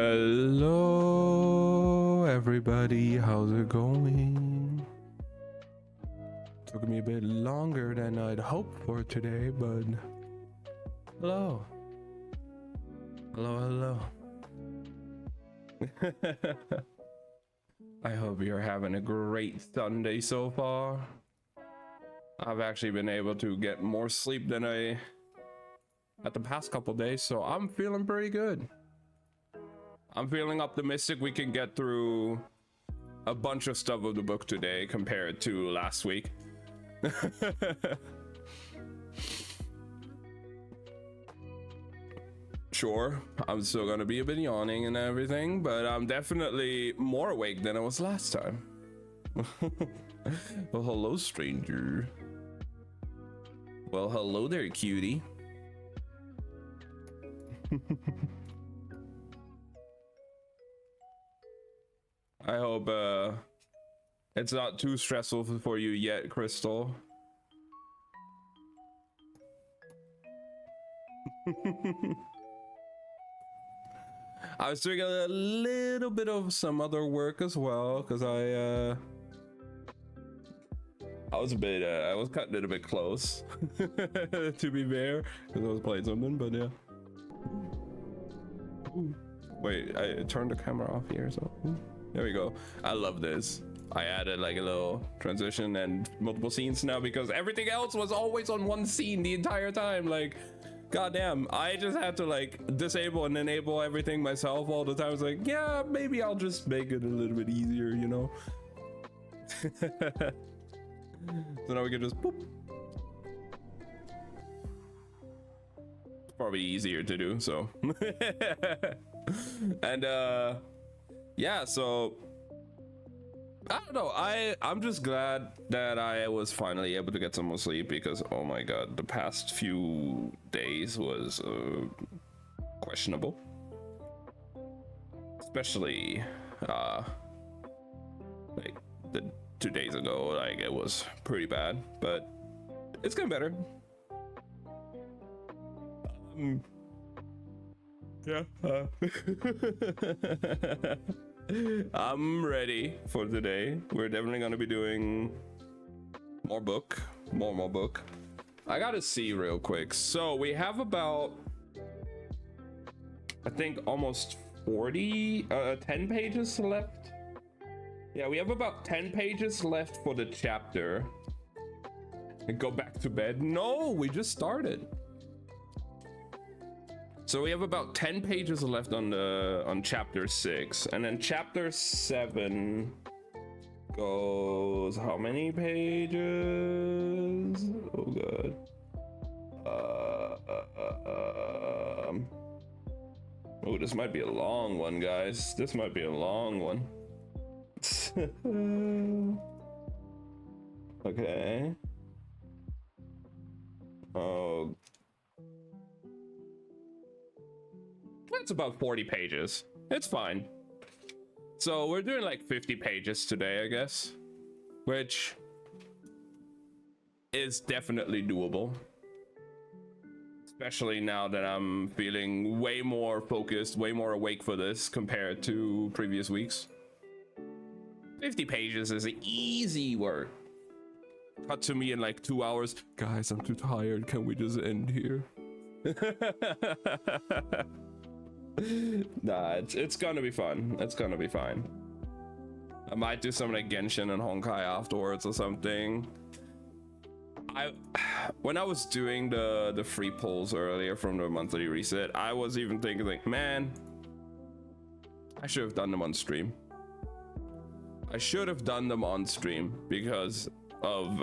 Hello, everybody. How's it going? Took me a bit longer than I'd hoped for today, but hello. Hello. I hope you're having a great Sunday so far. I've actually been able to get more sleep than I had the past couple days, so I'm feeling pretty good. I'm feeling optimistic we can get through a bunch of stuff of the book today compared to last week. Sure, I'm still gonna be a bit yawning and everything, but I'm definitely more awake than I was last time. Well, hello, stranger. Well, hello there, cutie. I hope it's not too stressful for you yet, Crystal. I was doing a little bit of some other work as well, because I was cutting it a bit close, to be fair, because I was playing something, but yeah. Wait, I turned the camera off here, so there we go. I love this. I added like a little transition and multiple scenes now because everything else was always on one scene the entire time. Like, goddamn, I just had to like disable and enable everything myself all the time. I was like, yeah, maybe I'll just make it a little bit easier, you know? So now we can just boop. It's probably easier to do, so. And yeah, so I don't know, I'm just glad that I was finally able to get some more sleep, because oh my god, the past few days was questionable, especially like the 2 days ago. Like, it was pretty bad, but it's getting better. Yeah. I'm ready for today. We're definitely gonna be doing more book. I gotta see real quick. So we have about, I think, almost 10 pages left. Yeah, we have about 10 pages left for the chapter. And go back to bed. No, we just started. So we have about 10 pages left on chapter 6, and then chapter 7 goes how many pages? Oh god. Oh, this might be a long one, guys. This might be a long one. Okay. Oh. It's about 40 pages. It's fine. So we're doing like 50 pages today, I guess, which is definitely doable, especially now that I'm feeling way more focused, way more awake for this compared to previous weeks. 50 pages is easy work. Cut to me in like 2 hours. Guys, I'm too tired. Can we just end here? Nah, it's gonna be fun. It's gonna be fine. I might do some like Genshin and Honkai afterwards or something. When I was doing the free polls earlier from the monthly reset, I was even thinking like, man, I should have done them on stream. I should have done them on stream because of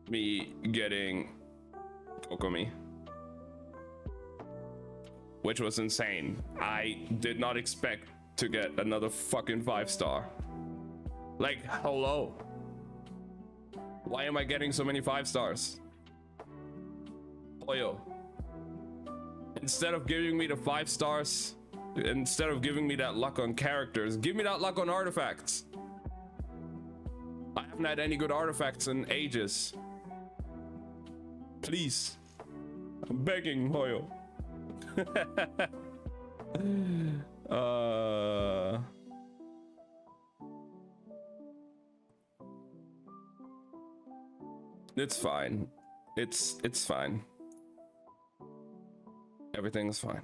me getting Kokomi, which was insane. I did not expect to get another fucking 5-star. Like, hello. Why am I getting so many 5 stars? Oyo. Instead of giving me the 5 stars, instead of giving me that luck on characters, give me that luck on artifacts. I haven't had any good artifacts in ages. Please. I'm begging, Hoyo. It's fine. It's fine. Everything's fine.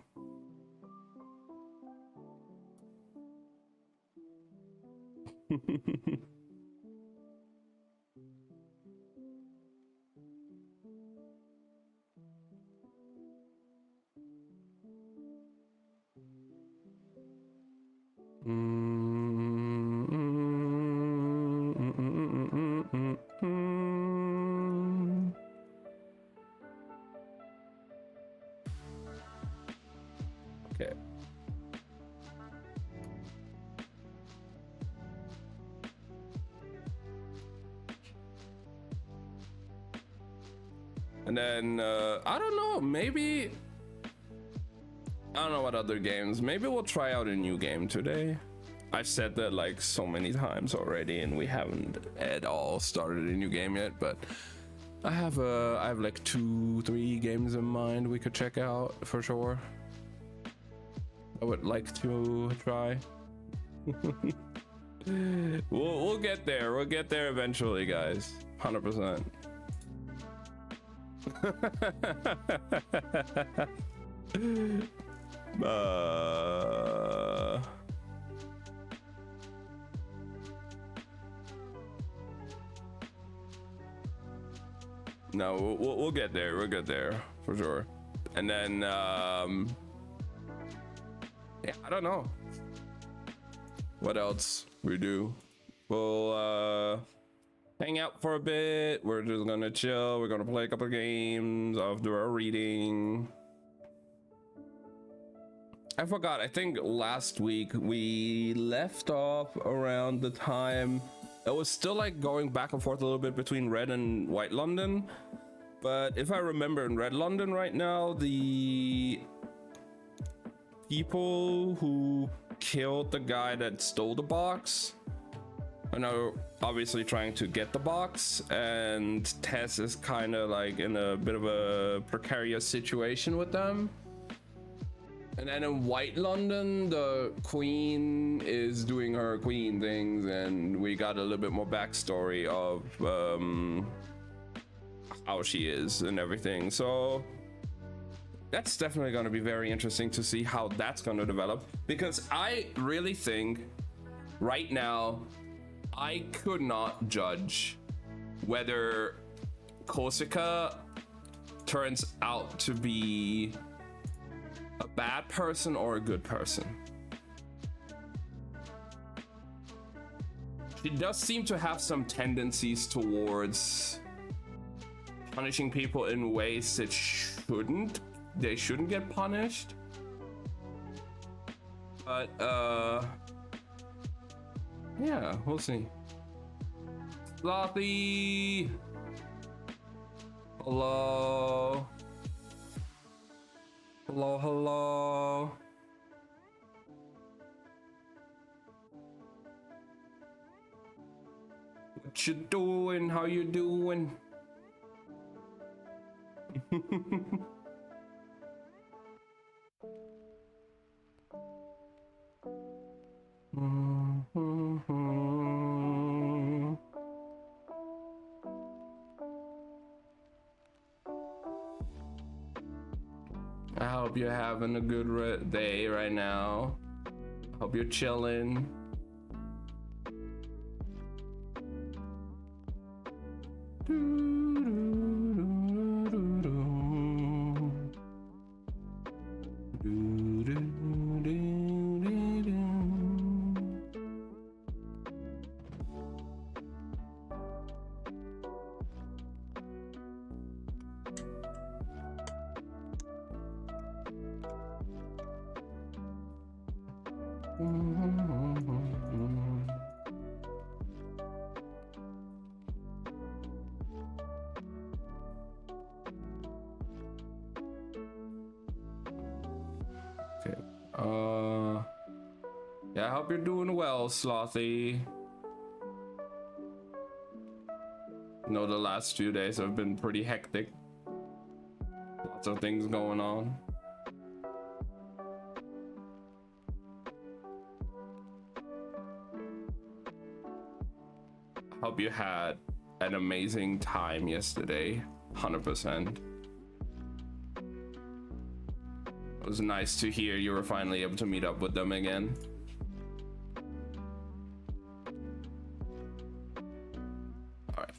Okay. And then I don't know, maybe I don't know what other games. Maybe we'll try out a new game today. I've said that like so many times already, and we haven't at all started a new game yet. But I have like 2-3 games in mind we could check out for sure. I would like to try. We'll get there. We'll get there eventually, guys. 100%. No, we'll get there. We'll get there for sure. And then, yeah, I don't know what else we do. We'll hang out for a bit. We're just gonna chill. We're gonna play a couple of games after our reading. I forgot. I think last week we left off around the time it was still like going back and forth a little bit between Red and White London. But if I remember, in Red London right now, the people who killed the guy that stole the box are now obviously trying to get the box, and Tess is kind of like in a bit of a precarious situation with them. And then in White London, the queen is doing her queen things, and we got a little bit more backstory of how she is and everything. So that's definitely going to be very interesting to see how that's going to develop, because I really think right now I could not judge whether Korsica turns out to be a bad person or a good person. She does seem to have some tendencies towards punishing people in ways that they shouldn't get punished. But yeah, we'll see. Slothy, hello. Hello, hello. What you doing? How you doing? I hope you're having a good day right now. Hope you're chilling. Yeah, I hope you're doing well, Slothy. I know the last few days have been pretty hectic. Lots of things going on. Hope you had an amazing time yesterday. 100%. It was nice to hear you were finally able to meet up with them again. All right.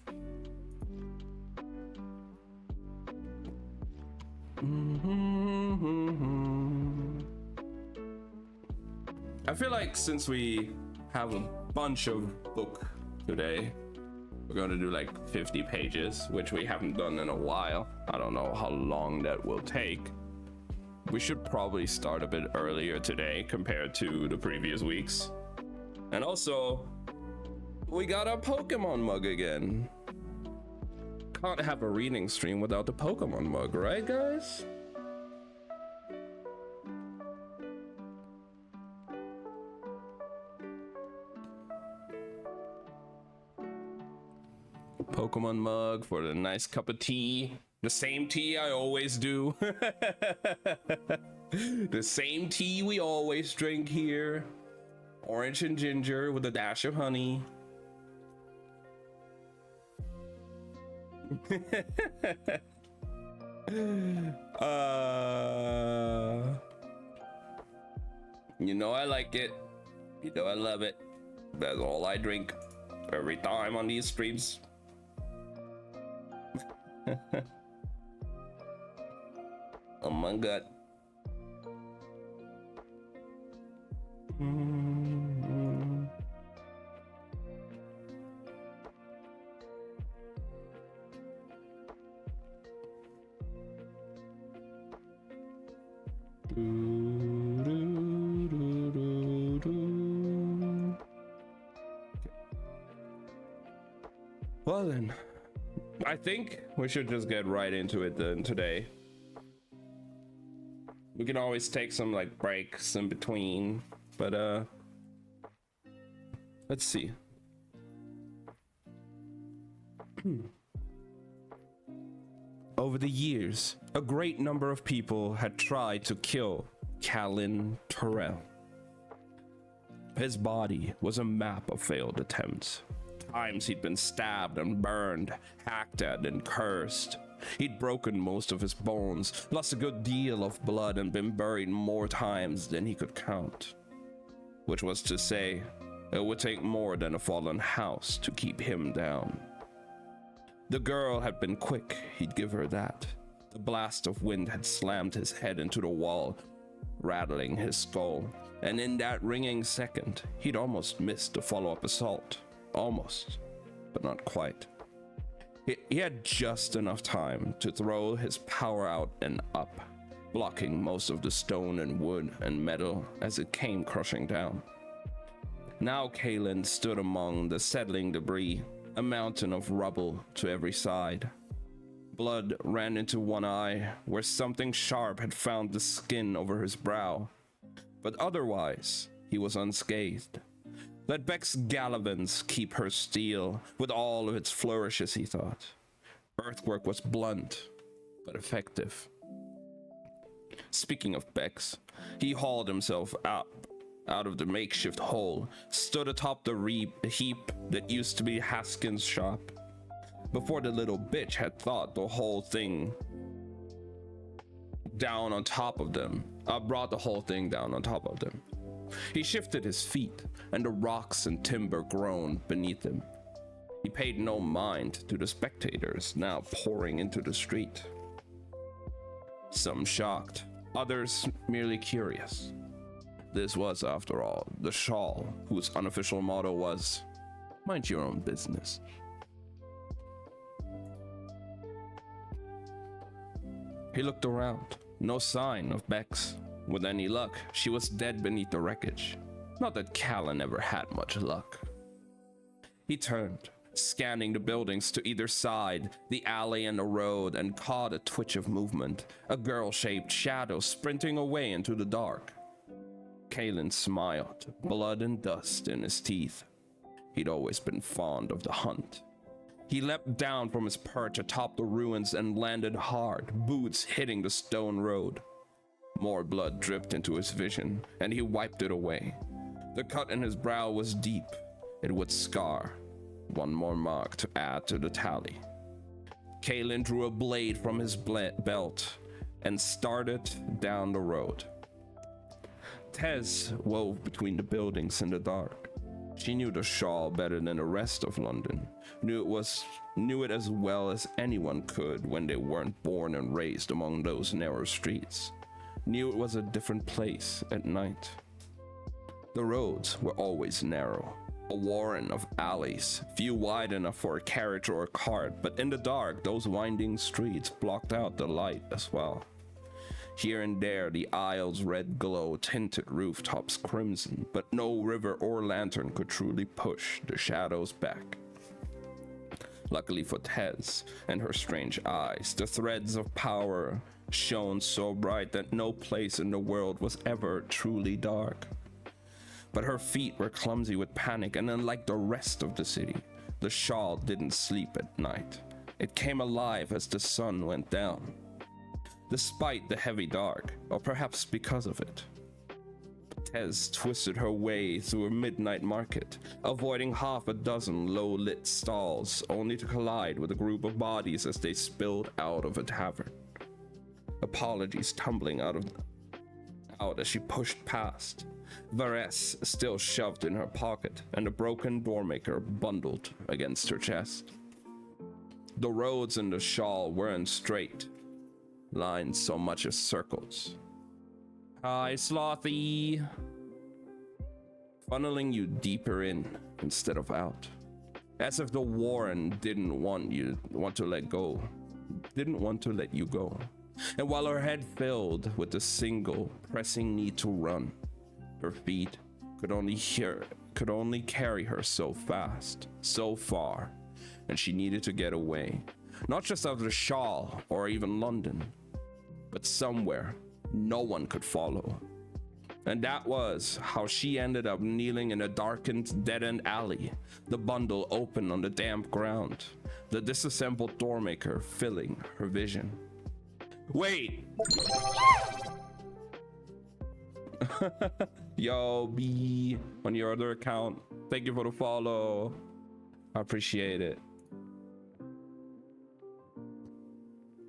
I feel like since we have a bunch of book today, we're going to do like 50 pages, which we haven't done in a while. I don't know how long that will take. We should probably start a bit earlier today compared to the previous weeks. And also, we got a Pokemon mug again. Can't have a reading stream without the Pokemon mug, right, guys? Pokemon mug for the nice cup of tea. The same tea I always do. The same tea we always drink here. Orange and ginger with a dash of honey. You know I like it. You know I love it. That's all I drink every time on these streams. Oh my god. Well then, I think we should just get right into it then today. We can always take some like breaks in between, but let's see. Over the years, a great number of people had tried to kill Callan Terrell. His body was a map of failed attempts. Times he'd been stabbed and burned, hacked at and cursed. He'd broken most of his bones, lost a good deal of blood, and been buried more times than he could count. Which was to say, it would take more than a fallen house to keep him down. The girl had been quick, he'd give her that. The blast of wind had slammed his head into the wall, rattling his skull, and in that ringing second, he'd almost missed the follow-up assault. Almost, but not quite. He had just enough time to throw his power out and up, blocking most of the stone and wood and metal as it came crushing down. Now Callan stood among the settling debris, a mountain of rubble to every side. Blood ran into one eye, where something sharp had found the skin over his brow, but otherwise he was unscathed. Let Beck's Galavants keep her steel with all of its flourishes, he thought. Earthwork was blunt, but effective. Speaking of Beck's, he hauled himself out of the makeshift hole, stood atop the heap that used to be Haskins' shop. Before the little bitch had thought the whole thing down on top of them, brought the whole thing down on top of them. He shifted his feet, and the rocks and timber groaned beneath him. He paid no mind to the spectators now pouring into the street. Some shocked, others merely curious. This was, after all, the Shawl, whose unofficial motto was, "Mind your own business." He looked around, no sign of Bex. With any luck, she was dead beneath the wreckage. Not that Callan ever had much luck. He turned, scanning the buildings to either side, the alley and the road, and caught a twitch of movement, a girl-shaped shadow sprinting away into the dark. Callan smiled, blood and dust in his teeth. He'd always been fond of the hunt. He leapt down from his perch atop the ruins and landed hard, boots hitting the stone road. More blood dripped into his vision, and he wiped it away. The cut in his brow was deep. It would scar. One more mark to add to the tally. Kalen drew a blade from his belt and started down the road. Tez wove between the buildings in the dark. She knew the Shawl better than the rest of London, knew it as well as anyone could when they weren't born and raised among those narrow streets, knew it was a different place at night. The roads were always narrow, a warren of alleys, few wide enough for a carriage or a cart, but in the dark, those winding streets blocked out the light as well. Here and there, the aisles' red glow tinted rooftops crimson, but no river or lantern could truly push the shadows back. Luckily for Tez and her strange eyes, the threads of power shone so bright that no place in the world was ever truly dark. But her feet were clumsy with panic, and unlike the rest of the city, the Shawl didn't sleep at night. It came alive as the sun went down. Despite the heavy dark, or perhaps because of it, Tez twisted her way through a midnight market, avoiding half a dozen low-lit stalls, only to collide with a group of bodies as they spilled out of a tavern. Apologies tumbling out as she pushed past, Varese still shoved in her pocket, and a broken doormaker bundled against her chest. The roads in the Shawl weren't straight, lines so much as circles. Hi, Slothy. Funneling you deeper in instead of out. As if the Warren didn't want to let you go. And while her head filled with the single pressing need to run, her feet could only carry her so fast, so far, and she needed to get away. Not just out of the Shawl or even London, but somewhere no one could follow. And that was how she ended up kneeling in a darkened, dead-end alley, the bundle open on the damp ground, the disassembled doormaker filling her vision. Wait! Yo, B, on your other account, thank you for the follow. I appreciate it.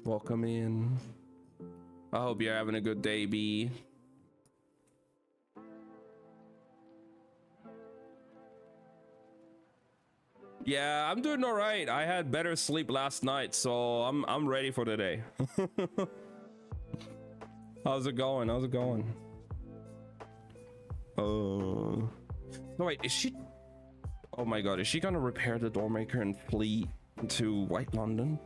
Welcome in. I hope you're having a good day, B. Yeah, I'm doing all right. I had better sleep last night, so I'm ready for the day. How's it going? How's it going? No, wait, is she? Oh my God, is she gonna repair the doormaker and flee to White London?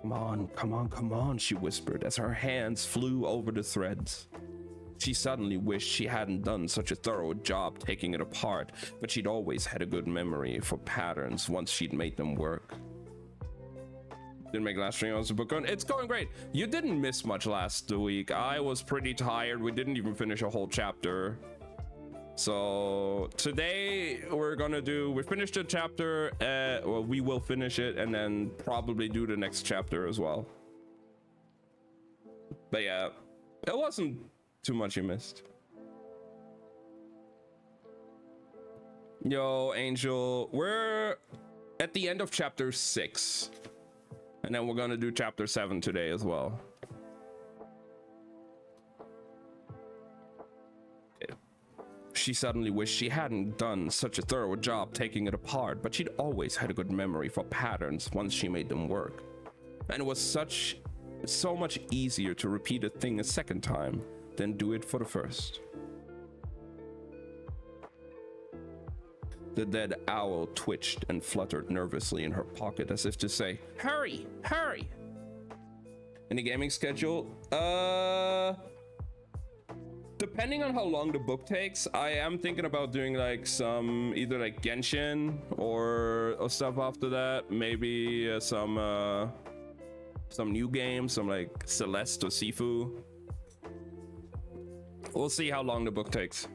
Come on, come on, come on, she whispered as her hands flew over the threads. She suddenly wished she hadn't done such a thorough job taking it apart, but she'd always had a good memory for patterns once she'd made them work. Didn't make last stream. How's the book going? It's going great. You didn't miss much last week. I was pretty tired. We didn't even finish a whole chapter. So today we finished the chapter. Well, we will finish it and then probably do the next chapter as well. But yeah, it wasn't too much you missed. Yo, Angel, we're at the end of chapter 6. And then we're gonna do chapter 7 today as well. She suddenly wished she hadn't done such a thorough job taking it apart, but she'd always had a good memory for patterns once she made them work. And it was so much easier to repeat a thing a second time than do it for the first. The dead owl twitched and fluttered nervously in her pocket as if to say, hurry, hurry. In the gaming schedule, depending on how long the book takes, I am thinking about doing like some either like Genshin or stuff after that. Maybe some new games, some like Celeste or Sifu. We'll see how long the book takes.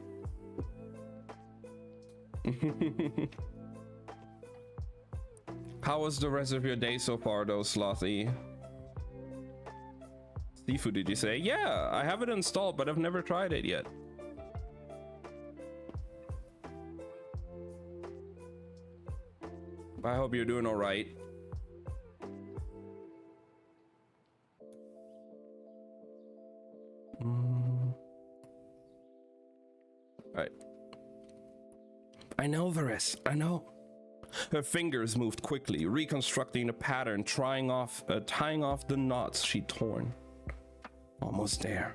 How was the rest of your day so far though, Slothy? Sifu, did you say? Yeah, I have it installed, but I've never tried it yet. I hope you're doing all right. All right. I know, Varys. I know. Her fingers moved quickly, reconstructing the pattern, tying off the knots she'd torn. Almost there.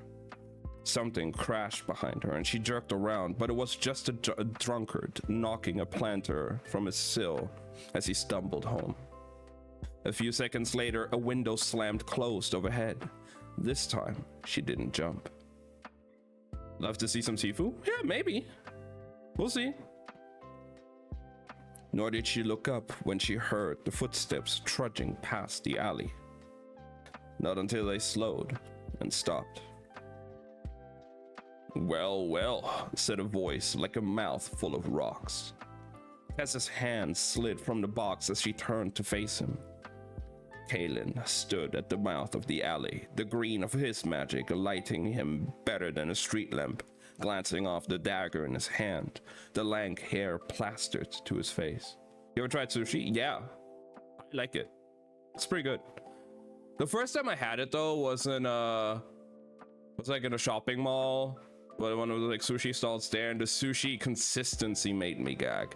Something crashed behind her, and she jerked around, but it was just a drunkard knocking a planter from his sill as he stumbled home. A few seconds later, a window slammed closed overhead. This time, she didn't jump. Love to see some Sifu? Yeah, maybe. We'll see. Nor did she look up when she heard the footsteps trudging past the alley. Not until they slowed and stopped. Well, well, said a voice like a mouth full of rocks. Tess's hand slid from the box as she turned to face him. Kaelin stood at the mouth of the alley, the green of his magic lighting him better than a street lamp, glancing off the dagger in his hand, the lank hair plastered to his face. You ever tried sushi? Yeah, I like it. It's pretty good. The first time I had it though was in a shopping mall, but one of the like sushi stalls there, and the sushi consistency made me gag.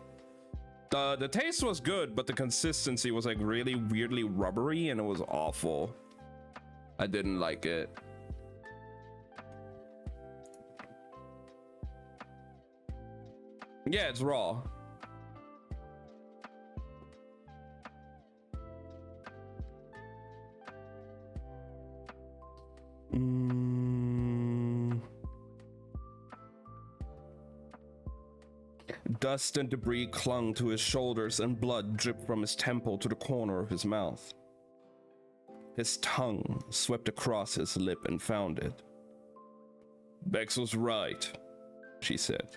The taste was good, but the consistency was like really weirdly rubbery, and it was awful. I didn't like it. Yeah, it's raw. Dust and debris clung to his shoulders, and blood dripped from his temple to the corner of his mouth. His tongue swept across his lip and found it. Bex was right, she said.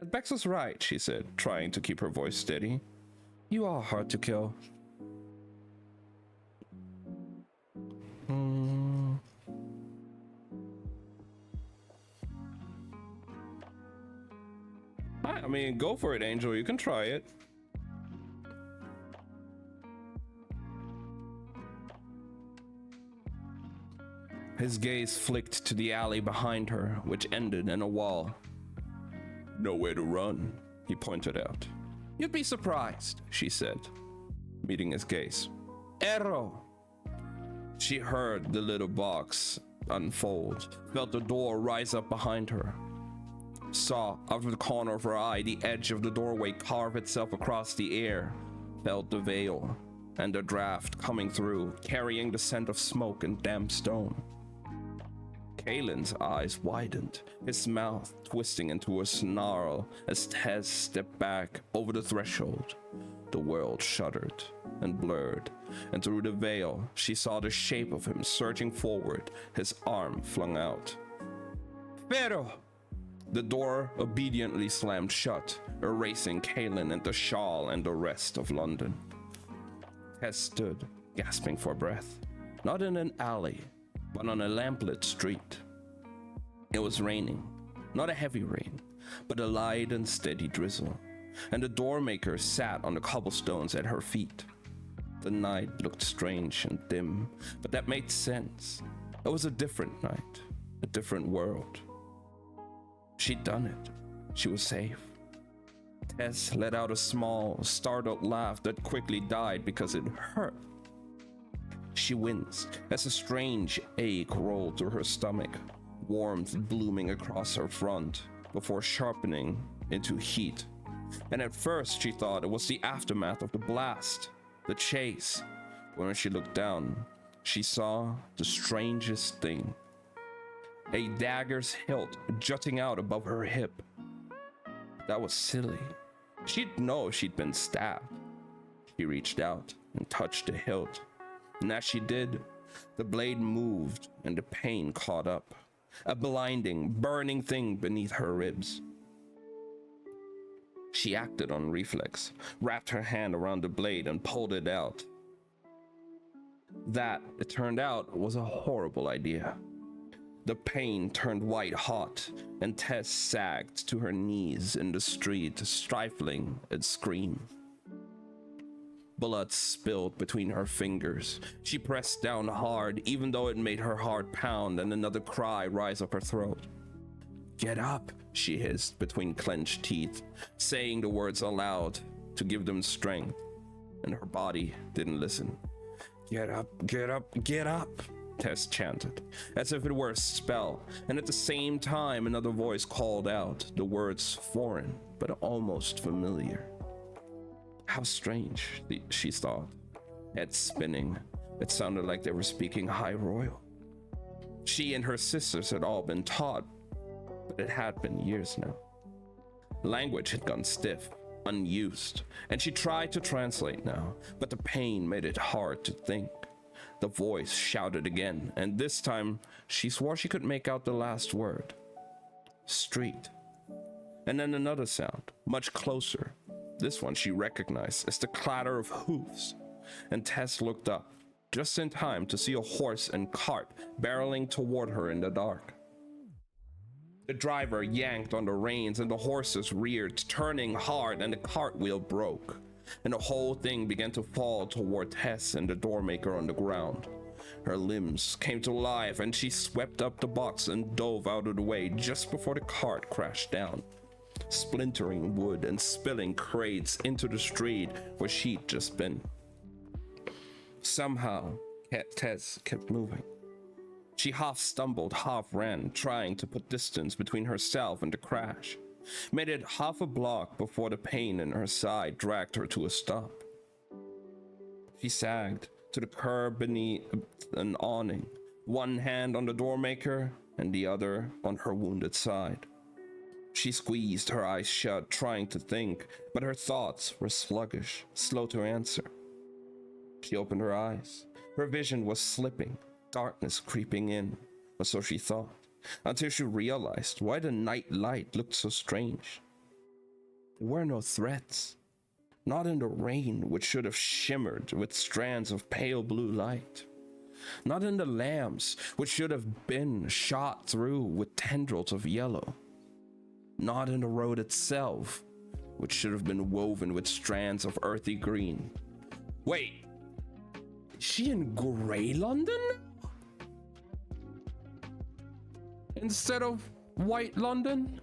Bex was right, she said, trying to keep her voice steady. You are hard to kill. I mean, go for it, Angel. You can try it. His gaze flicked to the alley behind her, which ended in a wall. Nowhere to run, he pointed out. You'd be surprised, she said, meeting his gaze. Arrow! She heard the little box unfold, felt the door rise up behind her. Saw out of the corner of her eye the edge of the doorway carve itself across the air, felt the veil and the draft coming through, carrying the scent of smoke and damp stone. Kaelin's eyes widened, his mouth twisting into a snarl as Tess stepped back over the threshold. The world shuddered and blurred, and through the veil she saw the shape of him surging forward, his arm flung out. Pharaoh! The door obediently slammed shut, erasing Kaelin and the Shawl and the rest of London. Tess stood, gasping for breath, not in an alley, but on a lamplit street. It was raining, not a heavy rain, but a light and steady drizzle, and the doormaker sat on the cobblestones at her feet. The night looked strange and dim, but that made sense. It was a different night, a different world. She'd done it. She was safe. Tess let out a small, startled laugh that quickly died because it hurt. She winced as a strange ache rolled through her stomach, warmth blooming across her front before sharpening into heat. And at first she thought it was the aftermath of the blast, the chase. When she looked down, she saw the strangest thing. A dagger's hilt jutting out above her hip. That was silly. She'd know if she'd been stabbed. She reached out and touched the hilt, and as she did, the blade moved and the pain caught up, a blinding, burning thing beneath her ribs. She acted on reflex, wrapped her hand around the blade and pulled it out. That, it turned out, was a horrible idea. The pain turned white hot, and Tess sagged to her knees in the street, stifling a scream. Blood spilled between her fingers. She pressed down hard, even though it made her heart pound and another cry rise up her throat. "Get up," she hissed between clenched teeth, saying the words aloud to give them strength, and her body didn't listen. "Get up, get up, get up," Tess chanted, as if it were a spell, and at the same time another voice called out, the words foreign but almost familiar. How strange, she thought. Head spinning. It sounded like they were speaking High Royal. She and her sisters had all been taught, but it had been years now. Language had gone stiff, unused, and she tried to translate now, but the pain made it hard to think. The voice shouted again, and this time she swore she could make out the last word. Street. And then another sound, much closer. This one she recognized as the clatter of hoofs, and Tess looked up, just in time to see a horse and cart barreling toward her in the dark. The driver yanked on the reins and the horses reared, turning hard, and the cart wheel broke, and the whole thing began to fall toward Tess and the doormaker on the ground. Her limbs came to life and she swept up the box and dove out of the way just before the cart crashed down, splintering wood and spilling crates into the street where she'd just been. Somehow, Tess kept moving. She half stumbled, half ran, trying to put distance between herself and the crash. Made it half a block before the pain in her side dragged her to a stop. She sagged to the curb beneath an awning, one hand on the doormaker and the other on her wounded side. She squeezed her eyes shut, trying to think, but her thoughts were sluggish, slow to answer. She opened her eyes. Her vision was slipping, darkness creeping in, or so she thought, until she realized why the night light looked so strange. There were no threats, not in the rain, which should have shimmered with strands of pale blue light, not in the lamps, which should have been shot through with tendrils of yellow, not in the road itself, which should have been woven with strands of earthy green. Wait, is she in Grey London instead of White London?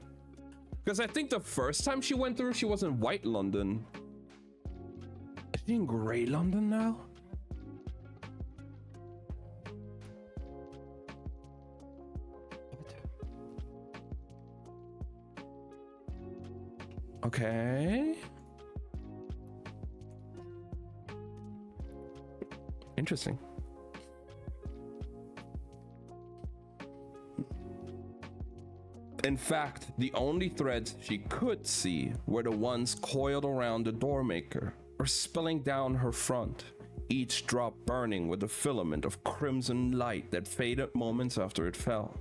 Because I think the first time she went through, she was in White London. Is she in Grey London now? Okay. Interesting. In fact, the only threads she could see were the ones coiled around the doormaker or spilling down her front, each drop burning with a filament of crimson light that faded moments after it fell.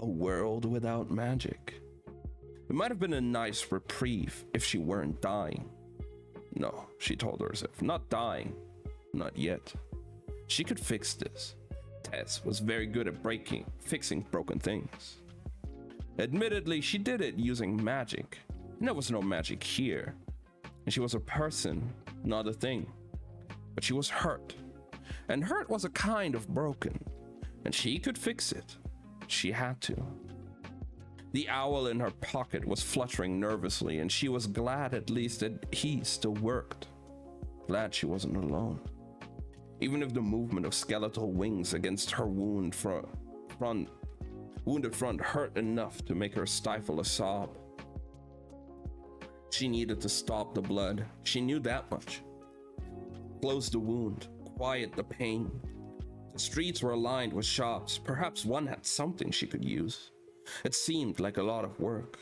A world without magic. It might have been a nice reprieve if she weren't dying. No, she told herself, not dying. Not yet. She could fix this. Tess was very good at fixing broken things. Admittedly, she did it using magic, and there was no magic here. And she was a person, not a thing. But she was hurt, and hurt was a kind of broken, and she could fix it. She had to. The owl in her pocket was fluttering nervously, and she was glad at least that he still worked. Glad she wasn't alone. Even if the movement of skeletal wings against her wounded front hurt enough to make her stifle a sob. She needed to stop the blood. She knew that much. Close the wound, quiet the pain. The streets were lined with shops. Perhaps one had something she could use. It seemed like a lot of work.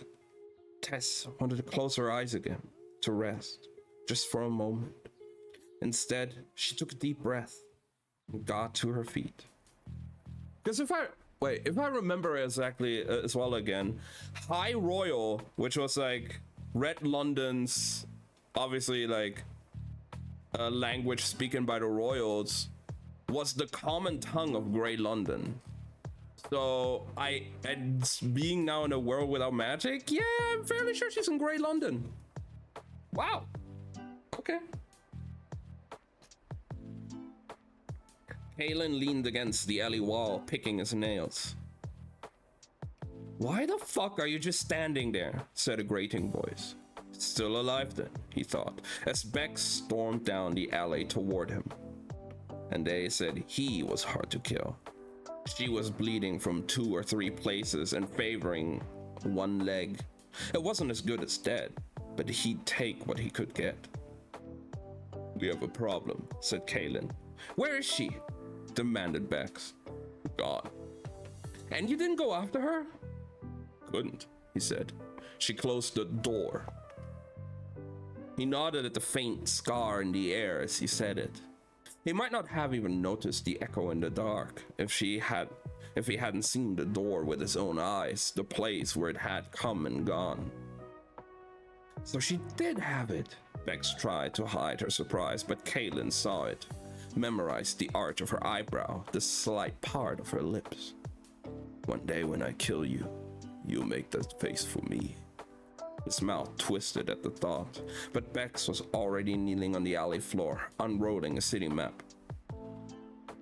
Tess wanted to close her eyes again, to rest, just for a moment. Instead, she took a deep breath and got to her feet. Because if I remember exactly as well again, High Royal, which was like Red London's, obviously like language spoken by the royals, was the common tongue of Grey London. So and being now in a world without magic, yeah, I'm fairly sure she's in Grey London. Wow. Okay. Kalen leaned against the alley wall, picking his nails. Why the fuck are you just standing there? Said a grating voice. Still alive then, he thought, as Bex stormed down the alley toward him. And they said he was hard to kill. She was bleeding from 2 or 3 places and favoring one leg. It wasn't as good as dead, but he'd take what he could get. We have a problem, said Kalen. Where is she? Demanded Bex. Gone. And you didn't go after her? Couldn't, he said. She closed the door. He nodded at the faint scar in the air as he said it. He might not have even noticed the echo in the dark if he hadn't seen the door with his own eyes, the place where it had come and gone. So she did have it. Bex tried to hide her surprise, but Kalen saw it, memorized the arch of her eyebrow, the slight part of her lips. One day when I kill you, you'll make that face for me. His mouth twisted at the thought, but Bex was already kneeling on the alley floor, unrolling a city map.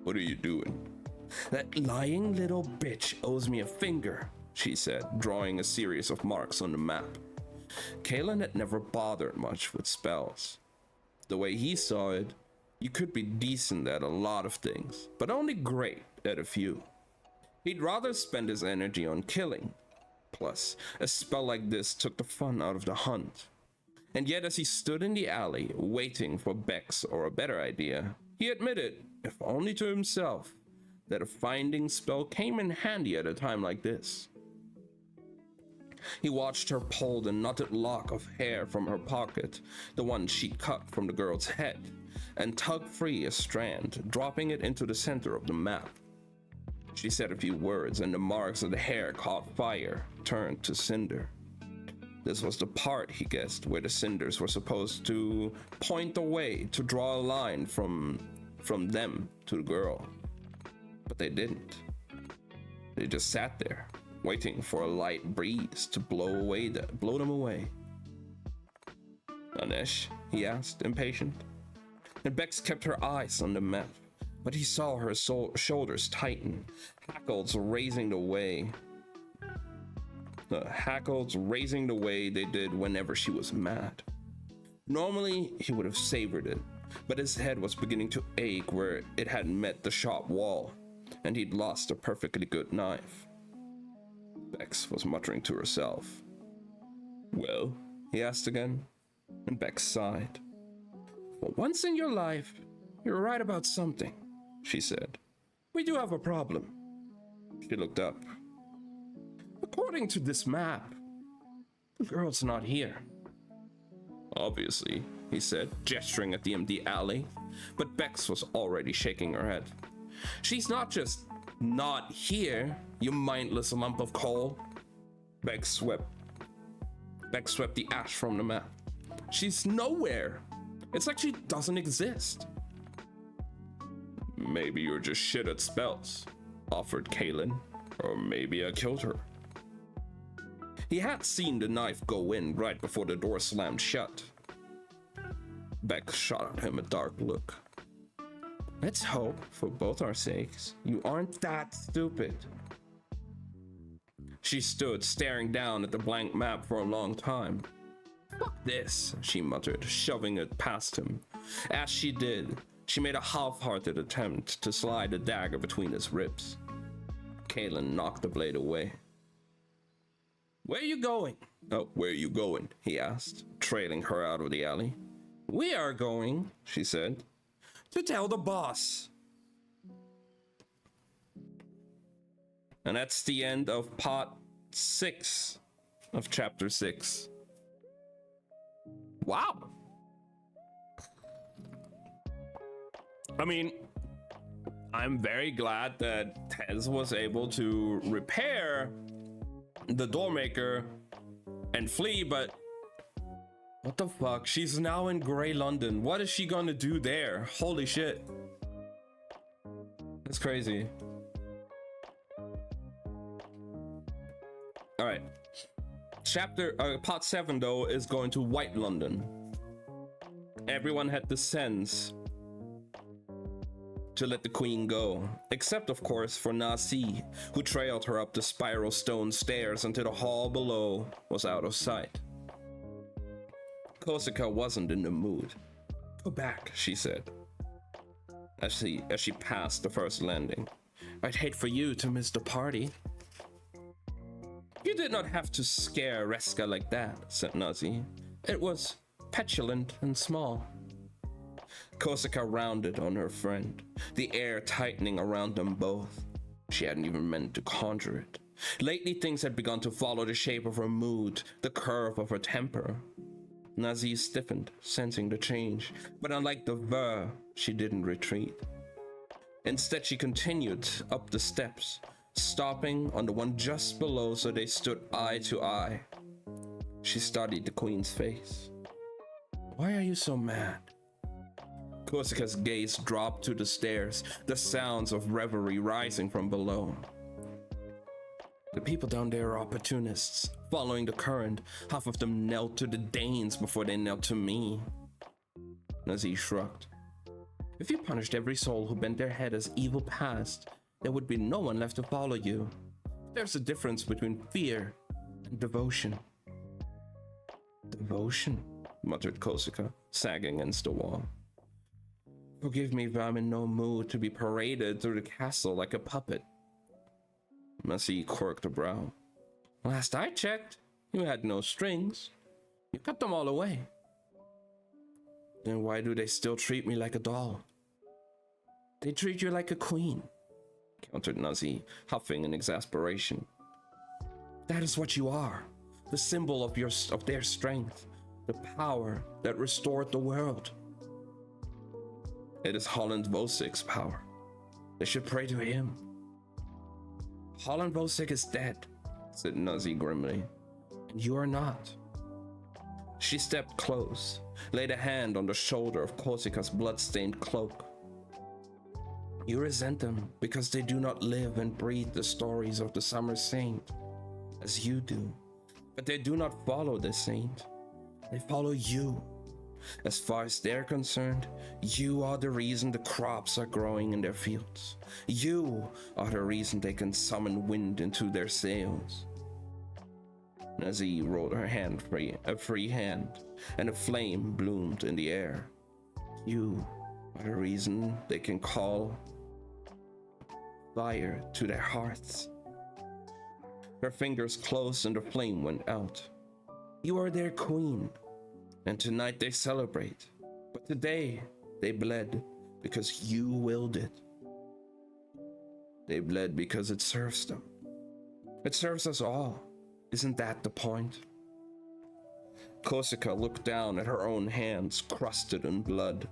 What are you doing? That lying little bitch owes me a finger, she said, drawing a series of marks on the map. Kalen had never bothered much with spells. The way he saw it, you could be decent at a lot of things, but only great at a few. He'd rather spend his energy on killing. Plus, a spell like this took the fun out of the hunt. And yet as he stood in the alley, waiting for Bex or a better idea, he admitted, if only to himself, that a finding spell came in handy at a time like this. He watched her pull the knotted lock of hair from her pocket, the one she'd cut from the girl's head, and tug free a strand, dropping it into the center of the map. She said a few words, and the marks of the hair caught fire, turned to cinder. This was the part, he guessed, where the cinders were supposed to point the way to draw a line from them to the girl. But they didn't. They just sat there, waiting for a light breeze to blow them away. Anesh? He asked, impatient. And Bex kept her eyes on the map. But he saw her shoulders tighten, hackles raising the way they did whenever she was mad. Normally, he would have savored it, but his head was beginning to ache where it had met the shop wall, and he'd lost a perfectly good knife. Bex was muttering to herself. Well, he asked again, and Bex sighed. For once in your life, you're right about something, she said. We do have a problem. She looked up. According to this map, the girl's not here. Obviously, he said, gesturing at the empty alley, but Bex was already shaking her head. She's not just not here, you mindless lump of coal. Bex swept the ash from the map. She's nowhere. It's like she doesn't exist. Maybe you're just shit at spells, offered Kalen. Or maybe I killed her. He had seen the knife go in right before the door slammed shut. Beck shot at him a dark look. Let's hope, for both our sakes, you aren't that stupid. She stood staring down at the blank map for a long time. Fuck this, she muttered, shoving it past him. As she did, she made a half-hearted attempt to slide a dagger between his ribs. Kalen knocked the blade away. Where are you going? Oh, where are you going? He asked, trailing her out of the alley. We are going, she said, to tell the boss. And that's the end of part 6 of chapter 6. Wow. I mean, I'm very glad that Tez was able to repair the doormaker and flee, but what the fuck? She's now in Grey London. What is she gonna do there? Holy shit. That's crazy. Alright. Part 7 though is going to White London. Everyone had the sense to let the queen go, except of course for Nasi, who trailed her up the spiral stone stairs until the hall below was out of sight. Kosika wasn't in the mood. "Go back," she said, as she passed the first landing. "I'd hate for you to miss the party." "You did not have to scare Reska like that," said Nazi. "It was petulant and small." Kosika rounded on her friend, the air tightening around them both. She hadn't even meant to conjure it. Lately, things had begun to follow the shape of her mood, the curve of her temper. Nazi stiffened, sensing the change, but unlike the Ver, she didn't retreat. Instead, she continued up the steps, stopping on the one just below so they stood eye to eye. She studied the queen's face. "Why are you so mad?" Kosika's gaze dropped to the stairs, the sounds of revelry rising from below. "The people down there are opportunists, following the current. Half of them knelt to the Danes before they knelt to me." Nazi shrugged. "If you punished every soul who bent their head as evil past, there would be no one left to follow you. There's a difference between fear and devotion." "Devotion?" muttered Kosika, sagging against the wall. "Forgive me if I'm in no mood to be paraded through the castle like a puppet." Nazi quirked a brow. "Last I checked, you had no strings. You cut them all away." "Then why do they still treat me like a doll?" "They treat you like a queen," countered Nazi, huffing in exasperation. "That is what you are, the symbol of their strength, the power that restored the world." "It is Holland Vosik's power. They should pray to him." "Holland Vosik is dead," said Nazi grimly, "and you are not." She stepped close, laid a hand on the shoulder of Kosika's blood-stained cloak. "You resent them because they do not live and breathe the stories of the Summer Saint, as you do. But they do not follow the saint. They follow you. As far as they're concerned, you are the reason the crops are growing in their fields. You are the reason they can summon wind into their sails." Nazi rolled her hand free, a free hand, and a flame bloomed in the air. "You are the reason they can call fire to their hearts." Her fingers closed and the flame went out. "You are their queen. And tonight they celebrate, but today they bled because you willed it. They bled because it serves them. It serves us all. Isn't that the point?" Kosika looked down at her own hands, crusted in blood.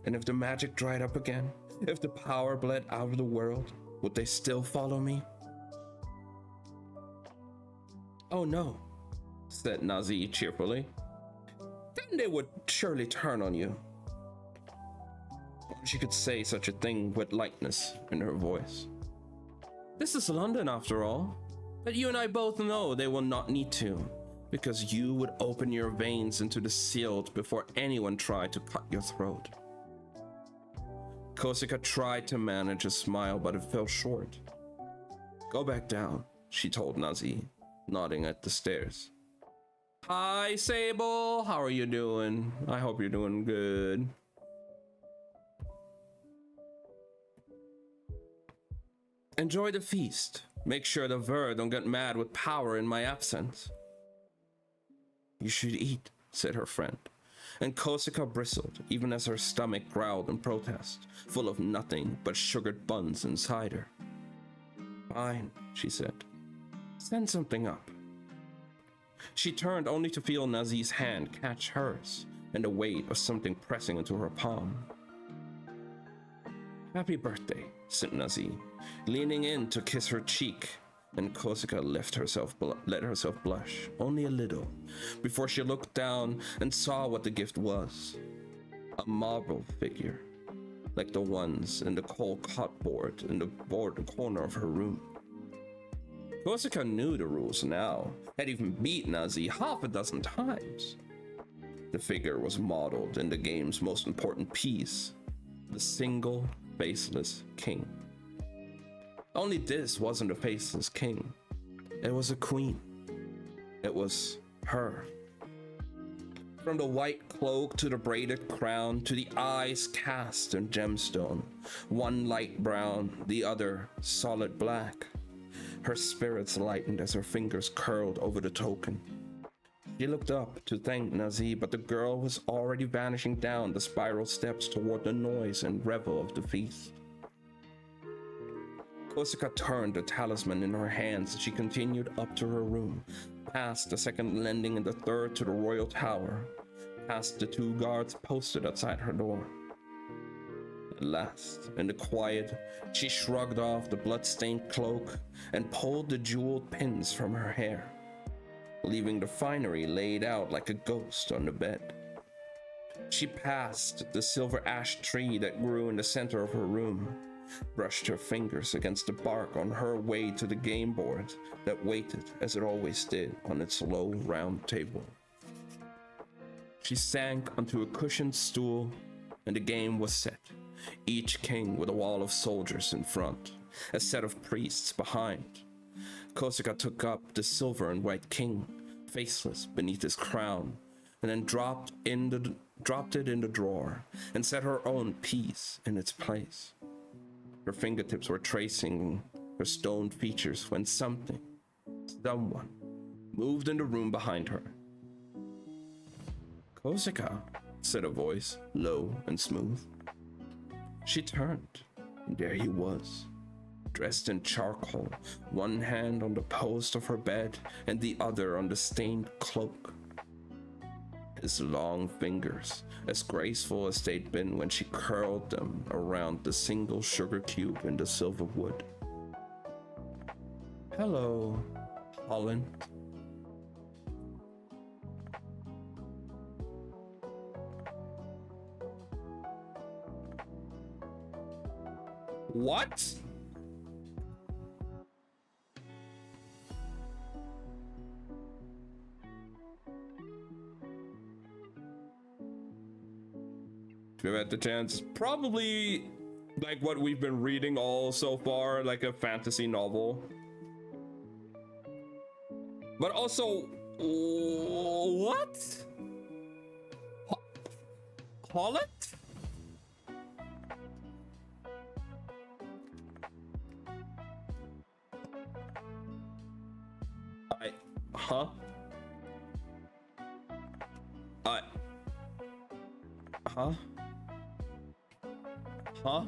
"And if the magic dried up again, if the power bled out of the world, would they still follow me?" "Oh no," said Nazi cheerfully. "Then they would surely turn on you." She could say such a thing with lightness in her voice. "This is London after all. But you and I both know they will not need to, because you would open your veins into the silt before anyone tried to cut your throat." Kosika tried to manage a smile, but it fell short. "Go back down," she told Nazi, nodding at the stairs. "Hi, Sable. How are you doing? I hope you're doing good." "Enjoy the feast. Make sure the Ver don't get mad with power in my absence." "You should eat," said her friend, and Kosika bristled even as her stomach growled in protest, full of nothing but sugared buns and cider. "Fine," she said. "Send something up." She turned only to feel Nazi's hand catch hers and the weight of something pressing into her palm. "Happy birthday," said Nazi, leaning in to kiss her cheek, and Kosika let herself blush, only a little, before she looked down and saw what the gift was. A marble figure, like the ones in the coal cupboard in the corner of her room. Kosika knew the rules now, had even beat Nazi half a dozen times. The figure was modeled in the game's most important piece, the single faceless king. Only this wasn't a faceless king. It was a queen. It was her. From the white cloak to the braided crown to the eyes cast in gemstone, one light brown, the other solid black. Her spirits lightened as her fingers curled over the token. She looked up to thank Nazi, but the girl was already vanishing down the spiral steps toward the noise and revel of the feast. Korsica turned the talisman in her hands as she continued up to her room, past the second landing and the third to the royal tower, past the 2 guards posted outside her door. At last, in the quiet, she shrugged off the blood-stained cloak and pulled the jeweled pins from her hair, leaving the finery laid out like a ghost on the bed. She passed the silver ash tree that grew in the center of her room, brushed her fingers against the bark on her way to the game board that waited as it always did on its low round table. She sank onto a cushioned stool and the game was set, each king with a wall of soldiers in front, a set of priests behind. Korsica took up the silver and white king, faceless beneath his crown, and then dropped it in the drawer and set her own piece in its place. Her fingertips were tracing her stone features when someone moved in the room behind her. "Korsica," said a voice, low and smooth. She turned, and there he was, dressed in charcoal, one hand on the post of her bed and the other on the stained cloak. His long fingers, as graceful as they'd been when she curled them around the single sugar cube in the silver wood. "Hello, Holland." What? If you've had the chance, probably like what we've been reading all so far, like a fantasy novel. But also, what? Holland? Huh? Huh? Huh? Huh?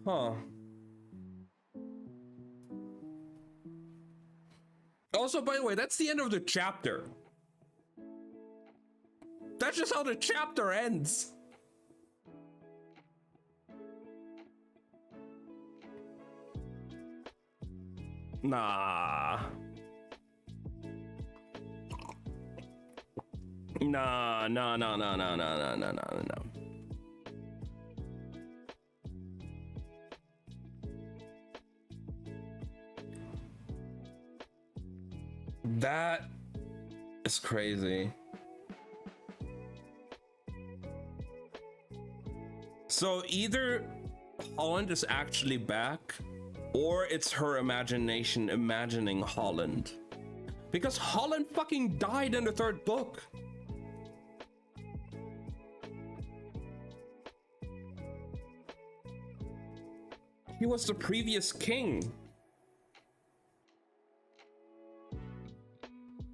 Huh. Also, by the way, that's the end of the chapter. That's just how the chapter ends. Nah. No. That is crazy. So either Holland is actually back, or it's her imagination imagining Holland. Because Holland fucking died in the 3rd book. He was the previous king.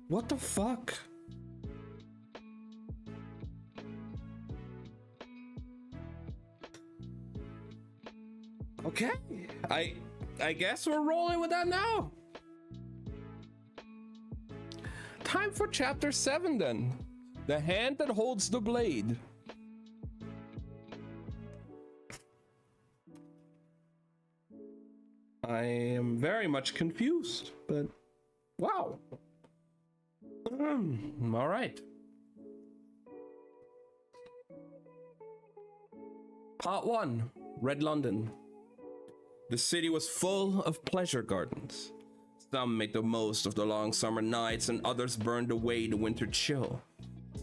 What the fuck? Okay, I guess we're rolling with that now. Time for chapter 7 then. The hand that holds the blade. I am very much confused, but wow. All right. Part 1, Red London. The city was full of pleasure gardens. Some made the most of the long summer nights and others burned away the winter chill.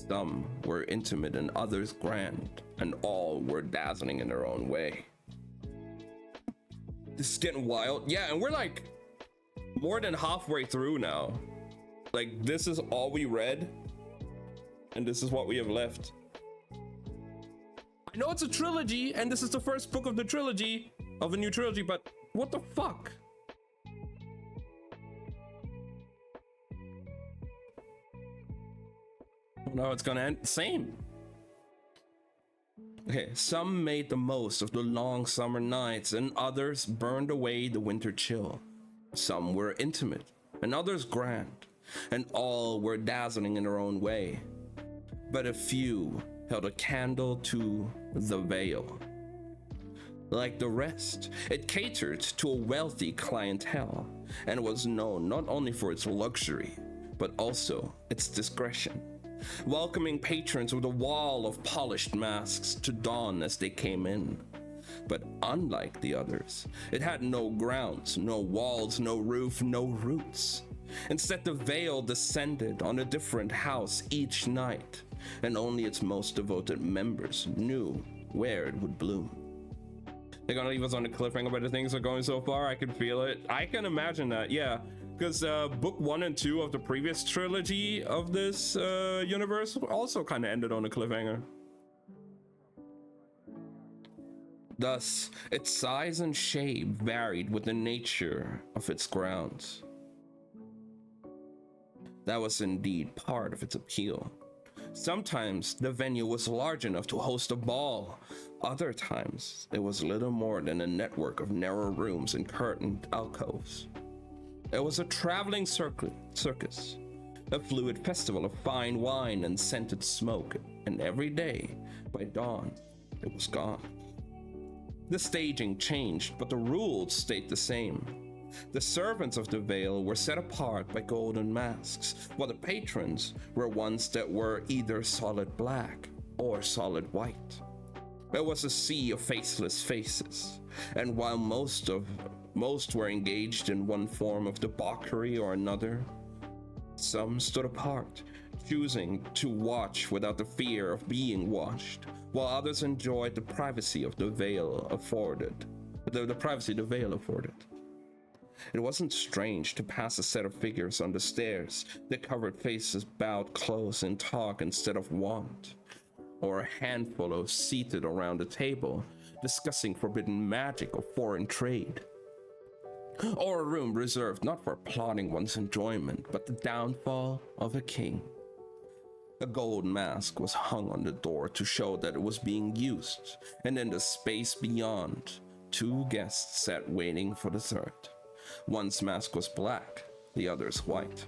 Some were intimate and others grand, and all were dazzling in their own way. This is getting wild. Yeah, and we're like more than halfway through now. Like, this is all we read, and this is what we have left. I know it's a trilogy, and this is the first book of the trilogy, of a new trilogy, but what the fuck? No, it's gonna end same. Okay, some made the most of the long summer nights, and others burned away the winter chill. Some were intimate, and others grand, and all were dazzling in their own way. But a few held a candle to the Vale. Like the rest, it catered to a wealthy clientele, and was known not only for its luxury, but also its discretion, welcoming patrons with a wall of polished masks to don as they came in. But unlike the others, it had no grounds, no walls, no roof, no roots. Instead, the Vale descended on a different house each night, and only its most devoted members knew where it would bloom. They're gonna leave us on a cliffhanger, but the things are going so far, I can feel it. I can imagine that, yeah. Because book 1 and 2 of the previous trilogy of this universe also kind of ended on a cliffhanger. Thus, its size and shape varied with the nature of its grounds. That was indeed part of its appeal. Sometimes the venue was large enough to host a ball. Other times, it was little more than a network of narrow rooms and curtained alcoves. It was a traveling circus, a fluid festival of fine wine and scented smoke, and every day, by dawn, it was gone. The staging changed, but the rules stayed the same. The servants of the Vale were set apart by golden masks, while the patrons were ones that were either solid black or solid white. There was a sea of faceless faces, and while most were engaged in one form of debauchery or another, some stood apart, choosing to watch without the fear of being watched, while others enjoyed the privacy of the Vale afforded. The privacy the Vale afforded. It wasn't strange to pass a set of figures on the stairs. Their covered faces bowed close in talk instead of wont, or a handful of seated around a table, discussing forbidden magic or foreign trade. Or a room reserved not for applauding one's enjoyment, but the downfall of a king. A gold mask was hung on the door to show that it was being used, and in the space beyond, 2 guests sat waiting for the third. One's mask was black, the other's white.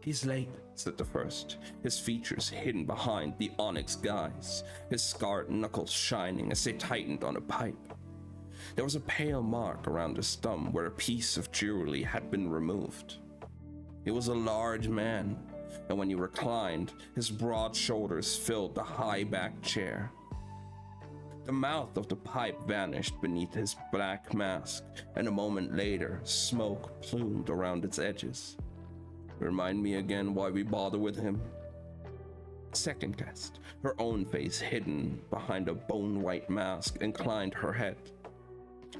"He's late," said the first, his features hidden behind the onyx guise, his scarred knuckles shining as they tightened on a pipe. There was a pale mark around his thumb where a piece of jewelry had been removed. He was a large man, and when he reclined, his broad shoulders filled the high-backed chair. The mouth of the pipe vanished beneath his black mask, and a moment later, smoke plumed around its edges. "Remind me again why we bother with him?" Second guest, her own face hidden behind a bone-white mask, inclined her head.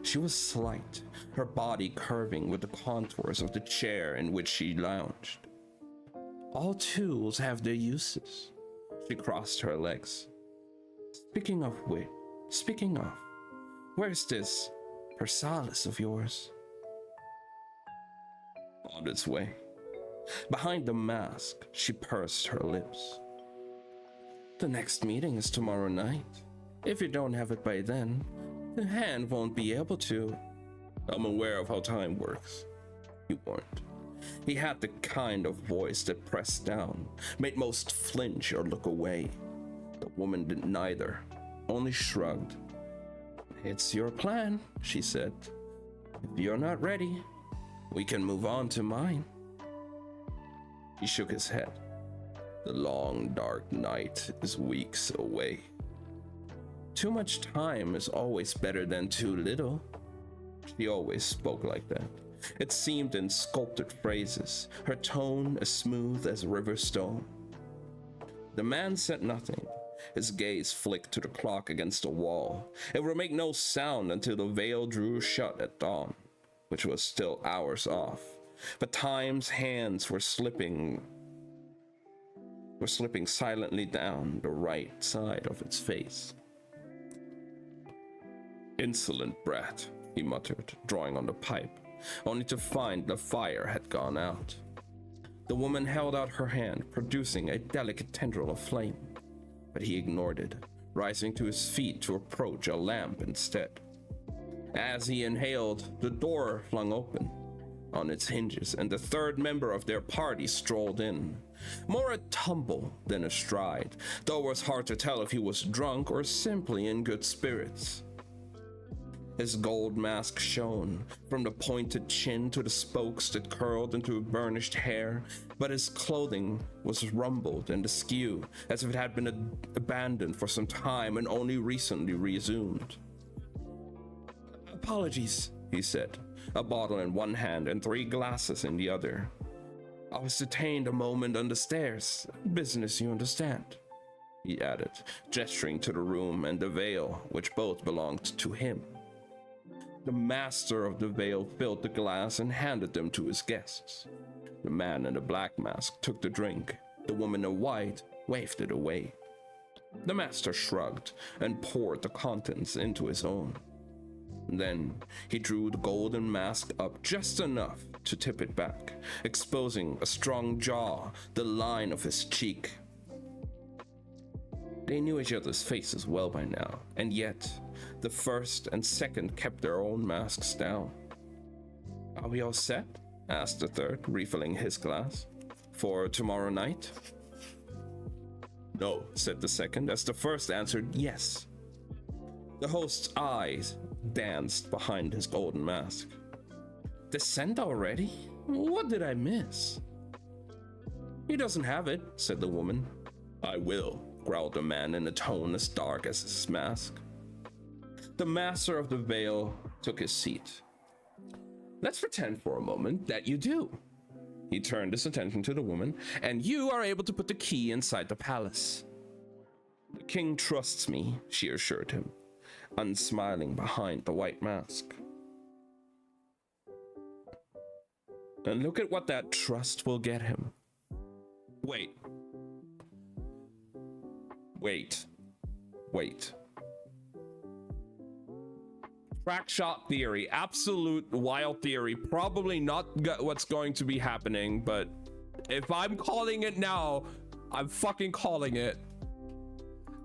She was slight, her body curving with the contours of the chair in which she lounged. "All tools have their uses." She crossed her legs. Speaking of, where's this Persalis of yours?" "On its way." Behind the mask, she pursed her lips. "The next meeting is tomorrow night. If you don't have it by then, the hand won't be able to." "I'm aware of how time works," he warned. He had the kind of voice that pressed down, made most flinch or look away. The woman did neither, only shrugged. "It's your plan," she said. If you're not ready, we can move on to mine. He shook his head. The long, dark night is weeks away. Too much time is always better than too little. She always spoke like that. It seemed in sculpted phrases, her tone as smooth as river stone. The man said nothing. His gaze flicked to the clock against the wall. It would make no sound until the veil drew shut at dawn, which was still hours off. But time's hands were slipping silently down the right side of its face. "Insolent brat," he muttered, drawing on the pipe, only to find the fire had gone out. The woman held out her hand, producing a delicate tendril of flame, but he ignored it, rising to his feet to approach a lamp instead. As he inhaled, the door flung open on its hinges, and the third member of their party strolled in, more a tumble than a stride, though it was hard to tell if he was drunk or simply in good spirits. His gold mask shone from the pointed chin to the spokes that curled into burnished hair, but his clothing was rumpled and askew, as if it had been abandoned for some time and only recently resumed. "Apologies," he said, a bottle in one hand and 3 glasses in the other. "I was detained a moment on the stairs. Business, you understand," he added, gesturing to the room and the veil, which both belonged to him. The master of the veil filled the glass and handed them to his guests. The man in the black mask took the drink. The woman in white waved it away. The master shrugged and poured the contents into his own. Then he drew the golden mask up just enough to tip it back, exposing a strong jaw, the line of his cheek. They knew each other's faces well by now, and yet the first and second kept their own masks down. "Are we all set?" asked the third, refilling his glass. "For tomorrow night?" "No," said the second, as the first answered yes. The host's eyes danced behind his golden mask. "Descent already? What did I miss?" "He doesn't have it," said the woman. "I will," growled the man in a tone as dark as his mask. The master of the veil took his seat. "Let's pretend for a moment that you do." He turned his attention to the woman. "And you are able to put the key inside the palace." "The king trusts me," she assured him, unsmiling behind the white mask. "And look at what that trust will get him." Wait. Crack shot theory, absolute wild theory, probably not what's going to be happening, but if I'm calling it now, I'm fucking calling it.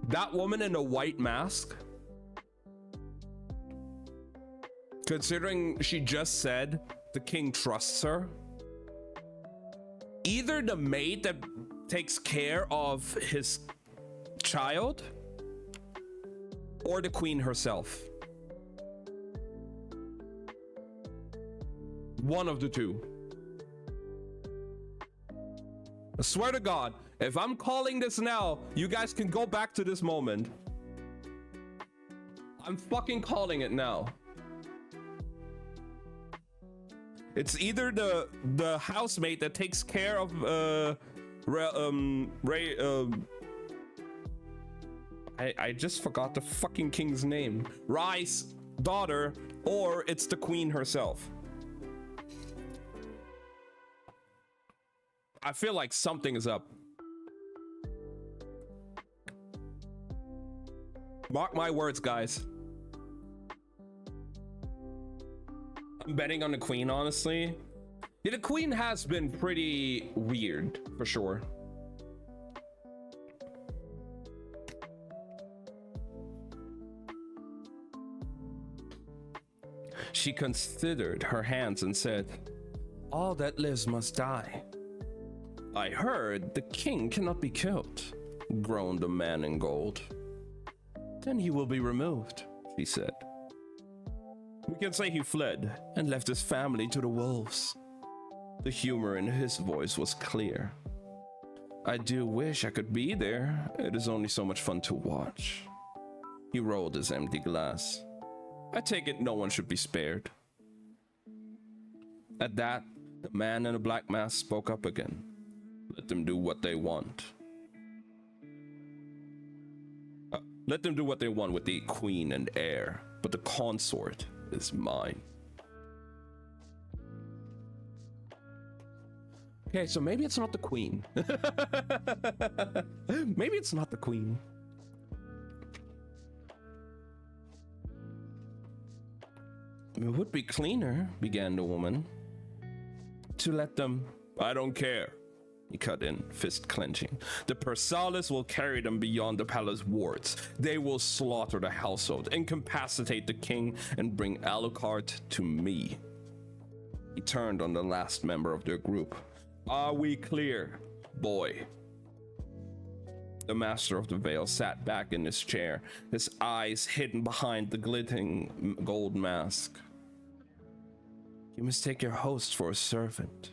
That woman in a white mask, considering she just said the king trusts her, either the maid that takes care of his child or the queen herself. One of the two. I swear to God, if I'm calling this now, you guys can go back to this moment. I'm fucking calling it now. It's either the housemate that takes care of I just forgot the fucking king's name. Rai's daughter, or it's the queen herself. I feel like something is up. Mark my words, guys. I'm betting on the queen, honestly. Yeah, the queen has been pretty weird, for sure. She considered her hands and said, "All that lives must die." "I heard the king cannot be killed," groaned the man in gold. "Then he will be removed," she said. "We can say he fled and left his family to the wolves. The humor in his voice was clear. I do wish I could be there. It is only so much fun to watch. He rolled his empty glass. I take it no one should be spared. At that, the man in the black mask spoke up again. Let them do what they want. Let them do what they want with the queen and heir, but the consort is mine. Okay, so maybe it's not the queen. Maybe it's not the queen. It would be cleaner, began the woman, to let them... I don't care, he cut in, fist clenching. The Persalis will carry them beyond the palace wards. They will slaughter the household, incapacitate the king, and bring Alucard to me. He turned on the last member of their group. Are we clear, boy? The master of the veil sat back in his chair, his eyes hidden behind the glittering gold mask. You mistake your host for a servant.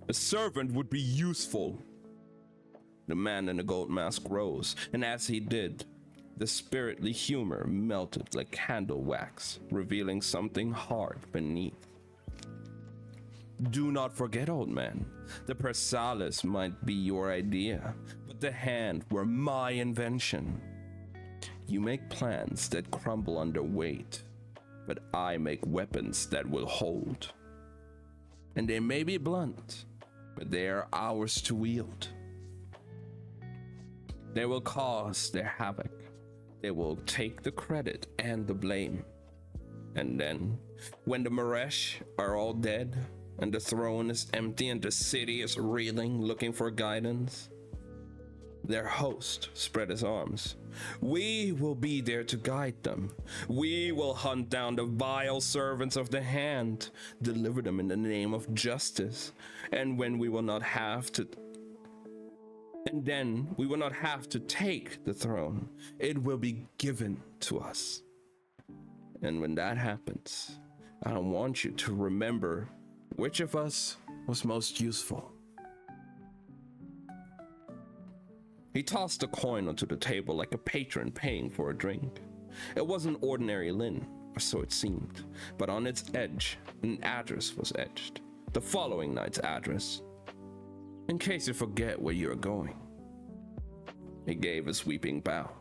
A servant would be useful. The man in the gold mask rose, and as he did, the spiritly humor melted like candle wax, revealing something hard beneath. Do not forget, old man, the Persalis might be your idea, but the hand were my invention. You make plans that crumble under weight, but I make weapons that will hold. And they may be blunt, but they are ours to wield. They will cause their havoc. They will take the credit and the blame. And then, when the Maresh are all dead, and the throne is empty and the city is reeling, looking for guidance, their host spread his arms. We will be there to guide them. We will hunt down the vile servants of the hand, deliver them in the name of justice, and then we will not have to take the throne. It will be given to us. And when that happens, I want you to remember which of us was most useful. He tossed a coin onto the table like a patron paying for a drink. It wasn't ordinary linen, or so it seemed, but on its edge, an address was etched. The following night's address. In case you forget where you're going. He gave a sweeping bow.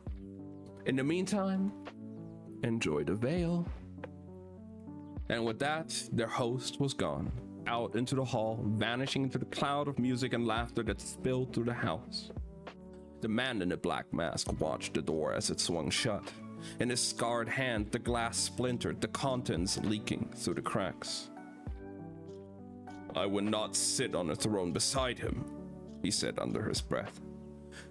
In the meantime, enjoy the veil. And with that, their host was gone, out into the hall, vanishing into the cloud of music and laughter that spilled through the house. The man in the black mask watched the door as it swung shut. In his scarred hand, the glass splintered, the contents leaking through the cracks. I would not sit on a throne beside him, he said under his breath.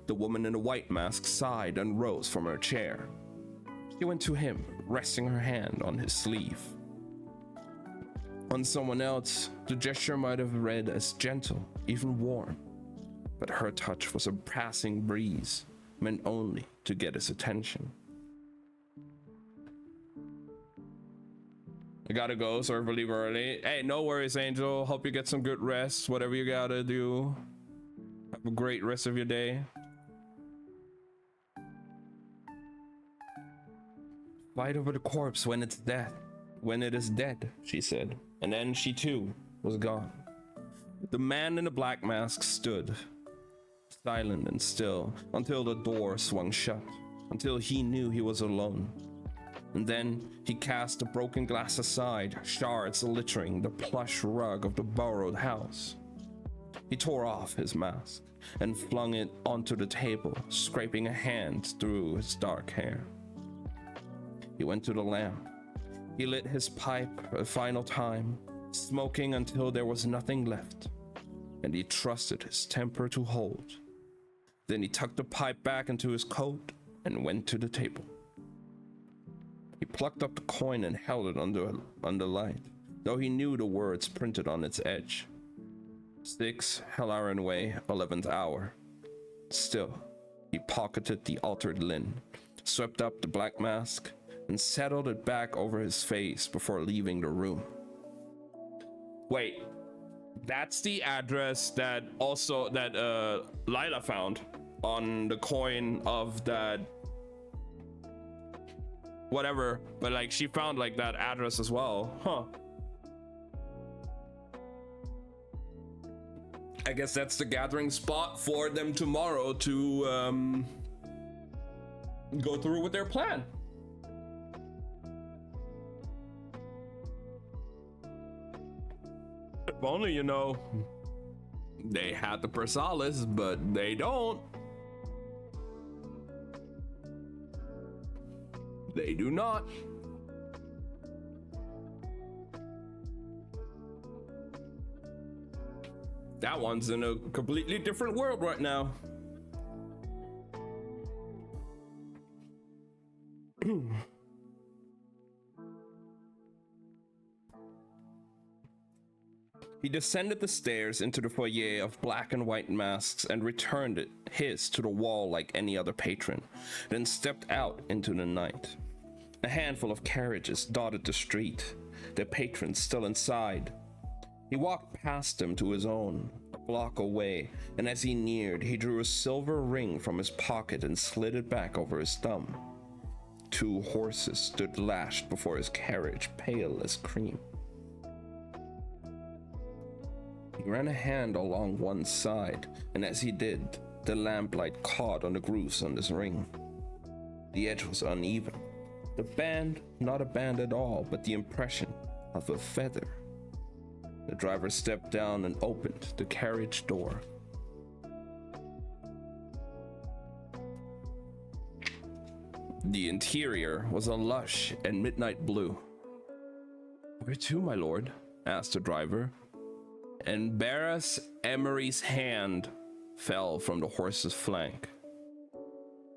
The woman in the white mask sighed and rose from her chair. She went to him, resting her hand on his sleeve. On someone else, the gesture might have read as gentle, even warm, but her touch was a passing breeze, meant only to get his attention. I gotta go, sorry for leaving early. Hey, no worries, Angel. Hope you get some good rest, whatever you gotta do. Have a great rest of your day. Fight over the corpse when it's dead. When it is dead, she said. And then she too was gone. The man in the black mask stood, silent and still, until the door swung shut, until he knew he was alone. And then he cast the broken glass aside, shards littering the plush rug of the borrowed house. He tore off his mask and flung it onto the table, scraping a hand through his dark hair. He went to the lamp. He lit his pipe a final time, smoking until there was nothing left, and he trusted his temper to hold. Then he tucked the pipe back into his coat and went to the table. He plucked up the coin and held it under light, though he knew the words printed on its edge. 6 Helaran Way, 11th hour. Still, he pocketed the altered linen, swept up the black mask, and settled it back over his face before leaving the room. Wait, that's the address that Lila found on the coin of that whatever, but like she found like that address as well, huh? I guess that's the gathering spot for them tomorrow to go through with their plan. If only, you know, they had the Persalis, but they don't. They do not. That one's in a completely different world right now. He descended the stairs into the foyer of black and white masks and returned his to the wall like any other patron, then stepped out into the night. A handful of carriages dotted the street, their patrons still inside. He walked past them to his own, a block away, and as he neared, he drew a silver ring from his pocket and slid it back over his thumb. 2 horses stood lashed before his carriage, pale as cream. He ran a hand along one side, and as he did, the lamplight caught on the grooves on his ring. The edge was uneven. The band, not a band at all, but the impression of a feather. The driver stepped down and opened the carriage door. The interior was a lush and midnight blue. "Where to, my lord?" asked the driver. And Barras Emery's hand fell from the horse's flank.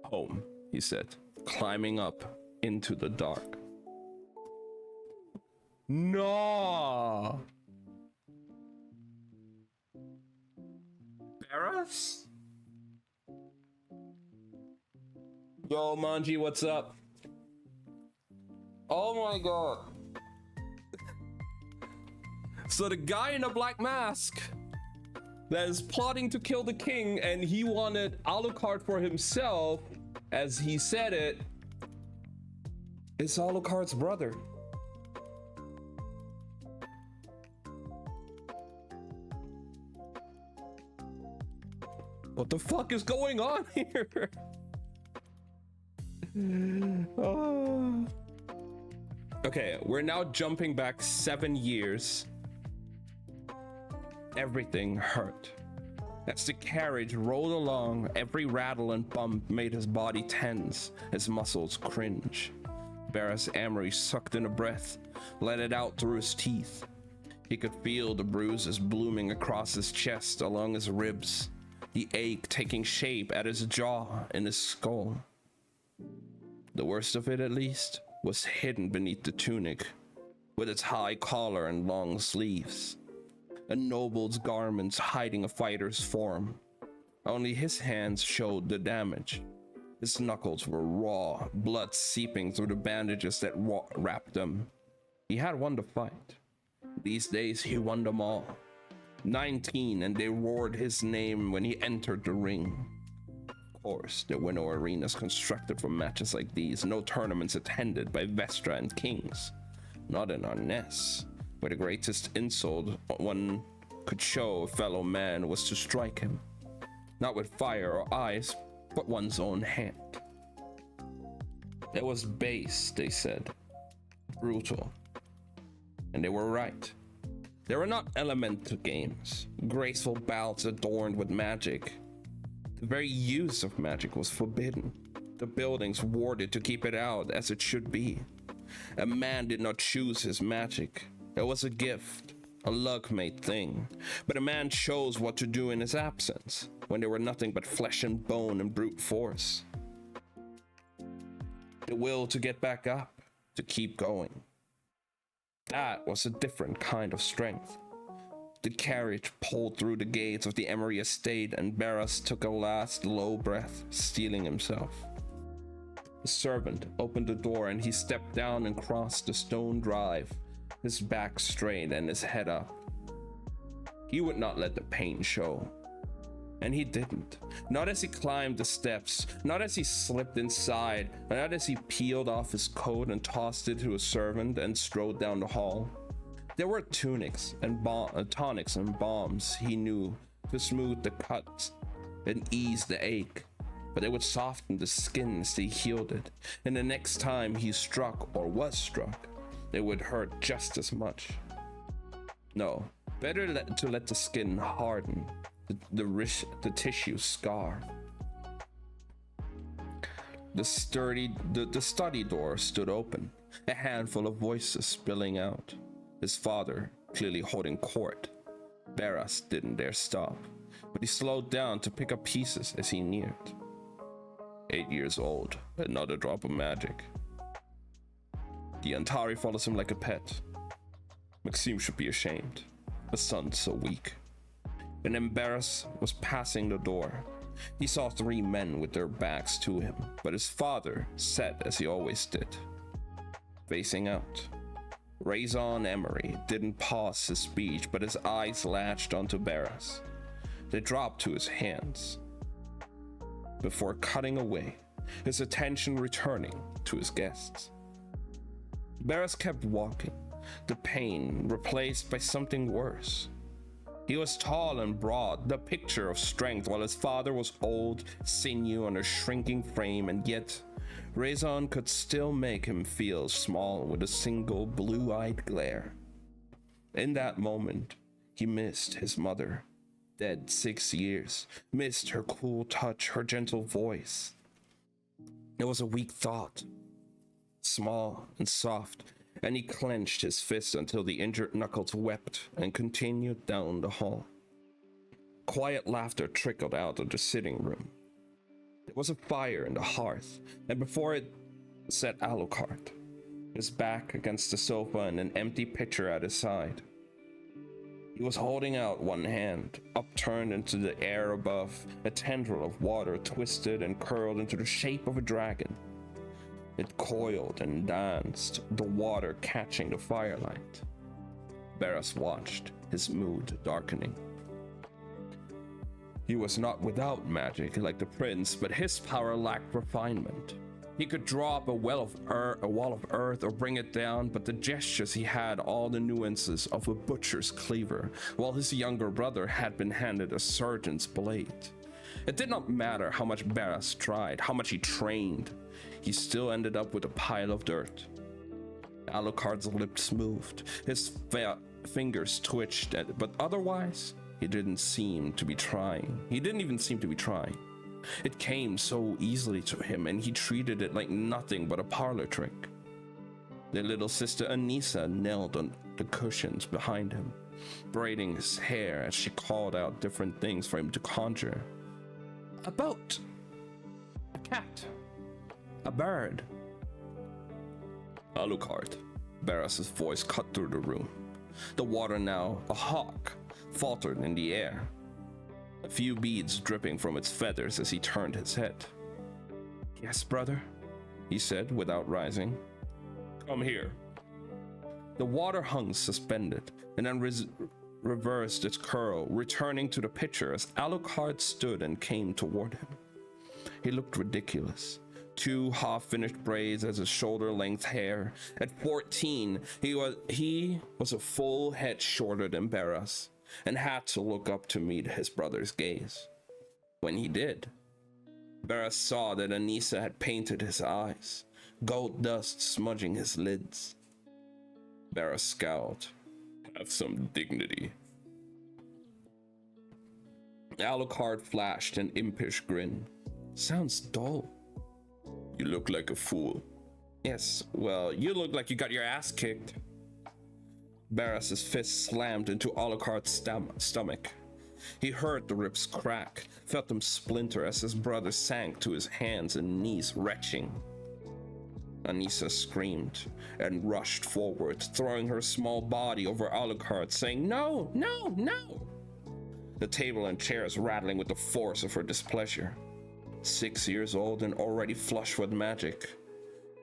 "Home," he said, climbing up into the dark. No! Barras? Yo, Manji, what's up? Oh my god. So the guy in a black mask that is plotting to kill the king, and he wanted Alucard for himself, as he said it, is Alucard's brother. What the fuck is going on here? Oh. Okay, we're now jumping back 7 years. Everything hurt. As the carriage rolled along, every rattle and bump made his body tense, his muscles cringe. Barras Emery sucked in a breath, let it out through his teeth. He could feel the bruises blooming across his chest, along his ribs, the ache taking shape at his jaw and his skull. The worst of it, at least, was hidden beneath the tunic, with its high collar and long sleeves. A noble's garments hiding a fighter's form. Only his hands showed the damage. His knuckles were raw, blood seeping through the bandages that wrapped them. He had won the fight. These days he won them all. 19, and they roared his name when he entered the ring. Of course, there were no arenas constructed for matches like these, no tournaments attended by Vestra and kings. Not in Arness, where the greatest insult one could show a fellow man was to strike him. Not with fire or ice, but one's own hand. It was base, they said. Brutal. And they were right. They were not elemental games, graceful bouts adorned with magic. The very use of magic was forbidden. The buildings warded to keep it out as it should be. A man did not choose his magic. It was a gift, a luck-made thing. But a man chose what to do in his absence, when there were nothing but flesh and bone and brute force. The will to get back up, to keep going. That was a different kind of strength. The carriage pulled through the gates of the Emery estate, and Barras took a last low breath, steeling himself. The servant opened the door and he stepped down and crossed the stone drive, his back straight and his head up. He would not let the pain show. And he didn't. Not as he climbed the steps, not as he slipped inside, not as he peeled off his coat and tossed it to a servant and strode down the hall. There were tonics and tonics and balms he knew to smooth the cuts and ease the ache, but they would soften the skin as they healed it, and the next time he struck or was struck, they would hurt just as much. No, better to let the skin harden, the tissue scar. The study door stood open, a handful of voices spilling out. His father clearly holding court. Barras didn't dare stop, but he slowed down to pick up pieces as he neared. 8 years old, and not a drop of magic. The Antari follows him like a pet. Maxime should be ashamed. A son so weak. And then Barras was passing the door. He saw 3 men with their backs to him, but his father sat as he always did, facing out. Raison Emery didn't pause his speech, but his eyes latched onto Barras. They dropped to his hands before cutting away, his attention returning to his guests. Barras kept walking, the pain replaced by something worse. He was tall and broad, the picture of strength, while his father was old, sinew on a shrinking frame, and yet Raison could still make him feel small with a single blue-eyed glare. In that moment, he missed his mother, dead 6 years, missed her cool touch, her gentle voice. It was a weak thought, small and soft, and he clenched his fist until the injured knuckles wept and continued down the hall. Quiet laughter trickled out of the sitting room. There was a fire in the hearth, and before it sat Alucard, his back against the sofa and an empty pitcher at his side. He was holding out one hand, upturned into the air above, a tendril of water twisted and curled into the shape of a dragon. It coiled and danced, the water catching the firelight. Barras watched, his mood darkening. He was not without magic like the prince, but his power lacked refinement. He could draw up a wall of earth or bring it down, but the gestures he had all the nuances of a butcher's cleaver, while his younger brother had been handed a surgeon's blade. It did not matter how much Barras tried, how much he trained. He still ended up with a pile of dirt. Alucard's lips moved, his fingers twitched, but otherwise, he didn't seem to be trying. He didn't even seem to be trying. It came so easily to him, and he treated it like nothing but a parlor trick. The little sister Anissa knelt on the cushions behind him, braiding his hair as she called out different things for him to conjure. A boat, a cat, a bird. Alucard, Barras's voice cut through the room. The water now, a hawk, faltered in the air, a few beads dripping from its feathers as he turned his head. Yes, brother, he said without rising. Come here. The water hung suspended and then reversed its curl, returning to the pitcher as Alucard stood and came toward him. He looked ridiculous. 2 half-finished braids as his shoulder-length hair. At 14, he was a full head shorter than Barras, and had to look up to meet his brother's gaze. When he did, Barras saw that Anissa had painted his eyes, gold dust smudging his lids. Barras scowled. Have some dignity. Alucard flashed an impish grin. Sounds dull. You look like a fool. Yes, well, you look like you got your ass kicked. Barras's fist slammed into Alucard's stomach. He heard the ribs crack, felt them splinter as his brother sank to his hands and knees, retching. Anissa screamed and rushed forward, throwing her small body over Alucard, saying, No, no, no! The table and chairs rattling with the force of her displeasure. 6 years old and already flush with magic.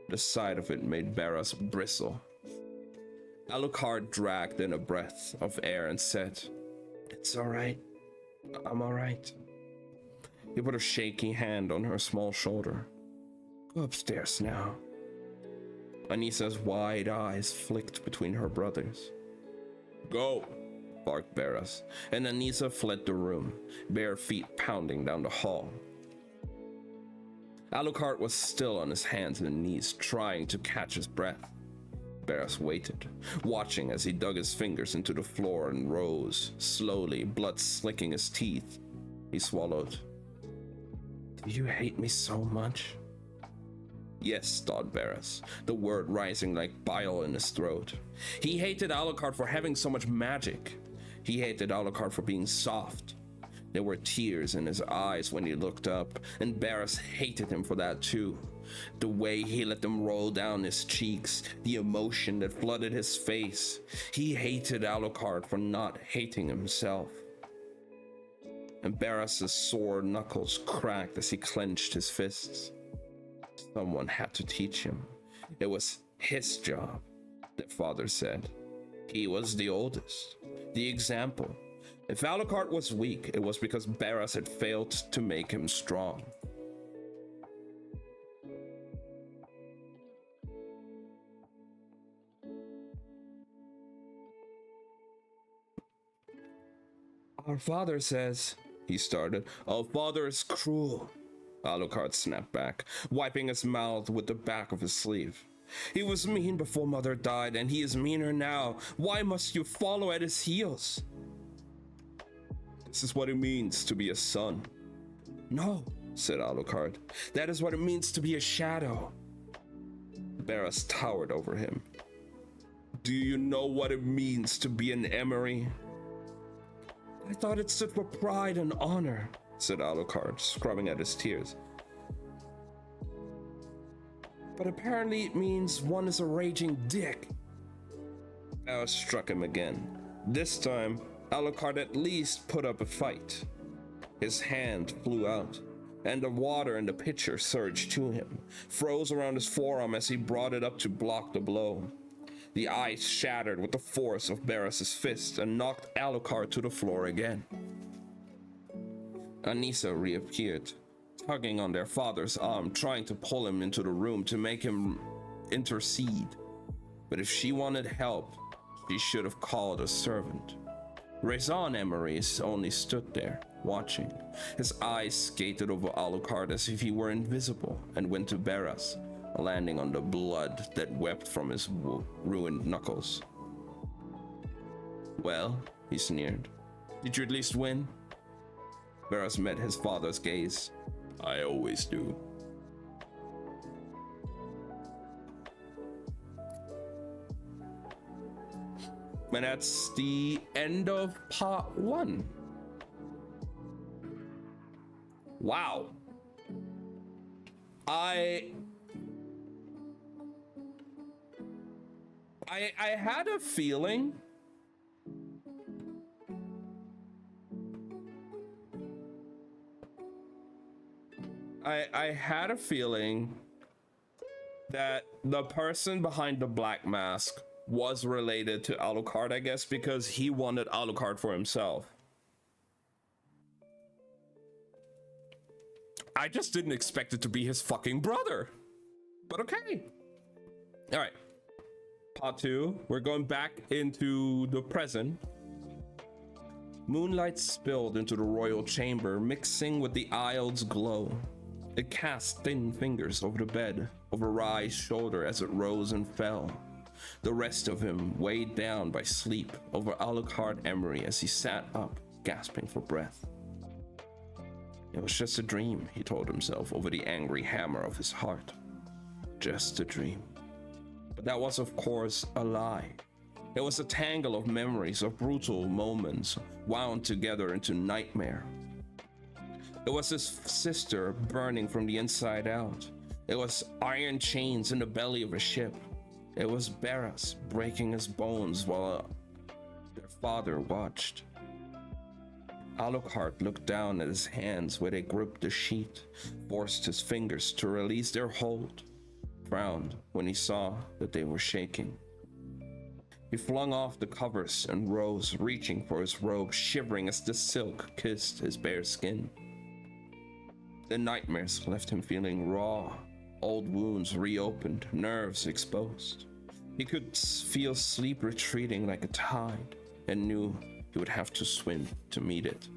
The sight of it made Barras bristle. Alucard dragged in a breath of air and said, "It's all right. I'm all right." He put a shaky hand on her small shoulder. "Go upstairs now." Anissa's wide eyes flicked between her brothers. "Go," barked Barras, and Anissa fled the room, bare feet pounding down the hall. Alucard was still on his hands and knees, trying to catch his breath. Barras waited, watching as he dug his fingers into the floor and rose, slowly, blood slicking his teeth. He swallowed. "Do you hate me so much?" Yes, thought Barras, the word rising like bile in his throat. He hated Alucard for having so much magic. He hated Alucard for being soft. There were tears in his eyes when he looked up, and Barras hated him for that too. The way he let them roll down his cheeks, the emotion that flooded his face. He hated Alucard for not hating himself. And Barras's sore knuckles cracked as he clenched his fists. Someone had to teach him. It was his job, their father said. He was the oldest, the example. If Alucard was weak, it was because Barras had failed to make him strong. "Our father says," he started. "Our father is cruel," Alucard snapped back, wiping his mouth with the back of his sleeve. "He was mean before Mother died, and he is meaner now. Why must you follow at his heels?" "This is what it means to be a son." "No," said Alucard. "That is what it means to be a shadow." Barras towered over him. "Do you know what it means to be an Emery?" "I thought it stood for pride and honor," said Alucard, scrubbing at his tears. "But apparently it means one is a raging dick." Barras struck him again. This time, Alucard at least put up a fight. His hand flew out, and the water in the pitcher surged to him, froze around his forearm as he brought it up to block the blow. The ice shattered with the force of Barras's fist and knocked Alucard to the floor again. Anissa reappeared, tugging on their father's arm, trying to pull him into the room to make him intercede. But if she wanted help, she should have called a servant. Rezan Emeries only stood there, watching. His eyes skated over Alucard as if he were invisible and went to Barras, landing on the blood that wept from his ruined knuckles. "Well," he sneered, "did you at least win?" Barras met his father's gaze. "I always do." And that's the end of part 1. Wow. I had a feeling I had a feeling that the person behind the black mask was related to Alucard, I guess, because he wanted Alucard for himself. I just didn't expect it to be his fucking brother. But okay. All right. Part 2. We're going back into the present. Moonlight spilled into the royal chamber, mixing with the aisle's glow. It cast thin fingers over the bed, over Rai's shoulder as it rose and fell. The rest of him weighed down by sleep over Alucard Emery as he sat up, gasping for breath. It was just a dream, he told himself over the angry hammer of his heart. Just a dream. But that was, of course, a lie. It was a tangle of memories of brutal moments wound together into nightmare. It was his sister burning from the inside out. It was iron chains in the belly of a ship. It was Barras breaking his bones while their father watched. Alucard looked down at his hands where they gripped the sheet, forced his fingers to release their hold, frowned when he saw that they were shaking. He flung off the covers and rose, reaching for his robe, shivering as the silk kissed his bare skin. The nightmares left him feeling raw, old wounds reopened, nerves exposed. He could feel sleep retreating like a tide and knew he would have to swim to meet it.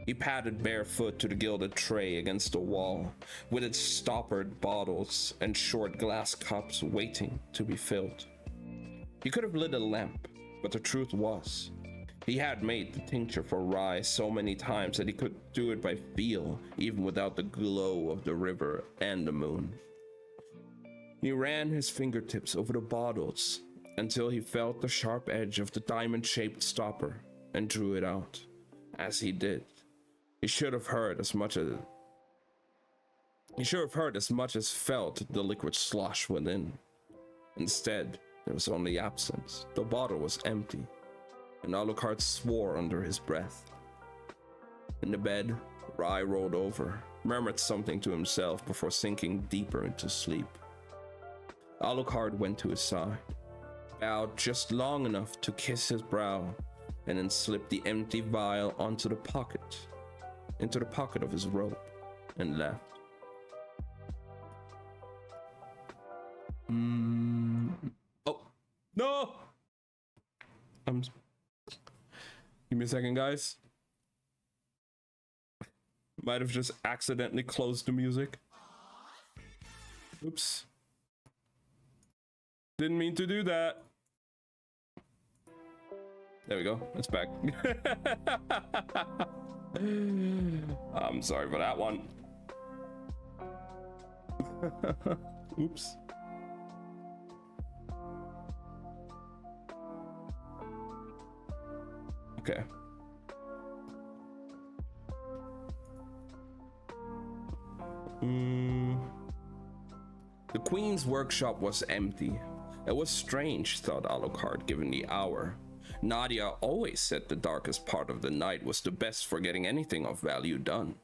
He padded barefoot to the gilded tray against the wall, with its stoppered bottles and short glass cups waiting to be filled. He could have lit a lamp, but the truth was, he had made the tincture for rye so many times that he could do it by feel, even without the glow of the river and the moon. He ran his fingertips over the bottles until he felt the sharp edge of the diamond-shaped stopper and drew it out. As he did, he should have heard as much as felt the liquid slosh within. Instead, there was only absence. The bottle was empty, and Alucard swore under his breath. In the bed, Rye rolled over, murmured something to himself before sinking deeper into sleep. Alucard went to his side, bowed just long enough to kiss his brow, and then slipped the empty vial into the pocket of his robe, and left. Oh, no! Give me a second, guys. Might have just accidentally closed the music. Oops. Didn't mean to do that. There we go. It's back. I'm sorry for that one. Oops. Okay. The Queen's workshop was empty. It was strange, thought Alucard, given the hour. Nadia always said the darkest part of the night was the best for getting anything of value done.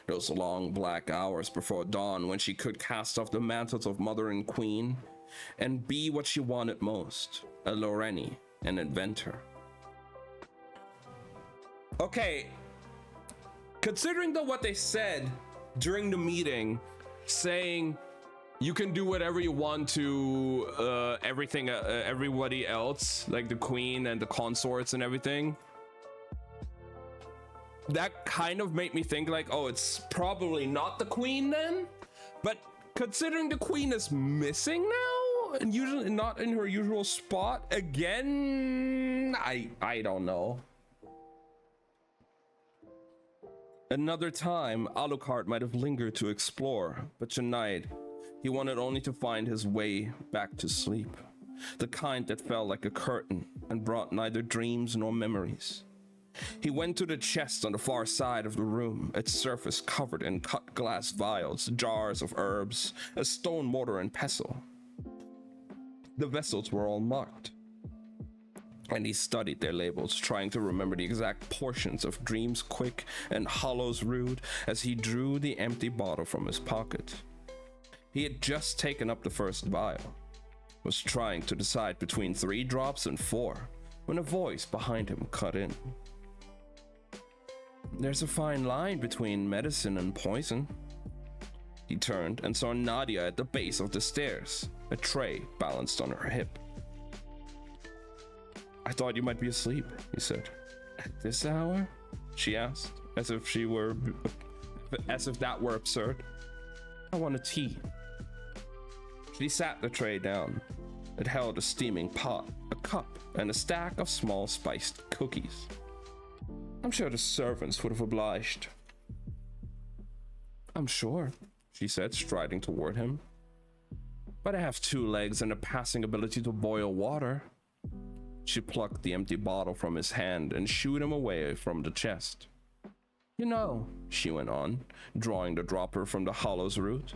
Those long black hours before dawn when she could cast off the mantles of mother and queen and be what she wanted most, a Loreni, an inventor. Okay, considering what they said during the meeting, saying you can do whatever you want to everybody else, like the queen and the consorts and everything, that kind of made me think like, oh, it's probably not the queen then. But considering the queen is missing now and usually not in her usual spot again, I don't know. Another time, Alucard might have lingered to explore, but tonight, he wanted only to find his way back to sleep. The kind that fell like a curtain and brought neither dreams nor memories. He went to the chest on the far side of the room, its surface covered in cut glass vials, jars of herbs, a stone mortar and pestle. The vessels were all marked, and he studied their labels, trying to remember the exact portions of Dream's Quick and Hollow's Rude as he drew the empty bottle from his pocket. He had just taken up the first vial, was trying to decide between 3 drops and 4, when a voice behind him cut in. There's a fine line between medicine and poison. He turned and saw Nadia at the base of the stairs, a tray balanced on her hip. I thought you might be asleep, he said. At this hour? She asked, as if that were absurd. I want a tea. She sat the tray down. It held a steaming pot, a cup, and a stack of small spiced cookies. I'm sure the servants would have obliged. I'm sure, she said, striding toward him. But I have 2 legs and a passing ability to boil water. She plucked the empty bottle from his hand and shooed him away from the chest. You know, she went on, drawing the dropper from the Hollow's Root,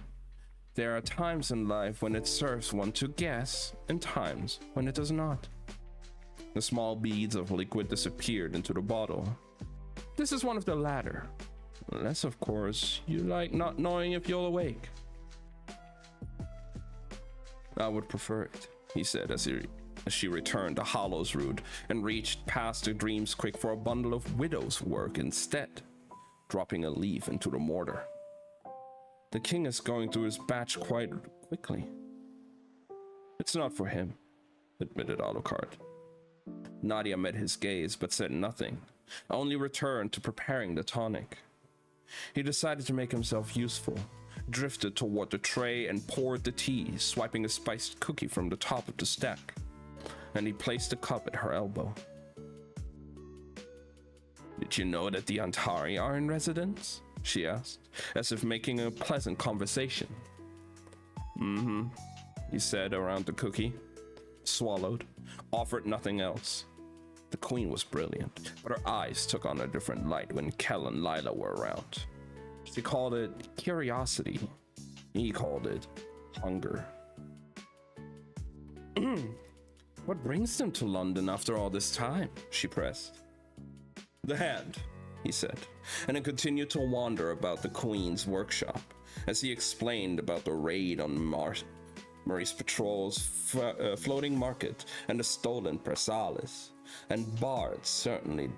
there are times in life when it serves one to guess, and times when it does not. The small beads of liquid disappeared into the bottle. This is one of the latter. Unless, of course, you like not knowing if you'll awake. I would prefer it, he said as she returned to Hollowsroot and reached past the Dreams Quick for a bundle of widow's work instead, dropping a leaf into the mortar. The king is going through his batch quite quickly. It's not for him, admitted Alucard. Nadia met his gaze but said nothing, only returned to preparing the tonic. He decided to make himself useful, drifted toward the tray and poured the tea, swiping a spiced cookie from the top of the stack, and he placed the cup at her elbow. Did you know that the Antari are in residence? She asked, as if making a pleasant conversation. Mm-hmm, he said around the cookie, swallowed, offered nothing else. The queen was brilliant, but her eyes took on a different light when Kel and Lila were around. She called it curiosity. He called it hunger. What brings them to London after all this time? She pressed. The hand, he said, and then continued to wander about the queen's workshop as he explained about the raid on Maurice Patrol's floating market and the stolen Persalis, and Bard's certainty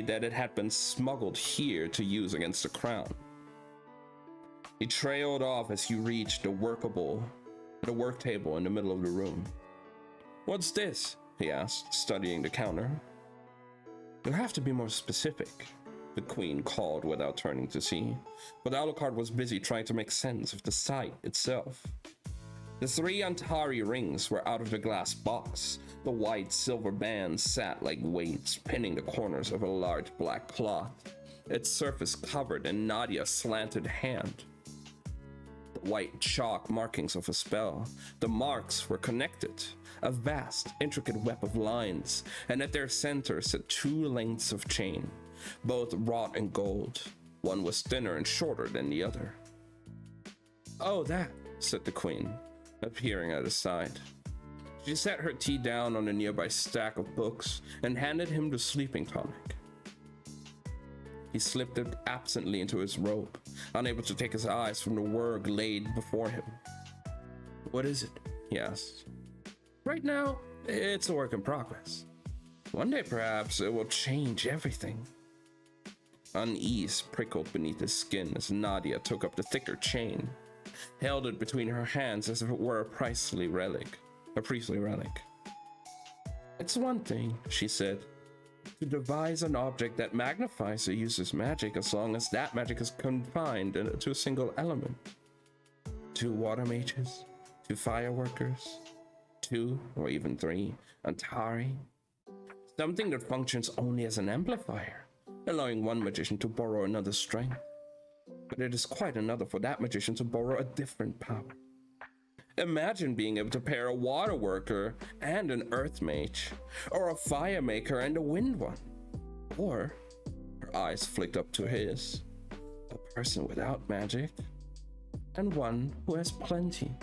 that it had been smuggled here to use against the crown. He trailed off as he reached the work table in the middle of the room. What's this? He asked, studying the counter. You'll have to be more specific, the queen called without turning to see, but Alucard was busy trying to make sense of the sight itself. The 3 Antari rings were out of the glass box. The white silver bands sat like weights, pinning the corners of a large black cloth, its surface covered in Nadia's slanted hand. The white chalk markings of a spell. The marks were connected, a vast, intricate web of lines, and at their center sat 2 lengths of chain, both wrought in gold. One was thinner and shorter than the other. Oh, that, said the queen, appearing at his side. She set her tea down on a nearby stack of books and handed him the sleeping tonic. He slipped it absently into his robe, unable to take his eyes from the work laid before him. What is it? He asked. Right now, it's a work in progress. One day, perhaps, it will change everything. Unease prickled beneath his skin as Nadia took up the thicker chain, held it between her hands as if it were a priestly relic. It's one thing, she said, to devise an object that magnifies or uses magic as long as that magic is confined to a single element. 2 water mages, 2 fireworkers, 2 or even 3 Antari. Something that functions only as an amplifier, allowing one magician to borrow another's strength. But it is quite another for that magician to borrow a different power. Imagine being able to pair a water worker and an earth mage, or a fire maker and a wind one. Or, her eyes flicked up to his, a person without magic, and one who has plenty.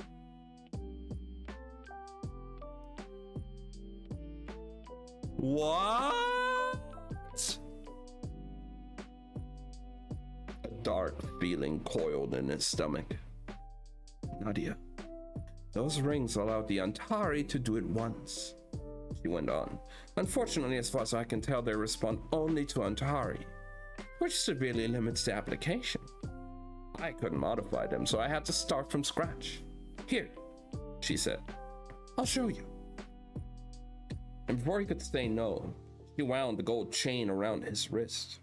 What? A dark feeling coiled in his stomach. Nadia, those rings allowed the Antari to do it once, she went on. Unfortunately, as far as I can tell, they respond only to Antari, which severely limits the application. I couldn't modify them, so I had to start from scratch. Here, she said. I'll show you. And before he could say no, she wound the gold chain around his wrist.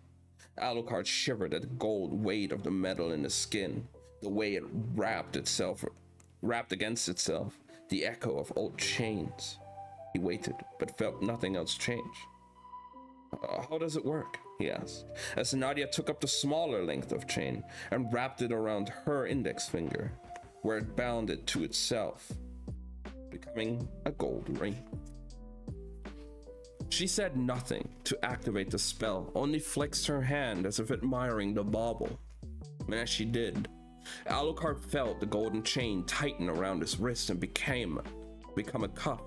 Alucard shivered at the gold weight of the metal in his skin, the way it wrapped against itself, the echo of old chains. He waited, but felt nothing else change. How does it work? He asked, as Nadia took up the smaller length of chain and wrapped it around her index finger, where it bound it to itself, becoming a gold ring. She said nothing to activate the spell, only flexed her hand as if admiring the bauble. And as she did, Alucard felt the golden chain tighten around his wrist and become a cuff,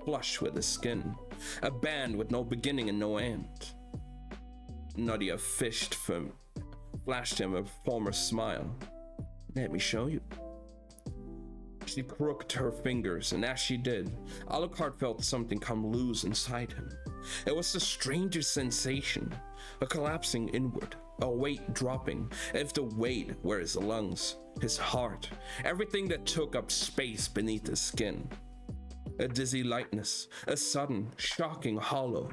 flush with his skin, a band with no beginning and no end. Nadia flashed him a former smile. Let me show you. She crooked her fingers, and as she did, Alucard felt something come loose inside him. It was the strangest sensation, a collapsing inward, a weight dropping, as if the weight were his lungs, his heart, everything that took up space beneath his skin. A dizzy lightness, a sudden, shocking hollow.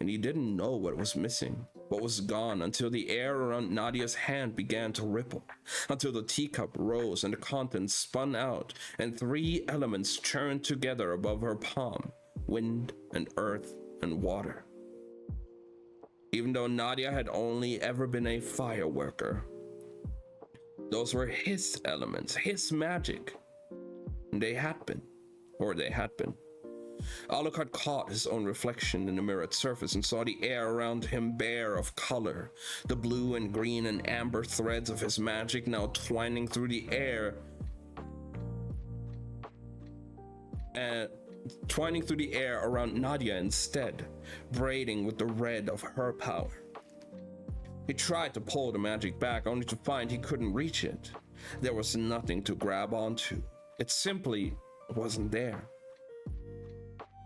And he didn't know what was missing, what was gone, until the air around Nadia's hand began to ripple, until the teacup rose and the contents spun out, and three elements churned together above her palm: wind and earth and water. Even though Nadia had only ever been a fire worker, those were his elements, his magic. And they had been. Alucard caught his own reflection in the mirrored surface and saw the air around him bare of color, the blue and green and amber threads of his magic now twining through the air around Nadia instead, braiding with the red of her power. He tried to pull the magic back, only to find he couldn't reach it. There was nothing to grab onto. It simply wasn't there.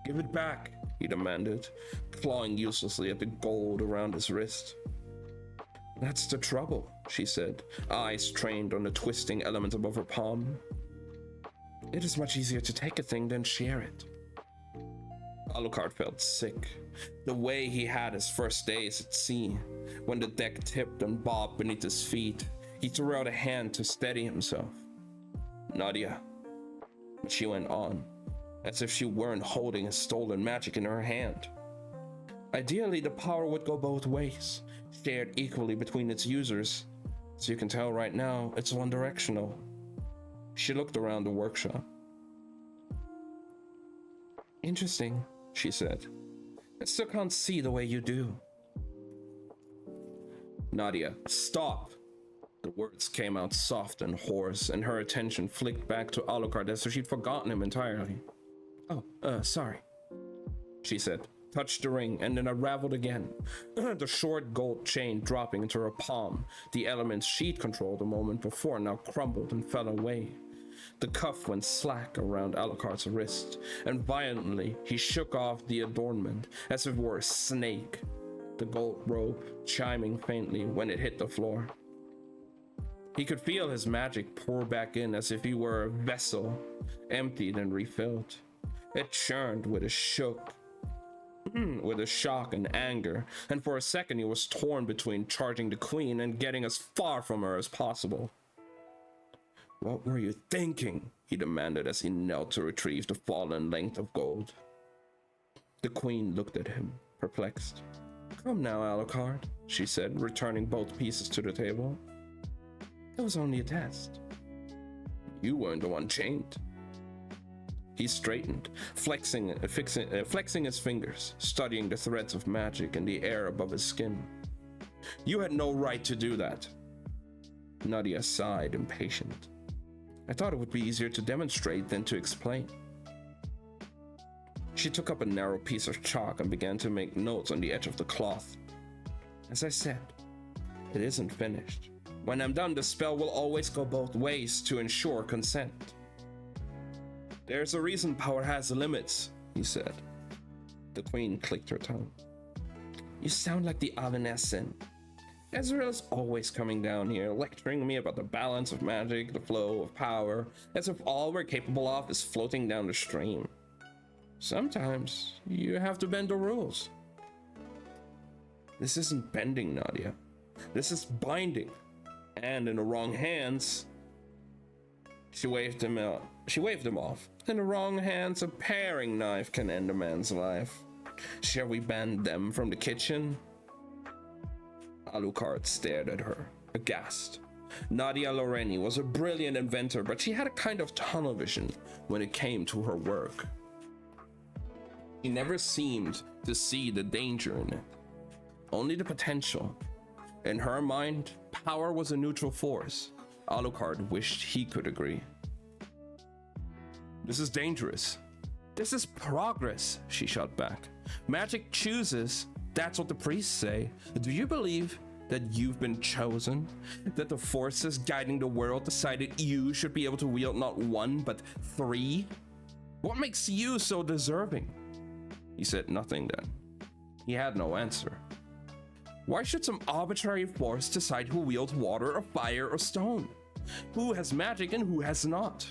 Give it back, he demanded, clawing uselessly at the gold around his wrist. That's the trouble, she said, eyes trained on the twisting element above her palm. It is much easier to take a thing than share it. Alucard felt sick, the way he had his first days at sea. When the deck tipped and bobbed beneath his feet, he threw out a hand to steady himself. Nadia. She went on, as if she weren't holding his stolen magic in her hand. Ideally, the power would go both ways, shared equally between its users. As you can tell right now, it's one-directional. She looked around the workshop. Interesting, she said. I still can't see the way you do. Nadia, stop! The words came out soft and hoarse, and her attention flicked back to Alucard as if she'd forgotten him entirely. Sorry, she said, touched the ring, and then unraveled again. The short gold chain dropping into her palm, the elements she'd controlled a moment before now crumbled and fell away. The cuff went slack around Alucard's wrist, and violently he shook off the adornment as if it were a snake, the gold rope chiming faintly when it hit the floor. He could feel his magic pour back in as if he were a vessel, emptied and refilled. It churned with a shock and anger, and for a second he was torn between charging the queen and getting as far from her as possible. What were you thinking? He demanded as he knelt to retrieve the fallen length of gold. The queen looked at him, perplexed. Come now, Alucard, she said, returning both pieces to the table. It was only a test. You weren't the one chained. He straightened, flexing his fingers, studying the threads of magic in the air above his skin. You had no right to do that. Nadia sighed, impatient. I thought it would be easier to demonstrate than to explain. She took up a narrow piece of chalk and began to make notes on the edge of the cloth. As I said, it isn't finished. When I'm done, the spell will always go both ways to ensure consent. There's a reason power has limits, he said. The queen clicked her tongue. You sound like the Avanescent. Ezreal's always coming down here, lecturing me about the balance of magic, the flow of power, as if all we're capable of is floating down the stream. Sometimes you have to bend the rules. This isn't bending, Nadia. This is binding. And in the wrong hands, she waved him off. In the wrong hands, a paring knife can end a man's life. Shall we ban them from the kitchen? Alucard stared at her, aghast. Nadia Loreni was a brilliant inventor, but she had a kind of tunnel vision when it came to her work. She never seemed to see the danger in it, only the potential. In her mind, power was a neutral force. Alucard wished he could agree. This is dangerous. This is progress, she shot back. Magic chooses, That's what the priests say. Do you believe that you've been chosen? That the forces guiding the world decided you should be able to wield not one, but three? What makes you so deserving? He said nothing then. He had no answer. Why should some arbitrary force decide who wields water or fire or stone? Who has magic and who has not?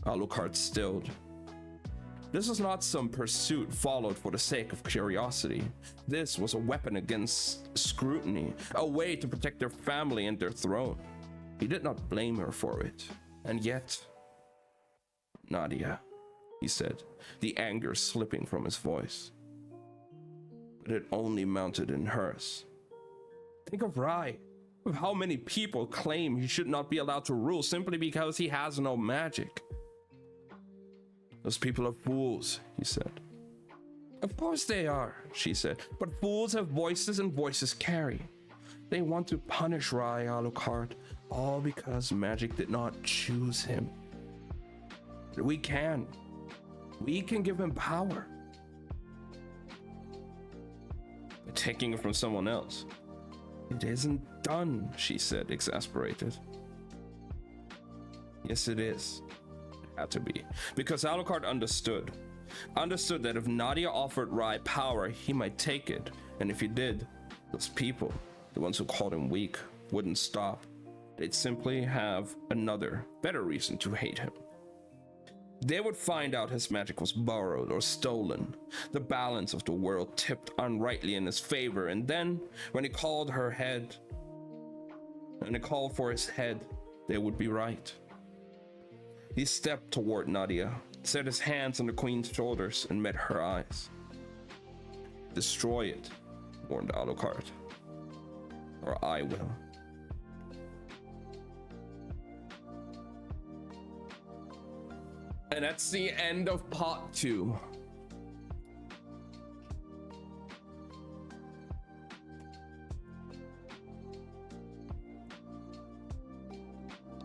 Alucard stilled. This was not some pursuit followed for the sake of curiosity. This was a weapon against scrutiny, a way to protect their family and their throne. He did not blame her for it. And yet... Nadia, he said, the anger slipping from his voice. But it only mounted in hers. Think of Rai, of how many people claim he should not be allowed to rule simply because he has no magic. Those people are fools, he said. Of course they are, she said, but fools have voices and voices carry. They want to punish Rai Alucard, all because magic did not choose him. We can give him power. By taking it from someone else. It isn't done, she said, exasperated. Yes, it is. Had to be, because Alucard understood that if Nadia offered Rai power, he might take it, and if he did, those people, the ones who called him weak, wouldn't stop. They'd simply have another, better reason to hate him. They would find out his magic was borrowed or stolen, the balance of the world tipped unrightly in his favor, and then, when he called for his head, they would be right. He stepped toward Nadia, set his hands on the queen's shoulders, and met her eyes. Destroy it, warned Alucard. Or I will. And that's the end of part 2.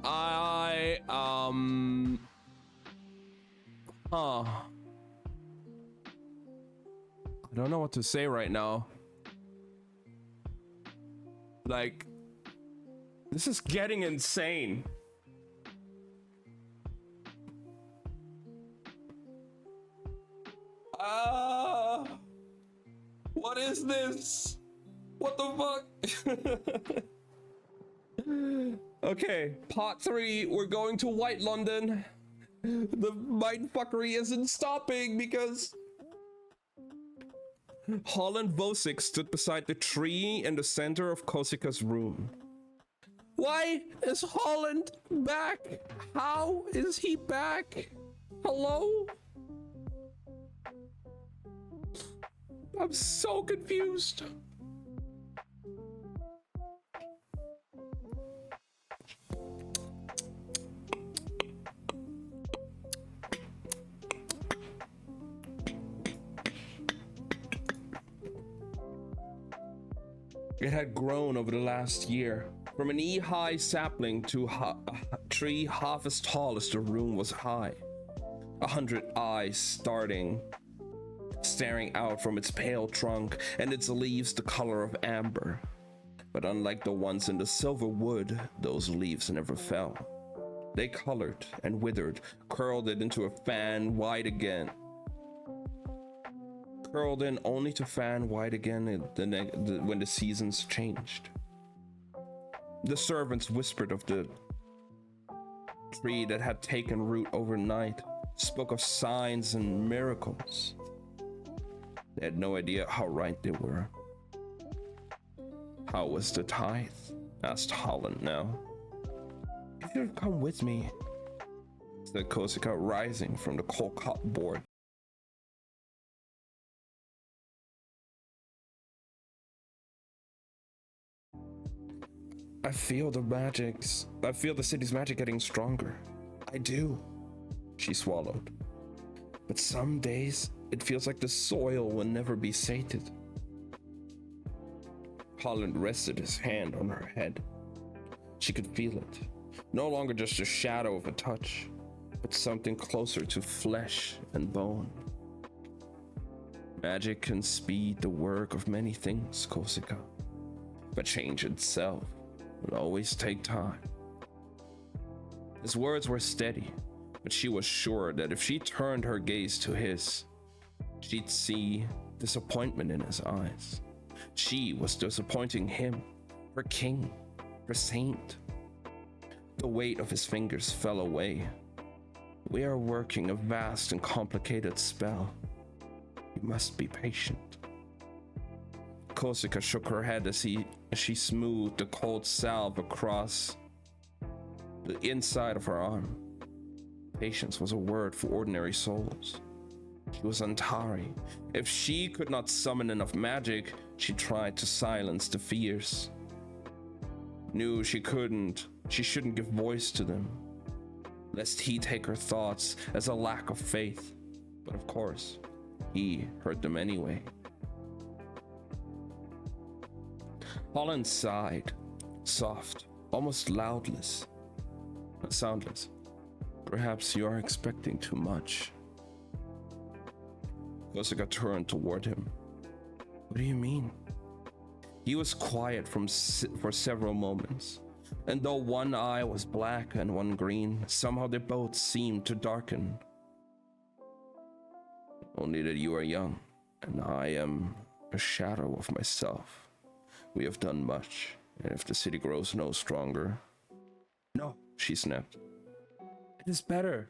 I don't know what to say right now. Like, this is getting insane. What is this? What the fuck? Okay, part 3, we're going to White London. The mindfuckery isn't stopping because Holland Vosik stood beside the tree in the center of Kosika's room. Why is Holland back? How is he back? Hello? I'm so confused. It had grown over the last year, from an knee-high sapling to a tree half as tall as the room was high. 100 eyes staring out from its pale trunk, and its leaves the color of amber. But unlike the ones in the silver wood, those leaves never fell. They colored and withered, curled it into a fan wide again. Curled in only to fan wide again when the seasons changed. The servants whispered of the tree that had taken root overnight, spoke of signs and miracles. They had no idea how right they were. How was the tithe? Asked Holland now. If you'd come with me, said Kosika, rising from the coal-cop board. I feel the city's magic getting stronger. I do. She swallowed. But some days, it feels like the soil will never be sated. Holland rested his hand on her head. She could feel it. No longer just a shadow of a touch, but something closer to flesh and bone. Magic can speed the work of many things, Korsica, but change itself will always take time. His words were steady, but she was sure that if she turned her gaze to his, she'd see disappointment in his eyes. She was disappointing him, her king, her saint. The weight of his fingers fell away. We are working a vast and complicated spell. You must be patient. Korsica shook her head as she smoothed the cold salve across the inside of her arm. Patience was a word for ordinary souls. She was Antari. If she could not summon enough magic, she tried to silence the fears. Knew she shouldn't give voice to them, lest he take her thoughts as a lack of faith. But of course, he heard them anyway. Holland sighed, soft, almost soundless. Perhaps you are expecting too much. Korsica turned toward him. What do you mean? He was quiet for several moments, and though one eye was black and one green, somehow they both seemed to darken. Only that you are young, and I am a shadow of myself. We have done much, and if the city grows no stronger... No, she snapped. It is better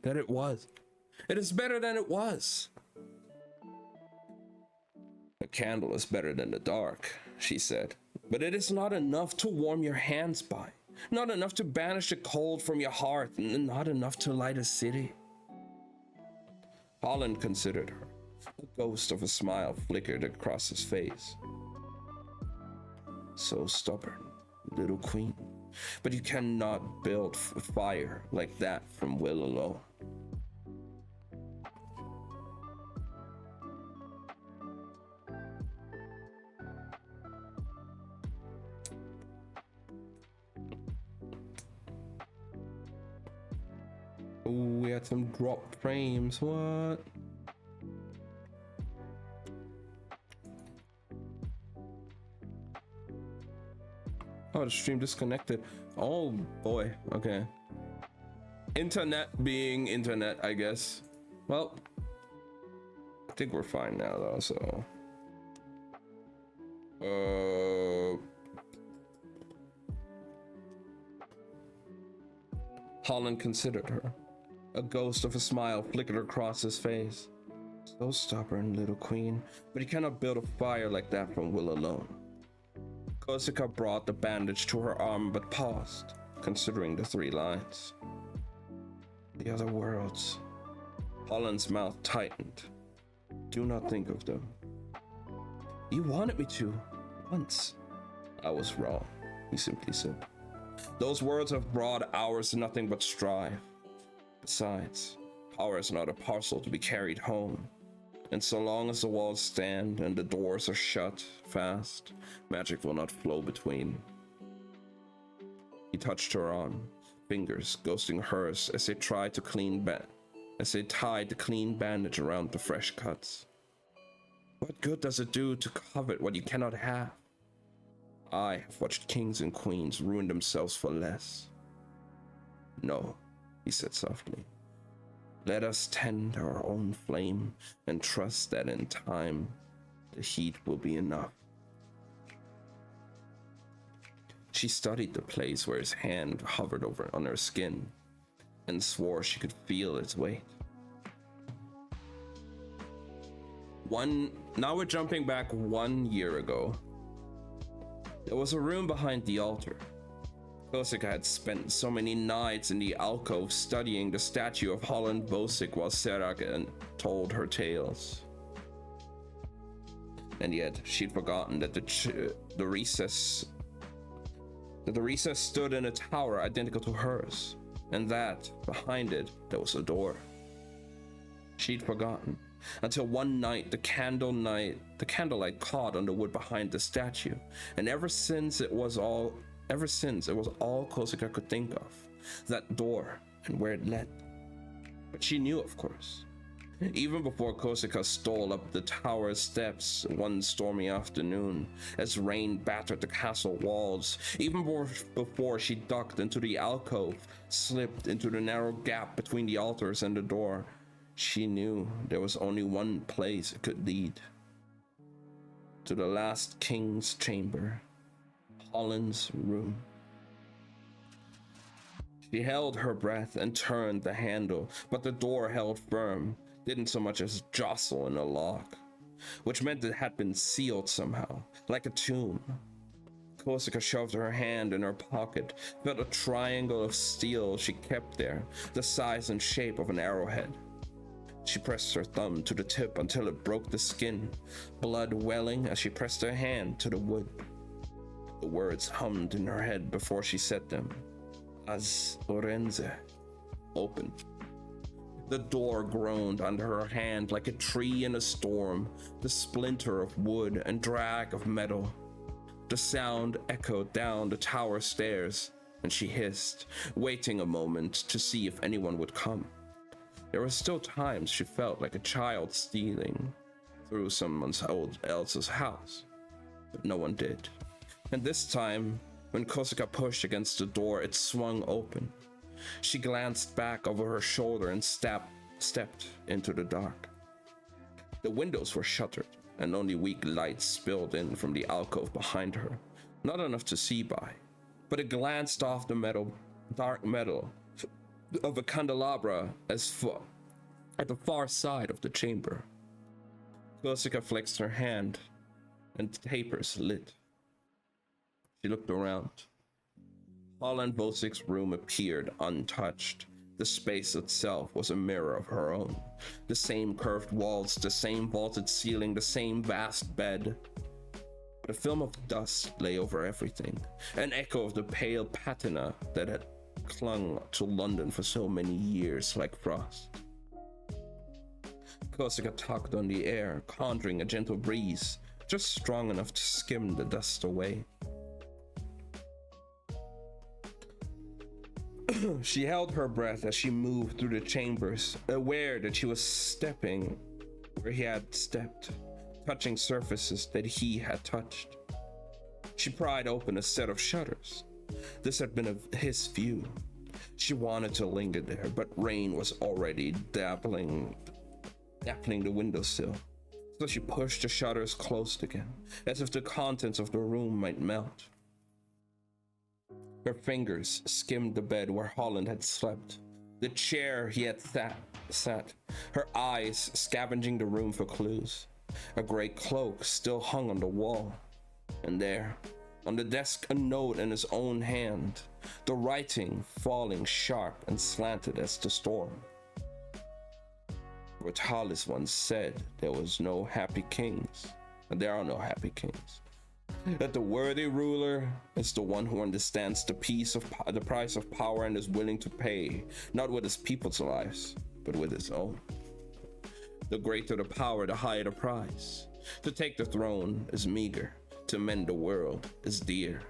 than it was. It is better than it was. A candle is better than the dark, she said, but it is not enough to warm your hands by, not enough to banish the cold from your heart, and not enough to light a city. Holland considered her. A ghost of a smile flickered across his face. So stubborn, little queen, but you cannot build fire like that from will alone. Ooh, we had some drop frames. What? Oh, the stream disconnected. Oh boy. Okay. Internet being internet, I guess. Well, I think we're fine now though, so. Holland considered her. A ghost of a smile flickered across his face. So stubborn, little queen, but you cannot build a fire like that from will alone. Korsica brought the bandage to her arm but paused, considering the 3 lines. The other worlds. Holland's mouth tightened. Do not think of them. You wanted me to, once. I was wrong, he simply said. Those words have brought ours nothing but strife. Besides, power is not a parcel to be carried home. And so long as the walls stand and the doors are shut fast, magic will not flow between. He touched her arm, fingers ghosting hers as they tied the clean bandage around the fresh cuts. What good does it do to covet what you cannot have? I have watched kings and queens ruin themselves for less. No, he said softly. Let us tend our own flame and trust that in time, the heat will be enough. She studied the place where his hand hovered on her skin and swore she could feel its weight. Now we're jumping back 1 year ago. There was a room behind the altar. Korsica had spent so many nights in the alcove studying the statue of Holland Bosick while Serac told her tales. And yet she'd forgotten that the recess stood in a tower identical to hers, and that behind it there was a door. She'd forgotten until one night the candlelight caught on the wood behind the statue, and ever since it was all Korsica could think of, that door and where it led. But she knew, of course. Even before Kosika stole up the tower steps one stormy afternoon, as rain battered the castle walls, even before she ducked into the alcove, slipped into the narrow gap between the altars and the door, she knew there was only one place it could lead. To the last king's chamber, Holland's room. She held her breath and turned the handle, but the door held firm, didn't so much as jostle in a lock, which meant it had been sealed somehow, like a tomb. Kosika shoved her hand in her pocket, felt a triangle of steel she kept there, the size and shape of an arrowhead. She pressed her thumb to the tip until it broke the skin, blood welling as she pressed her hand to the wood. The words hummed in her head before she said them. Az Orenze. Open. The door groaned under her hand like a tree in a storm, the splinter of wood and drag of metal. The sound echoed down the tower stairs, and she hissed, waiting a moment to see if anyone would come. There were still times she felt like a child stealing through someone else's house, but no one did. And this time, when Kosika pushed against the door, it swung open. She glanced back over her shoulder and stepped into the dark. The windows were shuttered, and only weak light spilled in from the alcove behind her, not enough to see by, but it glanced off the dark metal of a candelabra at the far side of the chamber. Kosika flexed her hand, and the tapers lit. She looked around. Holland Vosik's room appeared untouched. The space itself was a mirror of her own. The same curved walls, the same vaulted ceiling, the same vast bed. But a film of dust lay over everything, an echo of the pale patina that had clung to London for so many years like frost. Kosika tugged on the air, conjuring a gentle breeze, just strong enough to skim the dust away. She held her breath as she moved through the chambers, aware that she was stepping where he had stepped, touching surfaces that he had touched. She pried open a set of shutters. This had been his view. She wanted to linger there, but rain was already dappling the windowsill. So she pushed the shutters closed again, as if the contents of the room might melt. Her fingers skimmed the bed where Holland had slept, the chair he had sat, her eyes scavenging the room for clues. A gray cloak still hung on the wall, and there, on the desk, a note in his own hand, the writing falling sharp and slanted as the storm. Vitalis once said there was no happy kings, and there are no happy kings. That the worthy ruler is the one who understands the price of power and is willing to pay, not with his people's lives, but with his own. The greater the power, the higher the price. To take the throne is meager, to mend the world is dear.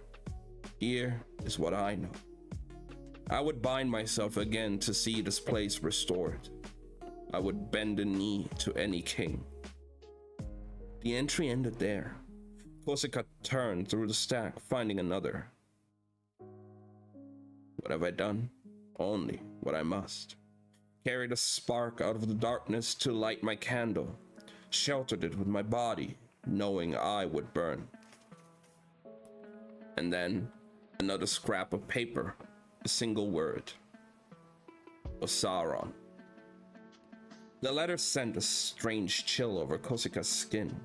Here is what I know. I would bind myself again to see this place restored. I would bend a knee to any king. The entry ended there. Kosika turned through the stack, finding another. What have I done? Only what I must. Carried a spark out of the darkness to light my candle. Sheltered it with my body, knowing I would burn. And then, another scrap of paper, a single word. Osaron. The letter sent a strange chill over Kosika's skin.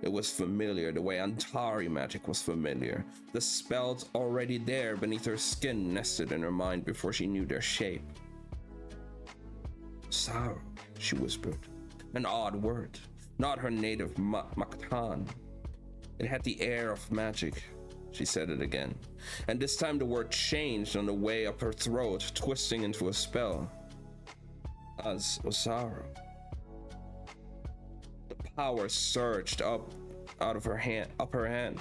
It was familiar the way Antari magic was familiar. The spells already there beneath her skin nested in her mind before she knew their shape. Sorrow, she whispered. An odd word. Not her native Mactan. It had the air of magic. She said it again. And this time the word changed on the way up her throat, twisting into a spell. As Osaru. Power surged up her hand.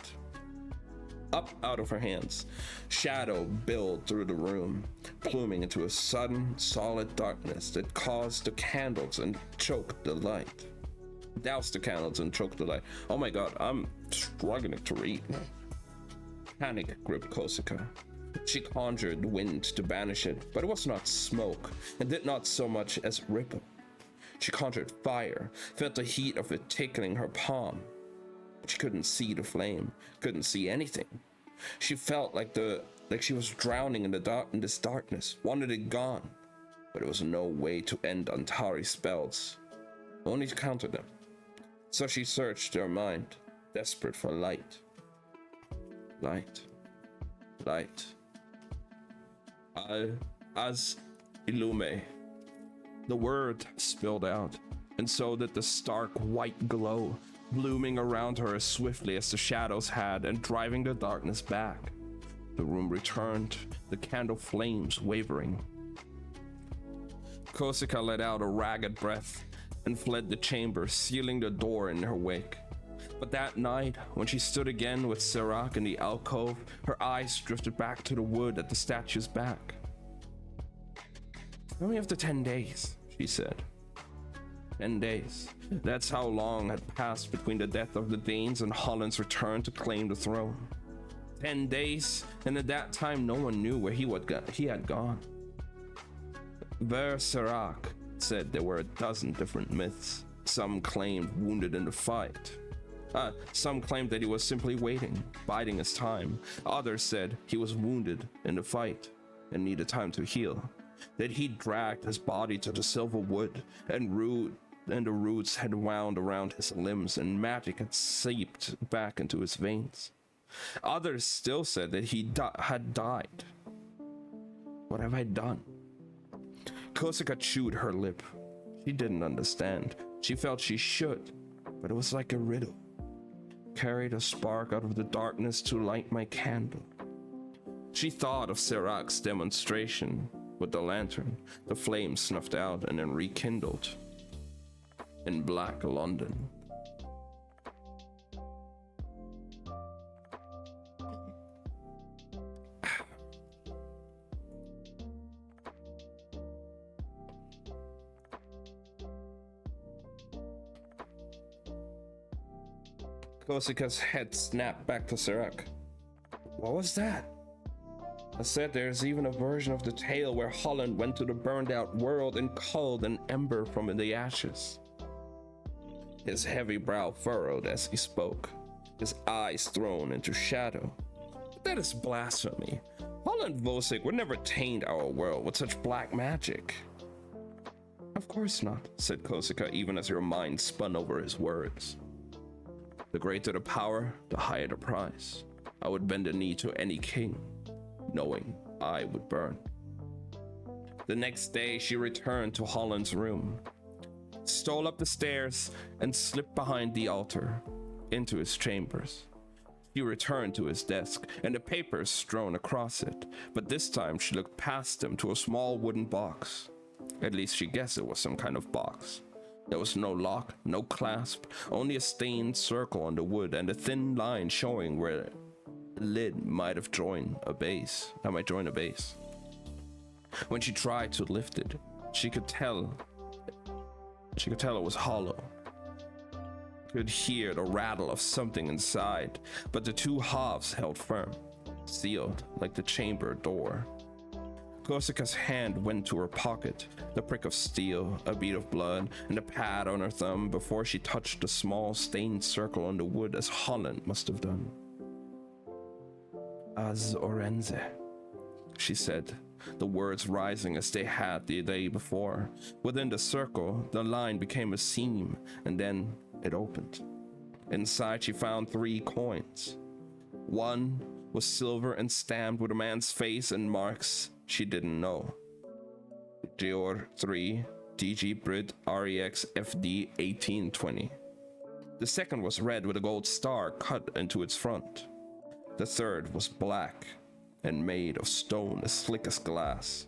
up out of her hands. Shadow billowed through the room, pluming into a sudden, solid darkness that caused the candles and choked the light. Doused the candles and choked the light. Oh my god, I'm struggling to read. Panic gripped Kosika. She conjured wind to banish it, but it was not smoke, and did not so much as ripple. She conjured fire, felt the heat of it tickling her palm. She couldn't see the flame, couldn't see anything. She felt like she was drowning in this darkness, wanted it gone. But there was no way to end Antari's spells, only to counter them. So she searched her mind, desperate for light. Light. Light. As Illume. The word spilled out, and so did the stark white glow, blooming around her as swiftly as the shadows had and driving the darkness back. The room returned, the candle flames wavering. Kosika let out a ragged breath and fled the chamber, sealing the door in her wake. But that night, when she stood again with Serac in the alcove, her eyes drifted back to the wood at the statue's back. Only after 10 days, she said. 10 days. That's how long had passed between the death of the Danes and Holland's return to claim the throne. 10 days, and at that time no one knew where he had gone. Ver Serac said there were a dozen different myths. Some claimed wounded in the fight. Some claimed that he was simply waiting, biding his time. Others said he was wounded in the fight and needed time to heal. That he dragged his body to the silver wood and the roots had wound around his limbs and magic had seeped back into his veins. Others still said that he had died. What have I done? Kosika chewed her lip. She didn't understand. She felt she should, but it was like a riddle. Carried a spark out of the darkness to light my candle. She thought of Serac's demonstration with the lantern. The flame snuffed out and then rekindled in Black London. Kosika's head snapped back to Serac. What was that? I said there's even a version of the tale where Holland went to the burned out world and culled an ember from the ashes. His heavy brow furrowed as he spoke, his eyes thrown into shadow. That is blasphemy. Holland Vosik would never taint our world with such black magic. Of course not, said Kosika, even as her mind spun over his words. The greater the power, the higher the price. I would bend a knee to any king, knowing I would burn. The next day, she returned to Holland's room, stole up the stairs, and slipped behind the altar into his chambers. He returned to his desk, and the papers strewn across it, but this time she looked past them to a small wooden box. At least she guessed it was some kind of box. There was no lock, no clasp, only a stained circle on the wood and a thin line showing where the lid might join a base. When she tried to lift it, she could tell it was hollow. Could hear the rattle of something inside, but the two halves held firm, sealed like the chamber door. Kosika's hand went to her pocket, the prick of steel, a bead of blood, and a pad on her thumb before she touched the small stained circle on the wood as Holland must have done. Az Orenze, she said, the words rising as they had the day before. Within the circle, the line became a seam, and then it opened. Inside, she found 3 coins. One was silver and stamped with a man's face and marks she didn't know. Geor 3, DG Brit REX FD 1820. The second was red with a gold star cut into its front. The third was black and made of stone as slick as glass.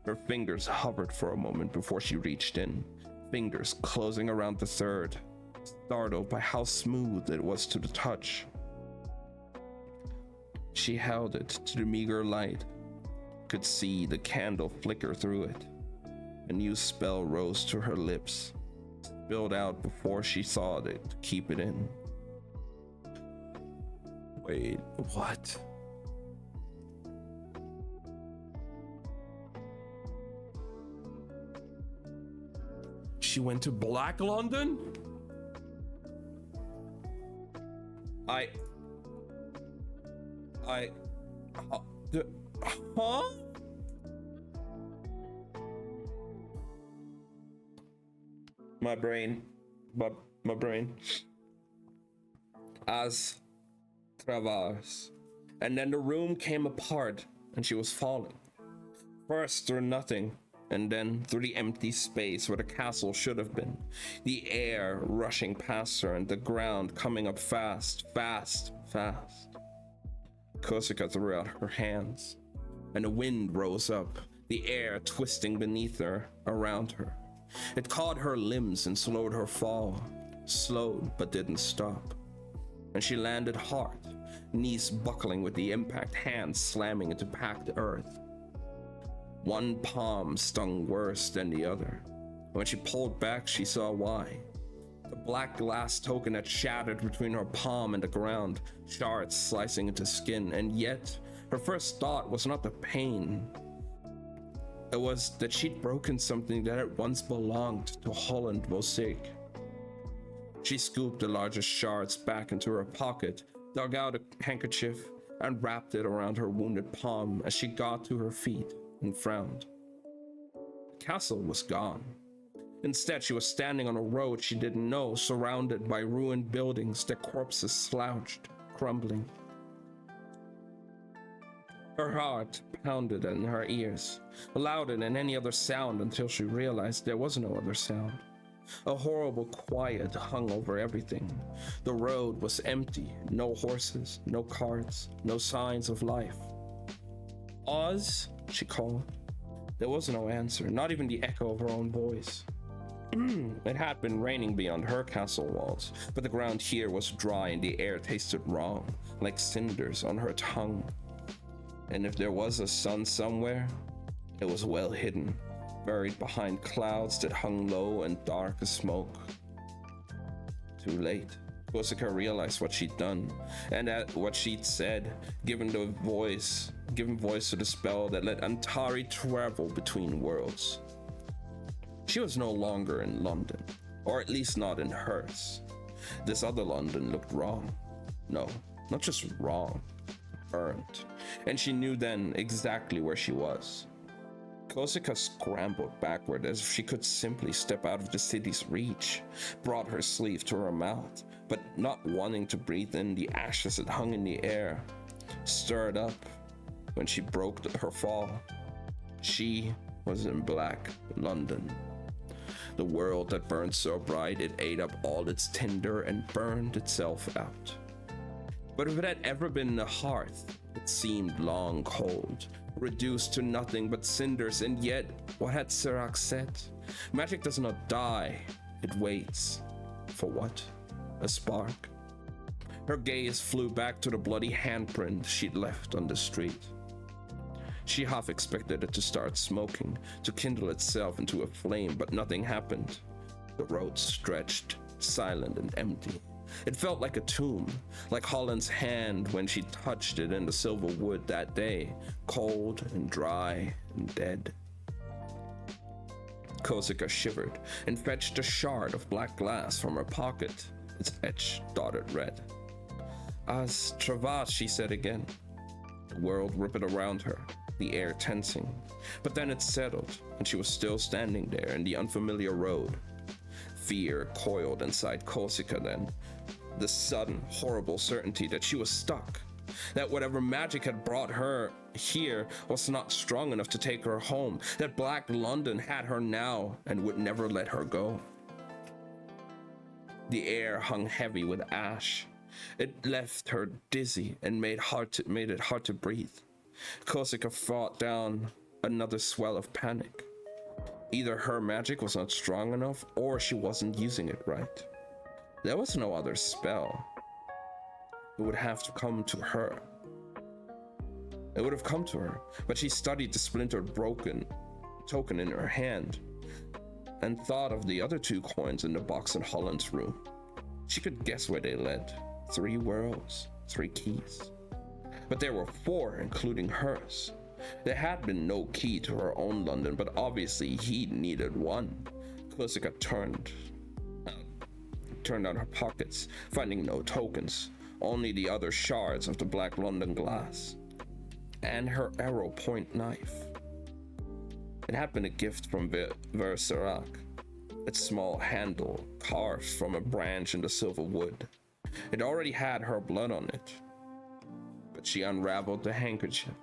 Her fingers hovered for a moment before she reached in, fingers closing around the third, startled by how smooth it was to the touch. She held it to the meager light, could see the candle flicker through it. A new spell rose to her lips, spilled out before she saw it to keep it in. Wait, what? She went to Black London? Huh? My brain. As Travars. And then the room came apart and she was falling. First through nothing, and then through the empty space where the castle should have been. The air rushing past her and the ground coming up fast. Korsica threw out her hands, and the wind rose up, the air twisting beneath her, around her. It caught her limbs and slowed her fall, slowed but didn't stop. And she landed hard, knees buckling with the impact, hands slamming into packed earth. One palm stung worse than the other. When she pulled back, she saw why. The black glass token had shattered between her palm and the ground, shards slicing into skin, and yet her first thought was not the pain. It was that she'd broken something that had once belonged to Holland Vosig. She scooped the largest shards back into her pocket, dug out a handkerchief, and wrapped it around her wounded palm as she got to her feet and frowned. The castle was gone. Instead, she was standing on a road she didn't know, surrounded by ruined buildings, their corpses slouched, crumbling. Her heart pounded in her ears, louder than any other sound, until she realized there was no other sound. A horrible quiet hung over everything. The road was empty, no horses, no carts, no signs of life. Oz, she called. There was no answer, not even the echo of her own voice. It had been raining beyond her castle walls, but the ground here was dry and the air tasted wrong, like cinders on her tongue. And if there was a sun somewhere, it was well hidden, buried behind clouds that hung low and dark as smoke. Too late. Korsica realized what she'd done, and at what she'd said, given voice to the spell that let Antari travel between worlds. She was no longer in London, or at least not in hers. This other London looked wrong. No, not just wrong, burnt. And she knew then exactly where she was. Korsica scrambled backward as if she could simply step out of the city's reach, brought her sleeve to her mouth, but not wanting to breathe in the ashes that hung in the air, stirred up when she broke her fall. She was in Black London. The world that burned so bright it ate up all its tinder and burned itself out. But if it had ever been the hearth, it seemed long cold, reduced to nothing but cinders, and yet, what had Serac said? Magic does not die, it waits. For what? A spark? Her gaze flew back to the bloody handprint she'd left on the street. She half expected it to start smoking, to kindle itself into a flame, but nothing happened. The road stretched, silent and empty. It felt like a tomb, like Holland's hand when she touched it in the silver wood that day, cold and dry and dead. Korsica shivered and fetched a shard of black glass from her pocket, its edge dotted red. As Travas, she said again. The world rippled around her, the air tensing. But then it settled, and she was still standing there in the unfamiliar road. Fear coiled inside Korsica then. The sudden, horrible certainty that she was stuck. That whatever magic had brought her here was not strong enough to take her home. That Black London had her now and would never let her go. The air hung heavy with ash. It left her dizzy and made it hard to breathe. Korsica fought down another swell of panic. Either her magic was not strong enough, or she wasn't using it right. There was no other spell. It would have to come to her. It would have come to her, but she studied the splintered broken token in her hand and thought of the other 2 coins in the box in Holland's room. She could guess where they led. 3 worlds, 3 keys. But there were 4, including hers. There had been no key to her own London, but obviously he needed one. Korsica turned on her pockets, finding no tokens, only the other shards of the Black London glass, and her arrow point knife. It had been a gift from Ver Serac, its small handle carved from a branch in the silver wood. It already had her blood on it, but she unraveled the handkerchief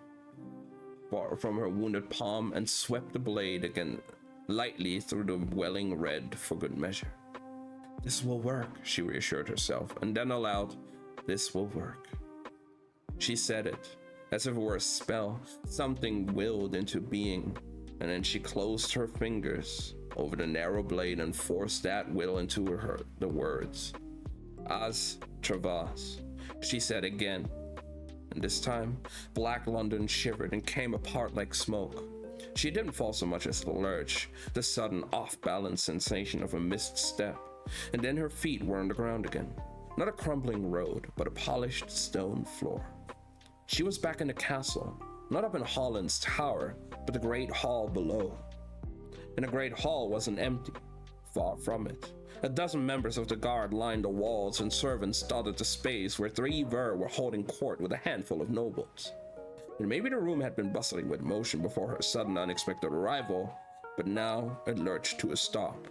from her wounded palm and swept the blade again lightly through the welling red for good measure. This will work, she reassured herself, and then aloud, this will work. She said it, as if it were a spell. Something willed into being, and then she closed her fingers over the narrow blade and forced that will into her the words. As Travas, she said again, and this time, Black London shivered and came apart like smoke. She didn't fall so much as the lurch, the sudden off-balance sensation of a missed step, and then her feet were on the ground again. Not a crumbling road, but a polished stone floor. She was back in the castle, not up in Holland's tower, but the great hall below. And the great hall wasn't empty. Far from it. A dozen members of the guard lined the walls, and servants dotted the space where 3 Ver were holding court with a handful of nobles. And maybe the room had been bustling with motion before her sudden unexpected arrival, but now it lurched to a stop.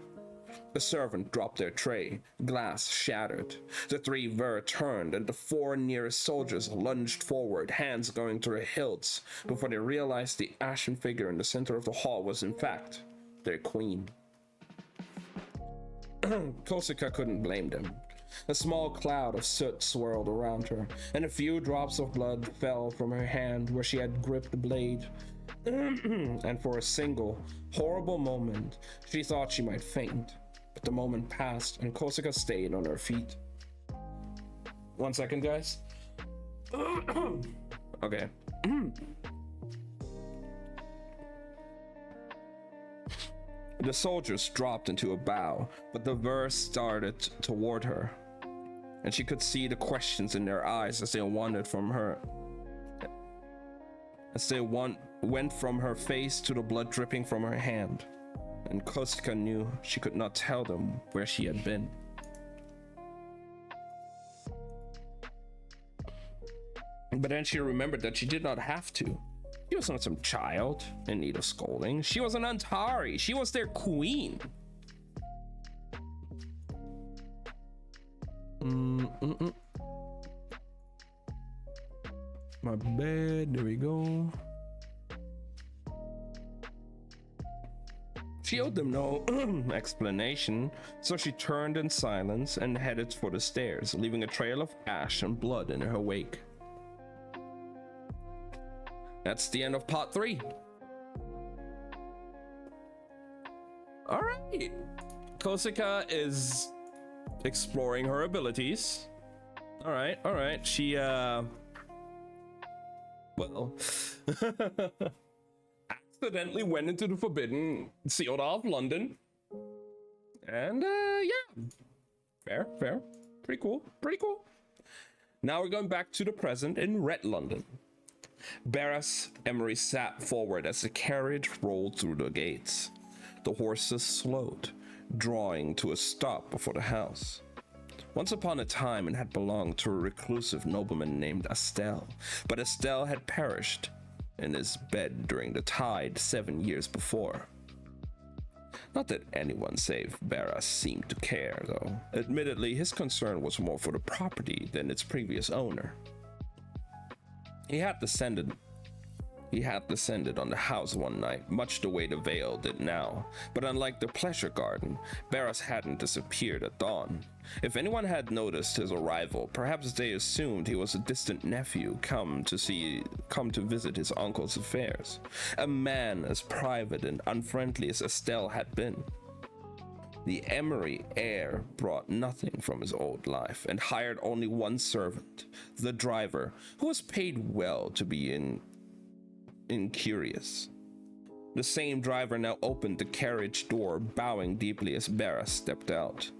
The servant dropped their tray, glass shattered. The 3 Ver turned, and the 4 nearest soldiers lunged forward, hands going to their hilts, before they realized the ashen figure in the center of the hall was in fact their queen. Korsica couldn't blame them. A small cloud of soot swirled around her, and a few drops of blood fell from her hand where she had gripped the blade. And for a single, horrible moment, she thought she might faint. But the moment passed, and Korsica stayed on her feet. 1 second, guys. Okay. The soldiers dropped into a bow, but the Ver started toward her, and she could see the questions in their eyes as they wandered from her. As they went from her face to the blood dripping from her hand, and Korsica knew she could not tell them where she had been. But then she remembered that she did not have to. She was not some child in need of scolding. She was an Antari. She was their queen. My bad. There we go. She owed them no explanation, so she turned in silence and headed for the stairs, leaving a trail of ash and blood in her wake. That's the end of part 3. All right. Korsica is exploring her abilities. All right. She, well, accidentally went into the forbidden, sealed off London. And, yeah. Fair. Pretty cool. Now we're going back to the present in Red London. Barras Emery sat forward as the carriage rolled through the gates. The horses slowed, drawing to a stop before the house. Once upon a time it had belonged to a reclusive nobleman named Estelle, but Estelle had perished in his bed during the tide 7 years before. Not that anyone save Barras seemed to care, though. Admittedly, his concern was more for the property than its previous owner. He had descended on the house one night, much the way the Vale did now, but unlike the pleasure garden, Barras hadn't disappeared at dawn. If anyone had noticed his arrival, perhaps they assumed he was a distant nephew come to visit his uncle's affairs, a man as private and unfriendly as Estelle had been. The Emery heir brought nothing from his old life and hired only one servant, the driver, who was paid well to be in incurious. The same driver now opened the carriage door, bowing deeply as Barras stepped out.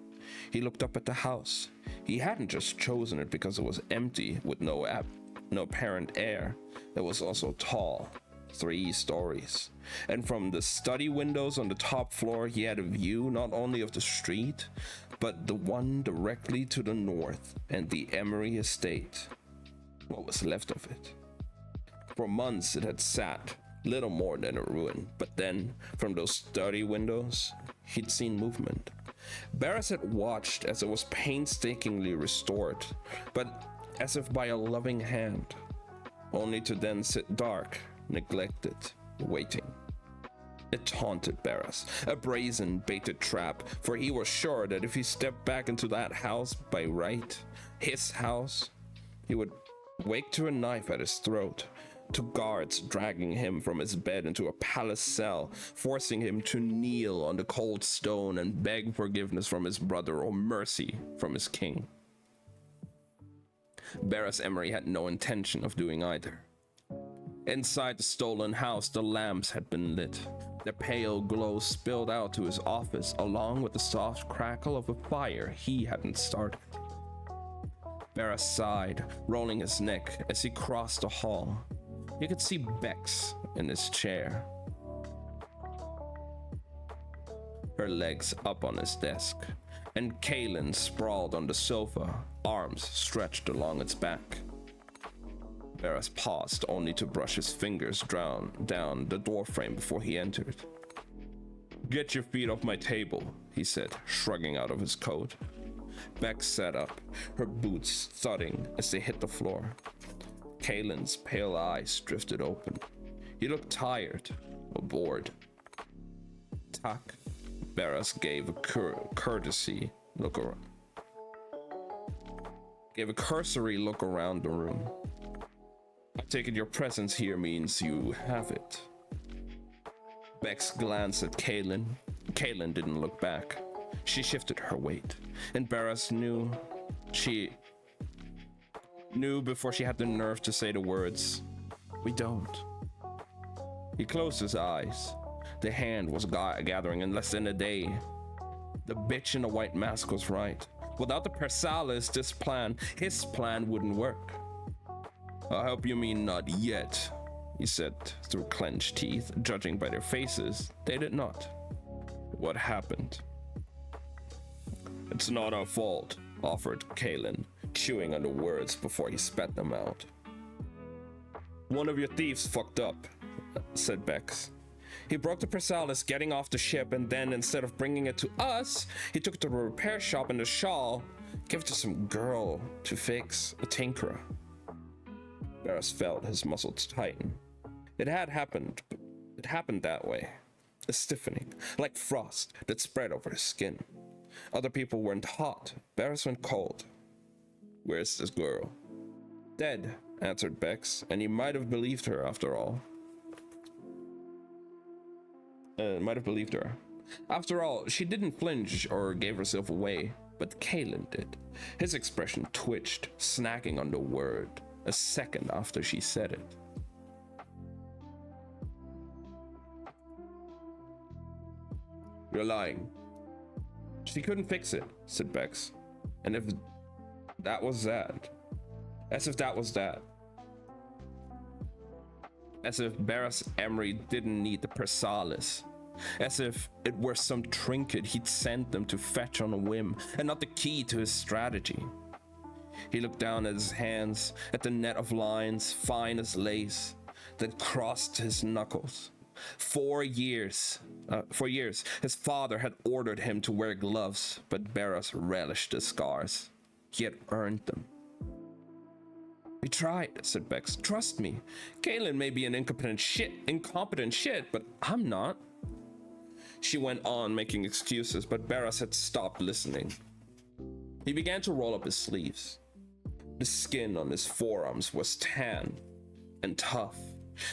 He looked up at the house. He hadn't just chosen it because it was empty with no apparent heir. It was also tall, 3 stories. And from the study windows on the top floor, he had a view not only of the street, but the one directly to the north and the Emery estate. What was left of it? For months it had sat, little more than a ruin, but then, from those study windows, he'd seen movement. Barras had watched as it was painstakingly restored, but as if by a loving hand, only to then sit dark, neglected, waiting. It haunted Barras, a brazen baited trap, for he was sure that if he stepped back into that house by right, his house, he would wake to a knife at his throat, to guards dragging him from his bed into a palace cell, forcing him to kneel on the cold stone and beg forgiveness from his brother or mercy from his king. Barras Emery had no intention of doing either. Inside the stolen house, the lamps had been lit. The pale glow spilled out to his office, along with the soft crackle of a fire he hadn't started. Barras sighed, rolling his neck as he crossed the hall. He could see Bex in his chair, her legs up on his desk, and Kaylin sprawled on the sofa, arms stretched along its back. Barras paused only to brush his fingers down the doorframe before he entered. "Get your feet off my table," he said, shrugging out of his coat. Bex sat up, her boots thudding as they hit the floor. Kaylin's pale eyes drifted open. He looked tired or bored. "Tuck," Barras gave a cursory look around the room. "I take it your presence here means you have it." Bex glanced at Kaylin. Kaylin didn't look back. She shifted her weight, and Barras knew before she had the nerve to say the words, "We don't." He closed his eyes. The hand was gathering in less than a day. The bitch in the white mask was right. Without the Persalis, his plan wouldn't work. "I hope you mean not yet," he said through clenched teeth. Judging by their faces, they did not. "What happened?" "It's not our fault," offered Kaylin, chewing on the words before he spat them out. "One of your thieves fucked up," said Bex. "He broke the Persalis getting off the ship, and then instead of bringing it to us, he took it to a repair shop in the Shawl, gave it to some girl to fix, a tinkerer." Barras felt his muscles tighten. It happened that way. A stiffening, like frost, that spread over his skin. Other people went hot. Barras went cold. "Where's this girl?" "Dead," answered Bex, and he might have believed her after all. After all, she didn't flinch or gave herself away, but Kaylin did. His expression twitched, snacking on the word, a second after she said it. "You're lying." "She couldn't fix it," said Bex. "And if that was that. As if that was that. As if Barras Emery didn't need the Persalis. As if it were some trinket he'd sent them to fetch on a whim, and not the key to his strategy. He looked down at his hands, at the net of lines, fine as lace, that crossed his knuckles. For years, his father had ordered him to wear gloves, but Barras relished the scars. He had earned them. "We tried," said Bex. "Trust me. Kaylin may be an incompetent shit, but I'm not." She went on making excuses, but Barras had stopped listening. He began to roll up his sleeves. The skin on his forearms was tan and tough,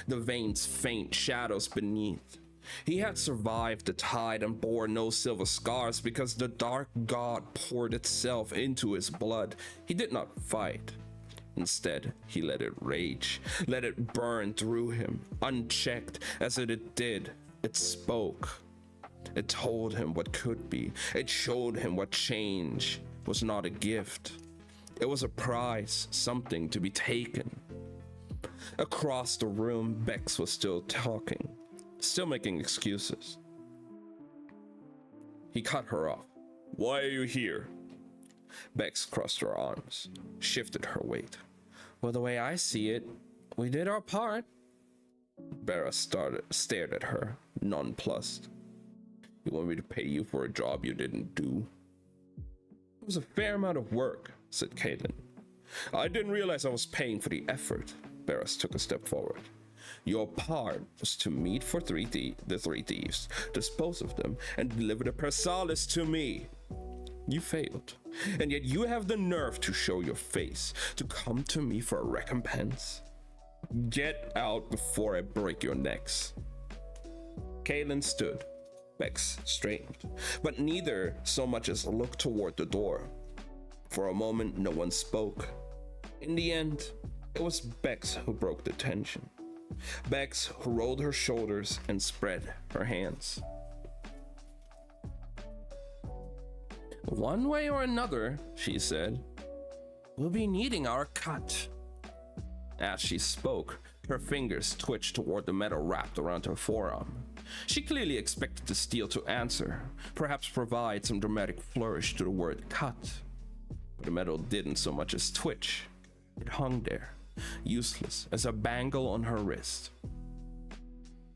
the veins faint shadows beneath. He had survived the tide and bore no silver scars because the dark god poured itself into his blood. He did not fight. Instead, he let it rage, let it burn through him, unchecked. As it did, it spoke. It told him what could be. It showed him what change was not a gift. It was a prize, something to be taken. Across the room, Bex was still talking, still making excuses. He cut her off. "Why are you here?" Bex crossed her arms, shifted her weight. "Well, the way I see it, we did our part." Barra stared at her, nonplussed. "You want me to pay you for a job you didn't do?" "It was a fair amount of work," said Caitlin. "I didn't realize I was paying for the effort." Barras took a step forward. "Your part was to meet for the three thieves, dispose of them, and deliver the Persalis to me. You failed, and yet you have the nerve to show your face, to come to me for a recompense. Get out before I break your necks." Caitlin stood. Bex straightened, but neither so much as looked toward the door. For a moment, no one spoke. In the end, it was Bex who broke the tension. Bex who rolled her shoulders and spread her hands. "One way or another," she said, "we'll be needing our cut." As she spoke, her fingers twitched toward the metal wrapped around her forearm. She clearly expected the steel to answer, perhaps provide some dramatic flourish to the word cut. But the metal didn't so much as twitch. It hung there, useless as a bangle on her wrist.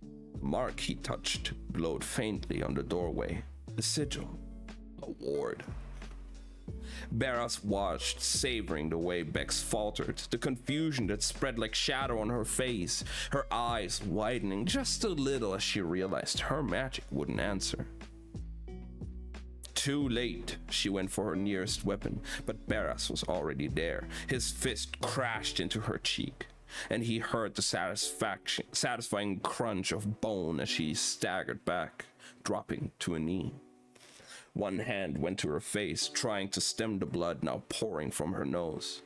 The mark he touched glowed faintly on the doorway, a sigil, a ward. Barras watched, savoring the way Bex faltered, the confusion that spread like shadow on her face, her eyes widening just a little as she realized her magic wouldn't answer. Too late, she went for her nearest weapon, but Barras was already there. His fist crashed into her cheek, and he heard the satisfying crunch of bone as she staggered back, dropping to a knee. One hand went to her face, trying to stem the blood now pouring from her nose.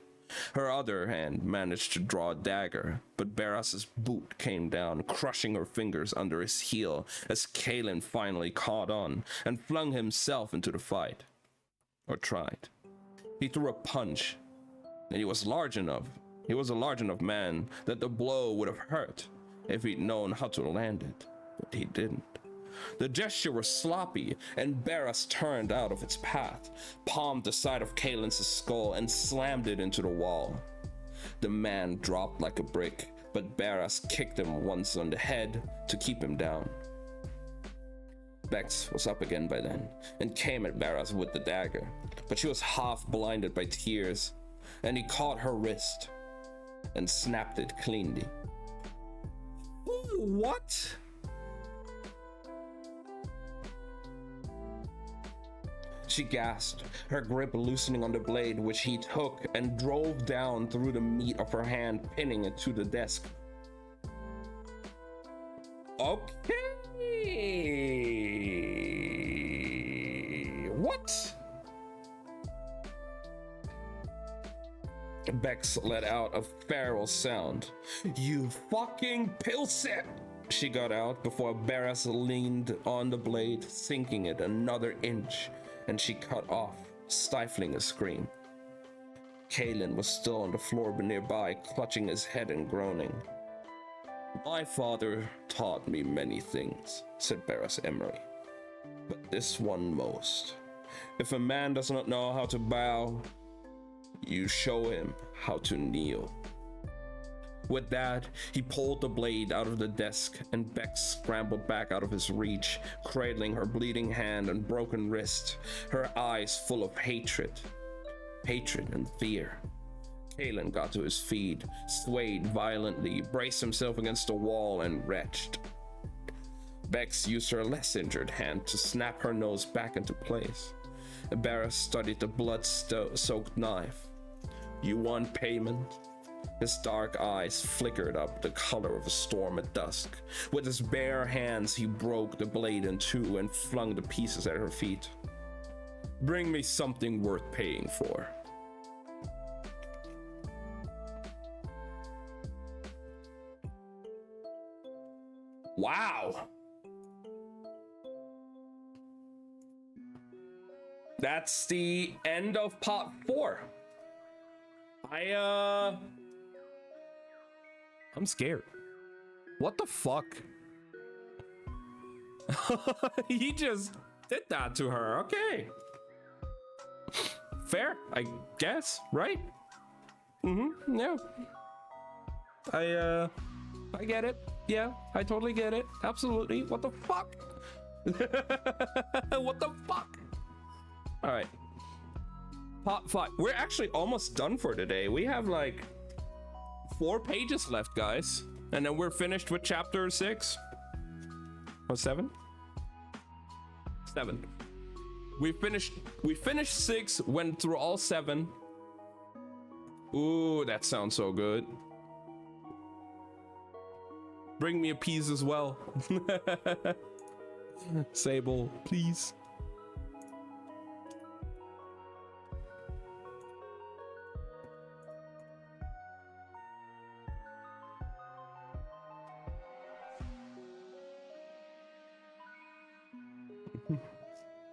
Her other hand managed to draw a dagger, but Barras's boot came down, crushing her fingers under his heel as Caitlin finally caught on and flung himself into the fight. Or tried. He threw a punch, and he was a large enough man that the blow would have hurt if he'd known how to land it, but he didn't. The gesture was sloppy, and Barras turned out of its path, palmed the side of Caitlin's skull, and slammed it into the wall. The man dropped like a brick, but Barras kicked him once on the head to keep him down. Bex was up again by then, and came at Barras with the dagger, but she was half blinded by tears, and he caught her wrist and snapped it cleanly. "What?" She gasped, her grip loosening on the blade, which he took and drove down through the meat of her hand, pinning it to the desk. "Okay. What?" Bex let out a feral sound. "You fucking pilset!" she got out before Barras leaned on the blade, sinking it another inch, and she cut off, stifling a scream. Caitlin was still on the floor nearby, clutching his head and groaning. "My father taught me many things," said Barras Emery, "but this one most. If a man does not know how to bow, you show him how to kneel." With that, he pulled the blade out of the desk, and Bex scrambled back out of his reach, cradling her bleeding hand and broken wrist, her eyes full of hatred and fear. Caitlin got to his feet, swayed violently, braced himself against the wall, and retched. Bex used her less injured hand to snap her nose back into place. Barras studied the blood-soaked knife. "You want payment?" His dark eyes flickered up the color of a storm at dusk. With his bare hands, he broke the blade in two and flung the pieces at her feet. "Bring me something worth paying for." Wow. That's the end of part 4. I'm scared. What the fuck? He just did that to her. Okay. Fair, I guess, right? Yeah. I get it. Yeah, I totally get it. Absolutely. What the fuck? What the fuck? All right. Part 5. We're actually almost done for today. We have like 4 pages left, guys. And then we're finished with chapter 6. Or 7? 7. We finished 6, went through all 7. Ooh, that sounds so good. Bring me a piece as well. Sable, please.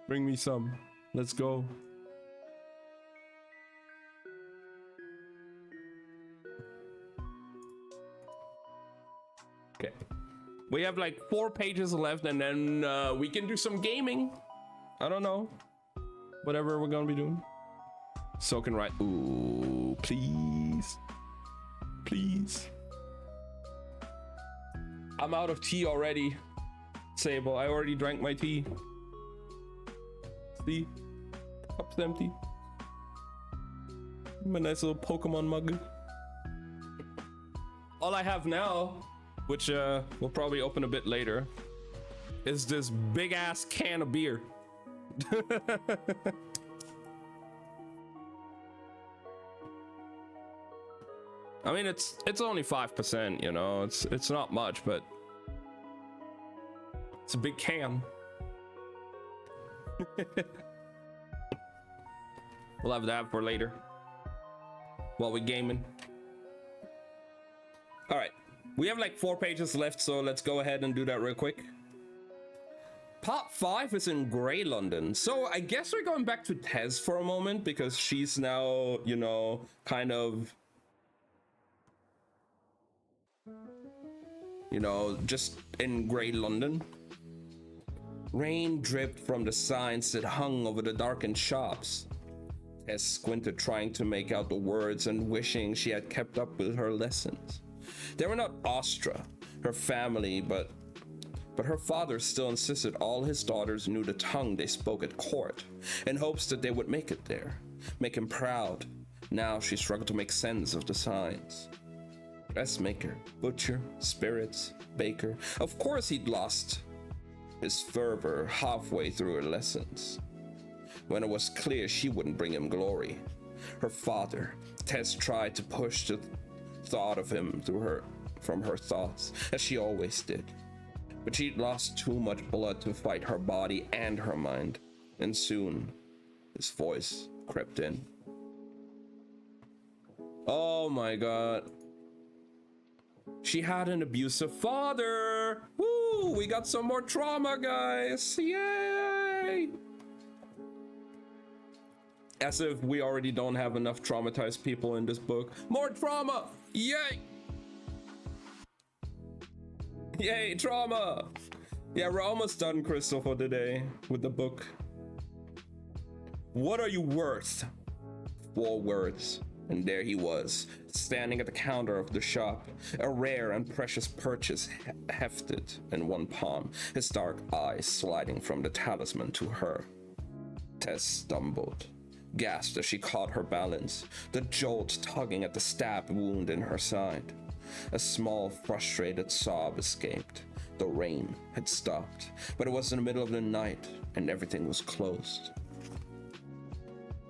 Bring me some. Let's go. Okay. We have like 4 pages left, and then we can do some gaming. I don't know. Whatever we're gonna be doing. Soaking right. Ooh, please. Please. I'm out of tea already. Sable, I already drank my tea. See? Cup's empty. My nice little Pokemon mug. All I have now, which we'll probably open a bit later, is this big ass can of beer. I mean, it's only 5%, you know. It's not much, but it's a big can. We'll have that for later while we're gaming. All right, we have like 4 pages left, so let's go ahead and do that real quick. Part 5 is in Grey London, so I guess we're going back to Tez for a moment because she's now, you know, kind of, you know, just in Grey London. Rain dripped from the signs that hung over the darkened shops. Tess squinted, trying to make out the words and wishing she had kept up with her lessons. They were not Astra, her family, but her father still insisted all his daughters knew the tongue they spoke at court, in hopes that they would make it there, make him proud. Now she struggled to make sense of the signs. Dressmaker, butcher, spirits, baker. Of course he'd lost his fervor halfway through her lessons, when it was clear she wouldn't bring him glory. Her father, Tess tried to push the thought of him from her thoughts, as she always did. But she'd lost too much blood to fight her body and her mind, and soon his voice crept in. Oh my god. She had an abusive father! Woo! We got some more trauma, guys! Yay! As if we already don't have enough traumatized people in this book. More trauma! Yay! Yay, trauma! Yeah, we're almost done, Crystal, for today with the book. What are you worth? 4 words. And there he was, standing at the counter of the shop, a rare and precious purchase hefted in one palm, his dark eyes sliding from the talisman to her. Tess stumbled, gasped as she caught her balance, the jolt tugging at the stab wound in her side. A small, frustrated sob escaped. The rain had stopped, but it was in the middle of the night, and everything was closed.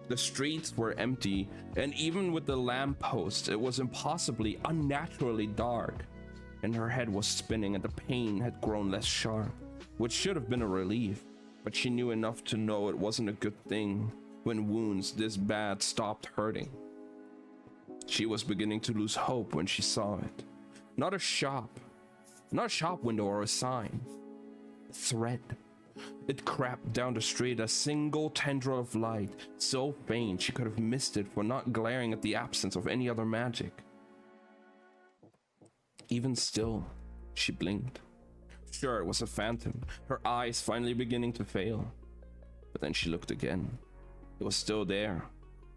The streets were empty, and even with the lamppost, it was impossibly, unnaturally dark. And her head was spinning, and the pain had grown less sharp, which should have been a relief, but she knew enough to know it wasn't a good thing when wounds this bad stopped hurting. She was beginning to lose hope when she saw it. Not a shop, Not a shop window or a sign. A thread. It crept down the street, a single tendril of light, so faint she could have missed it for not glaring at the absence of any other magic. Even still, she blinked. Sure, it was a phantom, her eyes finally beginning to fail. But then she looked again. It was still there,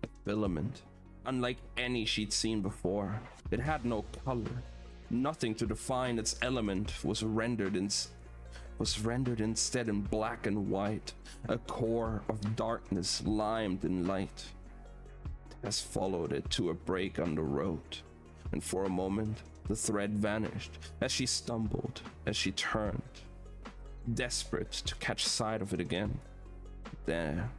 a filament, unlike any she'd seen before. It had no color. Nothing to define its element was rendered instead in black and white, a core of darkness limed in light. Tess followed it to a break on the road, and for a moment the thread vanished as she stumbled, as she turned, desperate to catch sight of it again. There,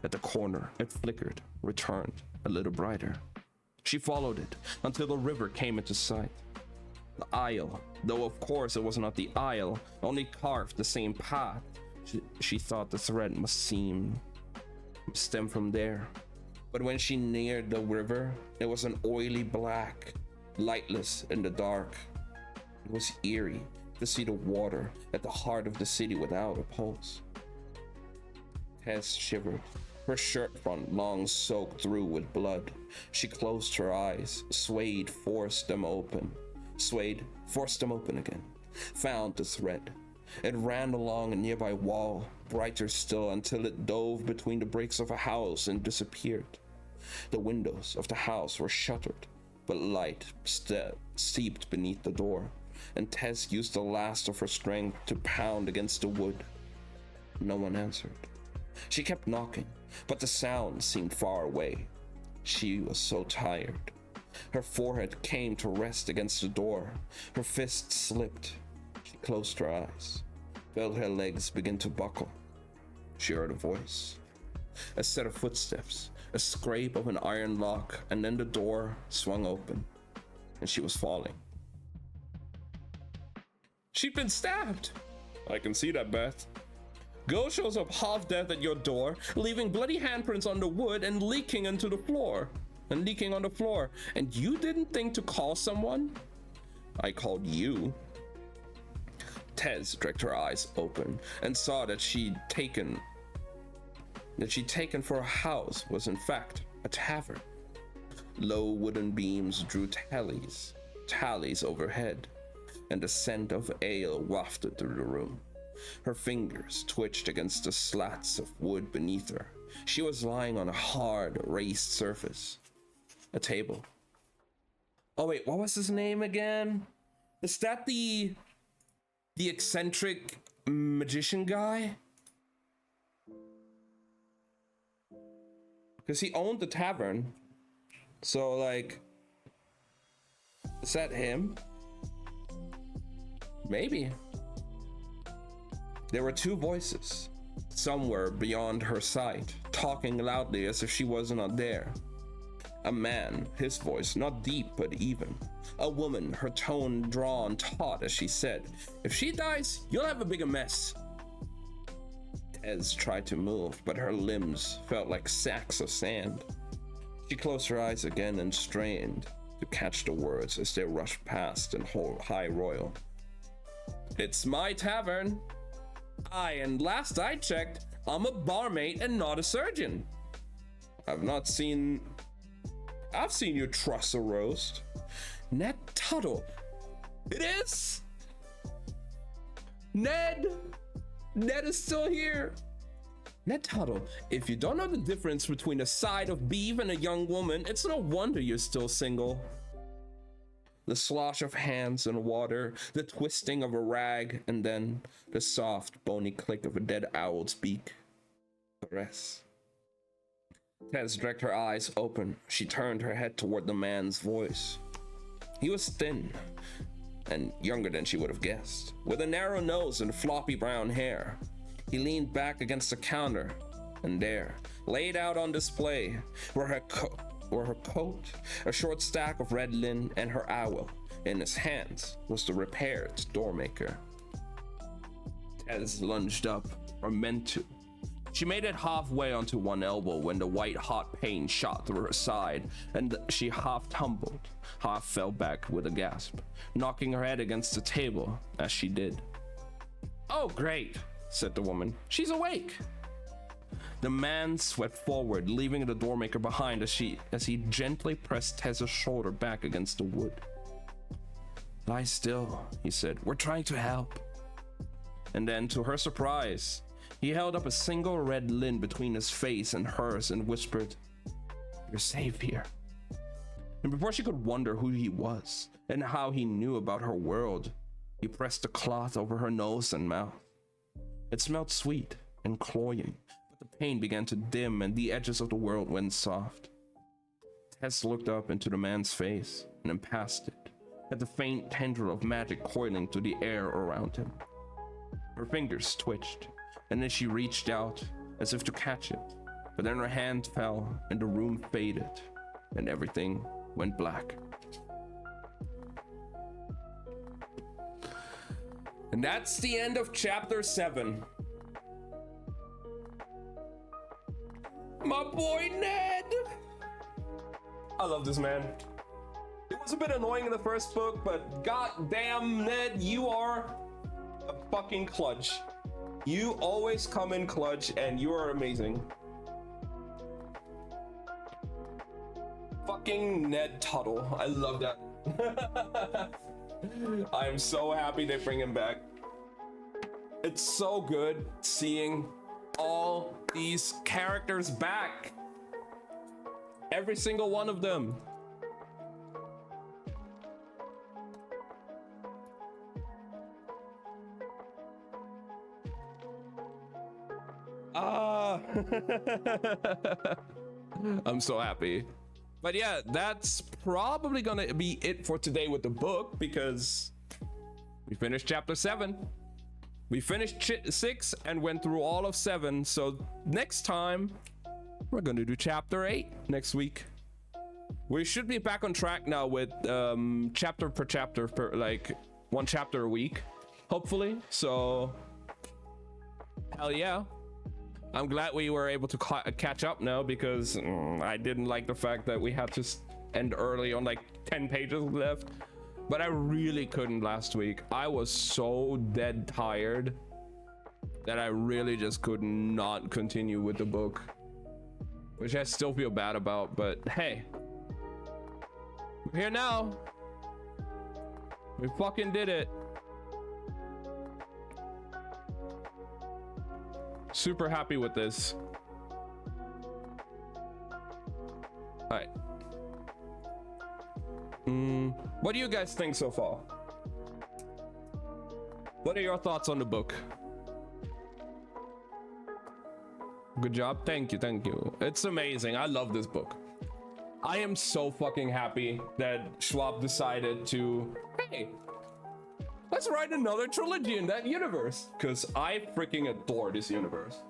at the corner, it flickered, returned, a little brighter. She followed it until the river came into sight. The aisle, though of course it was not the aisle, only carved the same path. She thought the thread must stem from there. But when she neared the river, it was an oily black, lightless in the dark. It was eerie to see the water at the heart of the city without a pulse. Tess shivered, her shirt front long soaked through with blood. She closed her eyes, forced them open again, found the thread. It ran along a nearby wall, brighter still, until it dove between the bricks of a house and disappeared. The windows of the house were shuttered, but light seeped beneath the door, and Tess used the last of her strength to pound against the wood. No one answered. She kept knocking, but the sound seemed far away. She was so tired. Her forehead came to rest against the door. Her fist slipped. She closed her eyes, felt her legs begin to buckle. She heard a voice, a set of footsteps, a scrape of an iron lock, and then the door swung open, and she was falling. She'd been stabbed. I can see that, Beth. Ghost shows up half dead at your door, leaving bloody handprints on the wood and leaking on the floor. And you didn't think to call someone? I called you. Tess dragged her eyes open and saw that she'd taken for a house was in fact a tavern. Low wooden beams drew tallies overhead, and the scent of ale wafted through the room. Her fingers twitched against the slats of wood beneath her. She was lying on a hard, raised surface. A table. Oh wait, what was his name again? Is that the eccentric magician guy? Because he owned the tavern. So like, is that him? Maybe. There were two voices, somewhere beyond her sight, talking loudly as if she was not there. A man, his voice not deep but even. A woman, her tone drawn taut as she said, "If she dies, you'll have a bigger mess." Tess tried to move, but her limbs felt like sacks of sand. She closed her eyes again and strained to catch the words as they rushed past in high royal. "It's my tavern. And last I checked, I'm a barmaid and not a surgeon. I've seen your truss a roast. Ned Tuttle. It is! Ned is still here. Ned Tuttle, if you don't know the difference between a side of beef and a young woman, it's no wonder you're still single." The slosh of hands in water, the twisting of a rag, and then the soft, bony click of a dead owl's beak. Caress. Tess dragged her eyes open. She turned her head toward the man's voice. He was thin and younger than she would have guessed, with a narrow nose and floppy brown hair. He leaned back against the counter, and there, laid out on display, were her coat, a short stack of red linen, and her owl. In his hands was the repaired doormaker. Tess lunged up, or meant to, She made it halfway onto one elbow when the white hot pain shot through her side, and she half tumbled, half fell back with a gasp, knocking her head against the table as she did. "Oh, great," said the woman. "She's awake." The man swept forward, leaving the doormaker behind as he gently pressed Tessa's shoulder back against the wood. "Lie still," he said. "We're trying to help." And then, to her surprise, he held up a single red lint between his face and hers and whispered, "You're safe here." And before she could wonder who he was and how he knew about her world, he pressed the cloth over her nose and mouth. It smelled sweet and cloying, but the pain began to dim and the edges of the world went soft. Tess looked up into the man's face and then past it, at the faint tendril of magic coiling through the air around him. Her fingers twitched, and then she reached out as if to catch it, but then her hand fell and the room faded and everything went black. And that's the end of chapter 7. My boy Ned! I love this man. It was a bit annoying in the first book, but goddamn Ned, you are a fucking clutch. You always come in clutch and you are amazing. Fucking Ned Tuttle. I love that. I'm so happy they bring him back. It's so good seeing all these characters back. Every single one of them. I'm so happy. But yeah, that's probably gonna be it for today with the book, because we finished chapter 7. We finished 6 and went through all of 7. So next time, we're gonna do chapter 8 next week. We should be back on track now with chapter per chapter, per like 1 chapter a week, hopefully. So hell yeah. I'm glad we were able to catch up now, because I didn't like the fact that we had to end early on like 10 pages left. But I really couldn't last week. I was so dead tired that I really just could not continue with the book, which I still feel bad about, but hey, we're here now. We fucking did it. Super happy with this. All right. What do you guys think so far? What are your thoughts on the book? Good job. Thank you. Thank you. It's amazing. I love this book. I am so fucking happy that Schwab decided to, hey, let's write another trilogy in that universe, because I freaking adore this universe.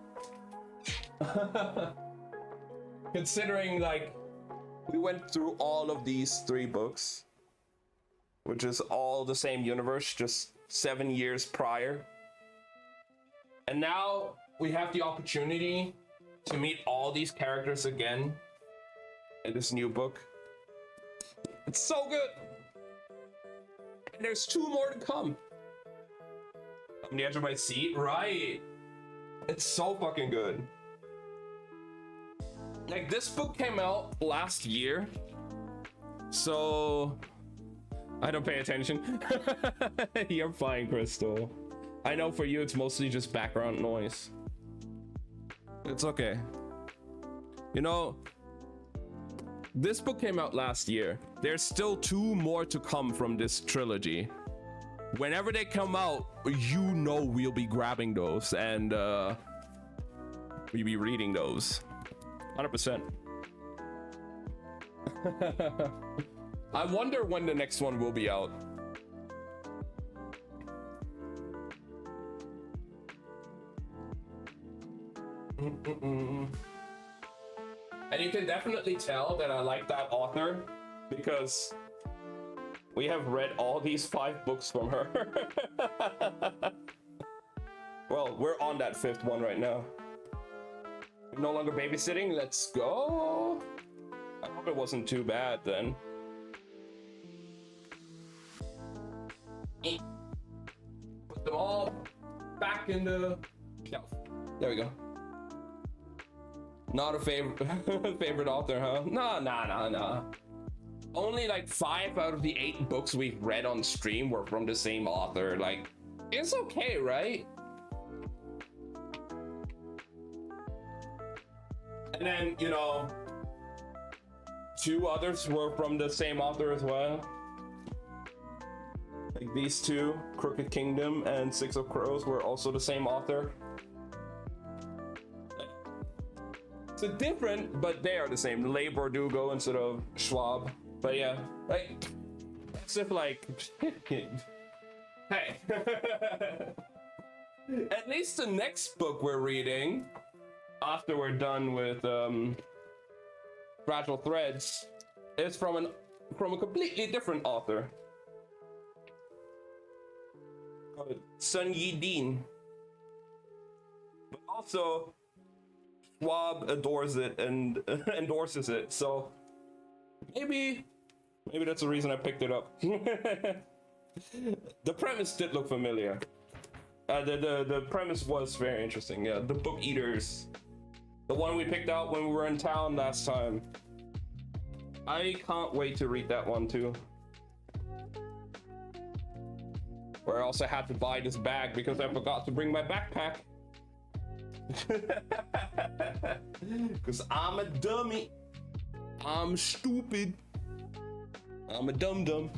Considering like we went through all of these 3 books, which is all the same universe, just 7 years prior. And now we have the opportunity to meet all these characters again in this new book. It's so good. And there's 2 more to come. On the edge of my seat, right? It's so fucking good. Like, this book came out last year, so I don't pay attention. You're fine, Crystal. I know for you it's mostly just background noise. It's okay. You know, this book came out last year. There's still 2 more to come from this trilogy. Whenever they come out, you know we'll be grabbing those and we'll be reading those. 100%. I wonder when the next one will be out. And you can definitely tell that I like that author, because we have read all these 5 books from her. Well, we're on that 5th one right now. No longer babysitting. Let's go. I hope it wasn't too bad then. Put them all back in the shelf. There we go. Not a favorite author, huh? Nah. Only like 5 out of the 8 books we've read on stream were from the same author. Like, it's okay, right? And then, you know, 2 others were from the same author as well. Like these 2, Crooked Kingdom and Six of Crows, were also the same author. It's a different, but they are the same. Leigh Bardugo instead of Schwab. But yeah, like, as if like, hey. At least the next book we're reading, after we're done with Fragile Threads, is from a completely different author. Sun Yi Dean. But also, Schwab adores it and endorses it, so maybe that's the reason I picked it up. The premise did look familiar. The premise was very interesting. Yeah, the Book Eaters, the one we picked out when we were in town last time. I can't wait to read that one too. Where I also had to buy this bag because I forgot to bring my backpack. Because I'm a dummy. I'm stupid. I'm a dum-dum.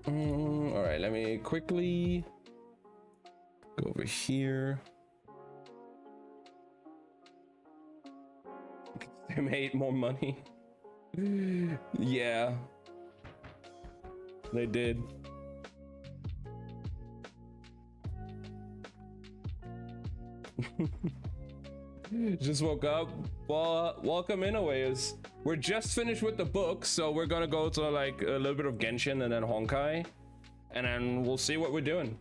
All right, let me quickly go over here. They made more money. Yeah, they did. Just woke up. Well, welcome in, Awayas. We're just finished with the book, so we're gonna go to like a little bit of Genshin and then Honkai, and then we'll see what we're doing.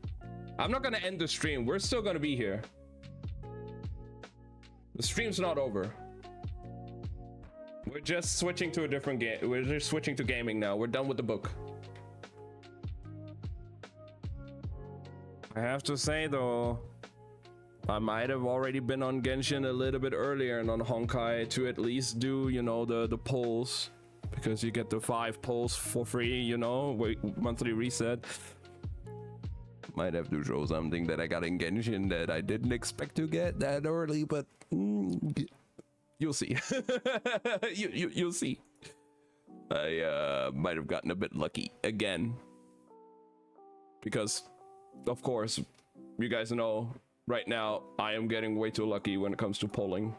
I'm not gonna end the stream. We're still gonna be here. The stream's not over. We're just switching to a different game. We're just switching to gaming now. We're done with the book. I have to say though, I might have already been on Genshin a little bit earlier and on Honkai to at least do, you know, the polls, because you get the 5 polls for free, you know, monthly reset. Might have to show something that I got in Genshin that I didn't expect to get that early, but you'll see. You'll see. I might have gotten a bit lucky again, because of course you guys know right now I am getting way too lucky when it comes to polling.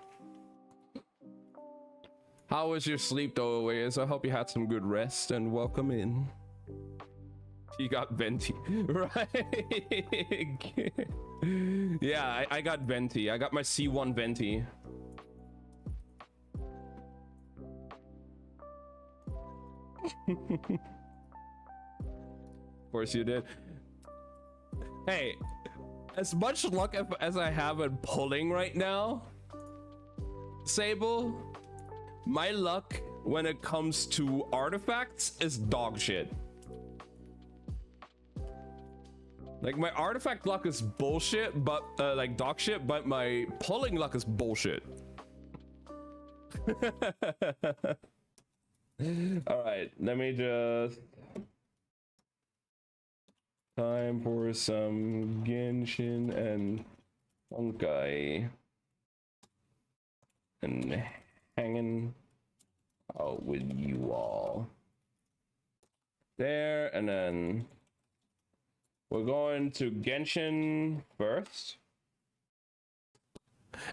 How was your sleep though, Awayas? I hope you had some good rest, and welcome in. You got Venti, right? Yeah, I got Venti. I got my C1 Venti. Of course you did. Hey, as much luck as I have in pulling right now, Sable, my luck when it comes to artifacts is dog shit. Like, my artifact luck is bullshit, but like dog shit, but my pulling luck is bullshit. All right, let me just... Time for some Genshin and Honkai. And hanging out with you all. There, and then we're going to Genshin first.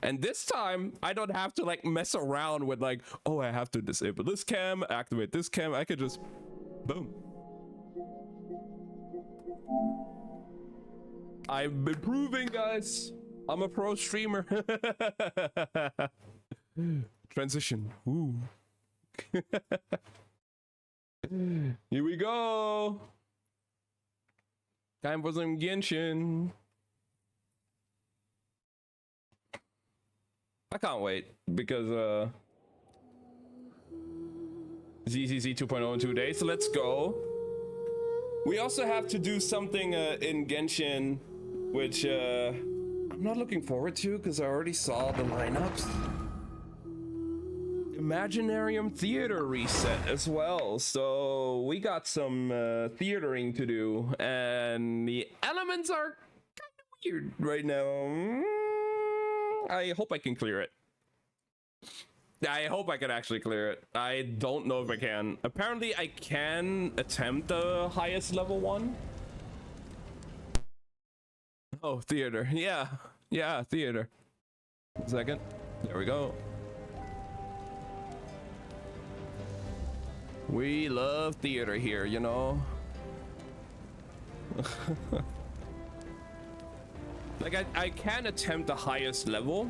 And this time, I don't have to like mess around with like, oh, I have to disable this cam, activate this cam. I could just, boom. I've improving, guys. I'm a pro streamer. Transition. Ooh. Here we go. Time for some Genshin. I can't wait because ZCC 2.0 in 2 days. Let's go. We also have to do something in Genshin, which I'm not looking forward to because I already saw the lineups. Imaginarium Theater reset as well, so we got some theatering to do, and the elements are kind of weird right now. I hope I can clear it. I hope I can actually clear it. I don't know if I can. Apparently I can attempt the highest level one. Oh, theater. Yeah, theater. Second. There we go. We love theater here, you know. Like I can attempt the highest level,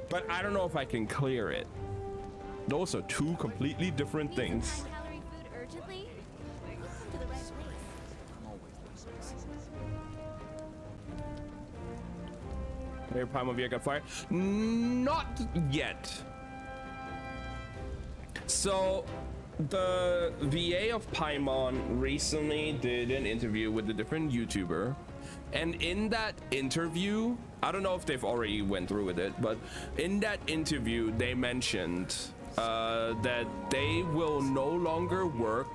but I don't know if I can clear it. Those are two completely different things. Your Paimon got fired? Not yet. So the VA of Paimon recently did an interview with a different YouTuber, and in that interview, I don't know if they've already went through with it, but in that interview they mentioned that they will no longer work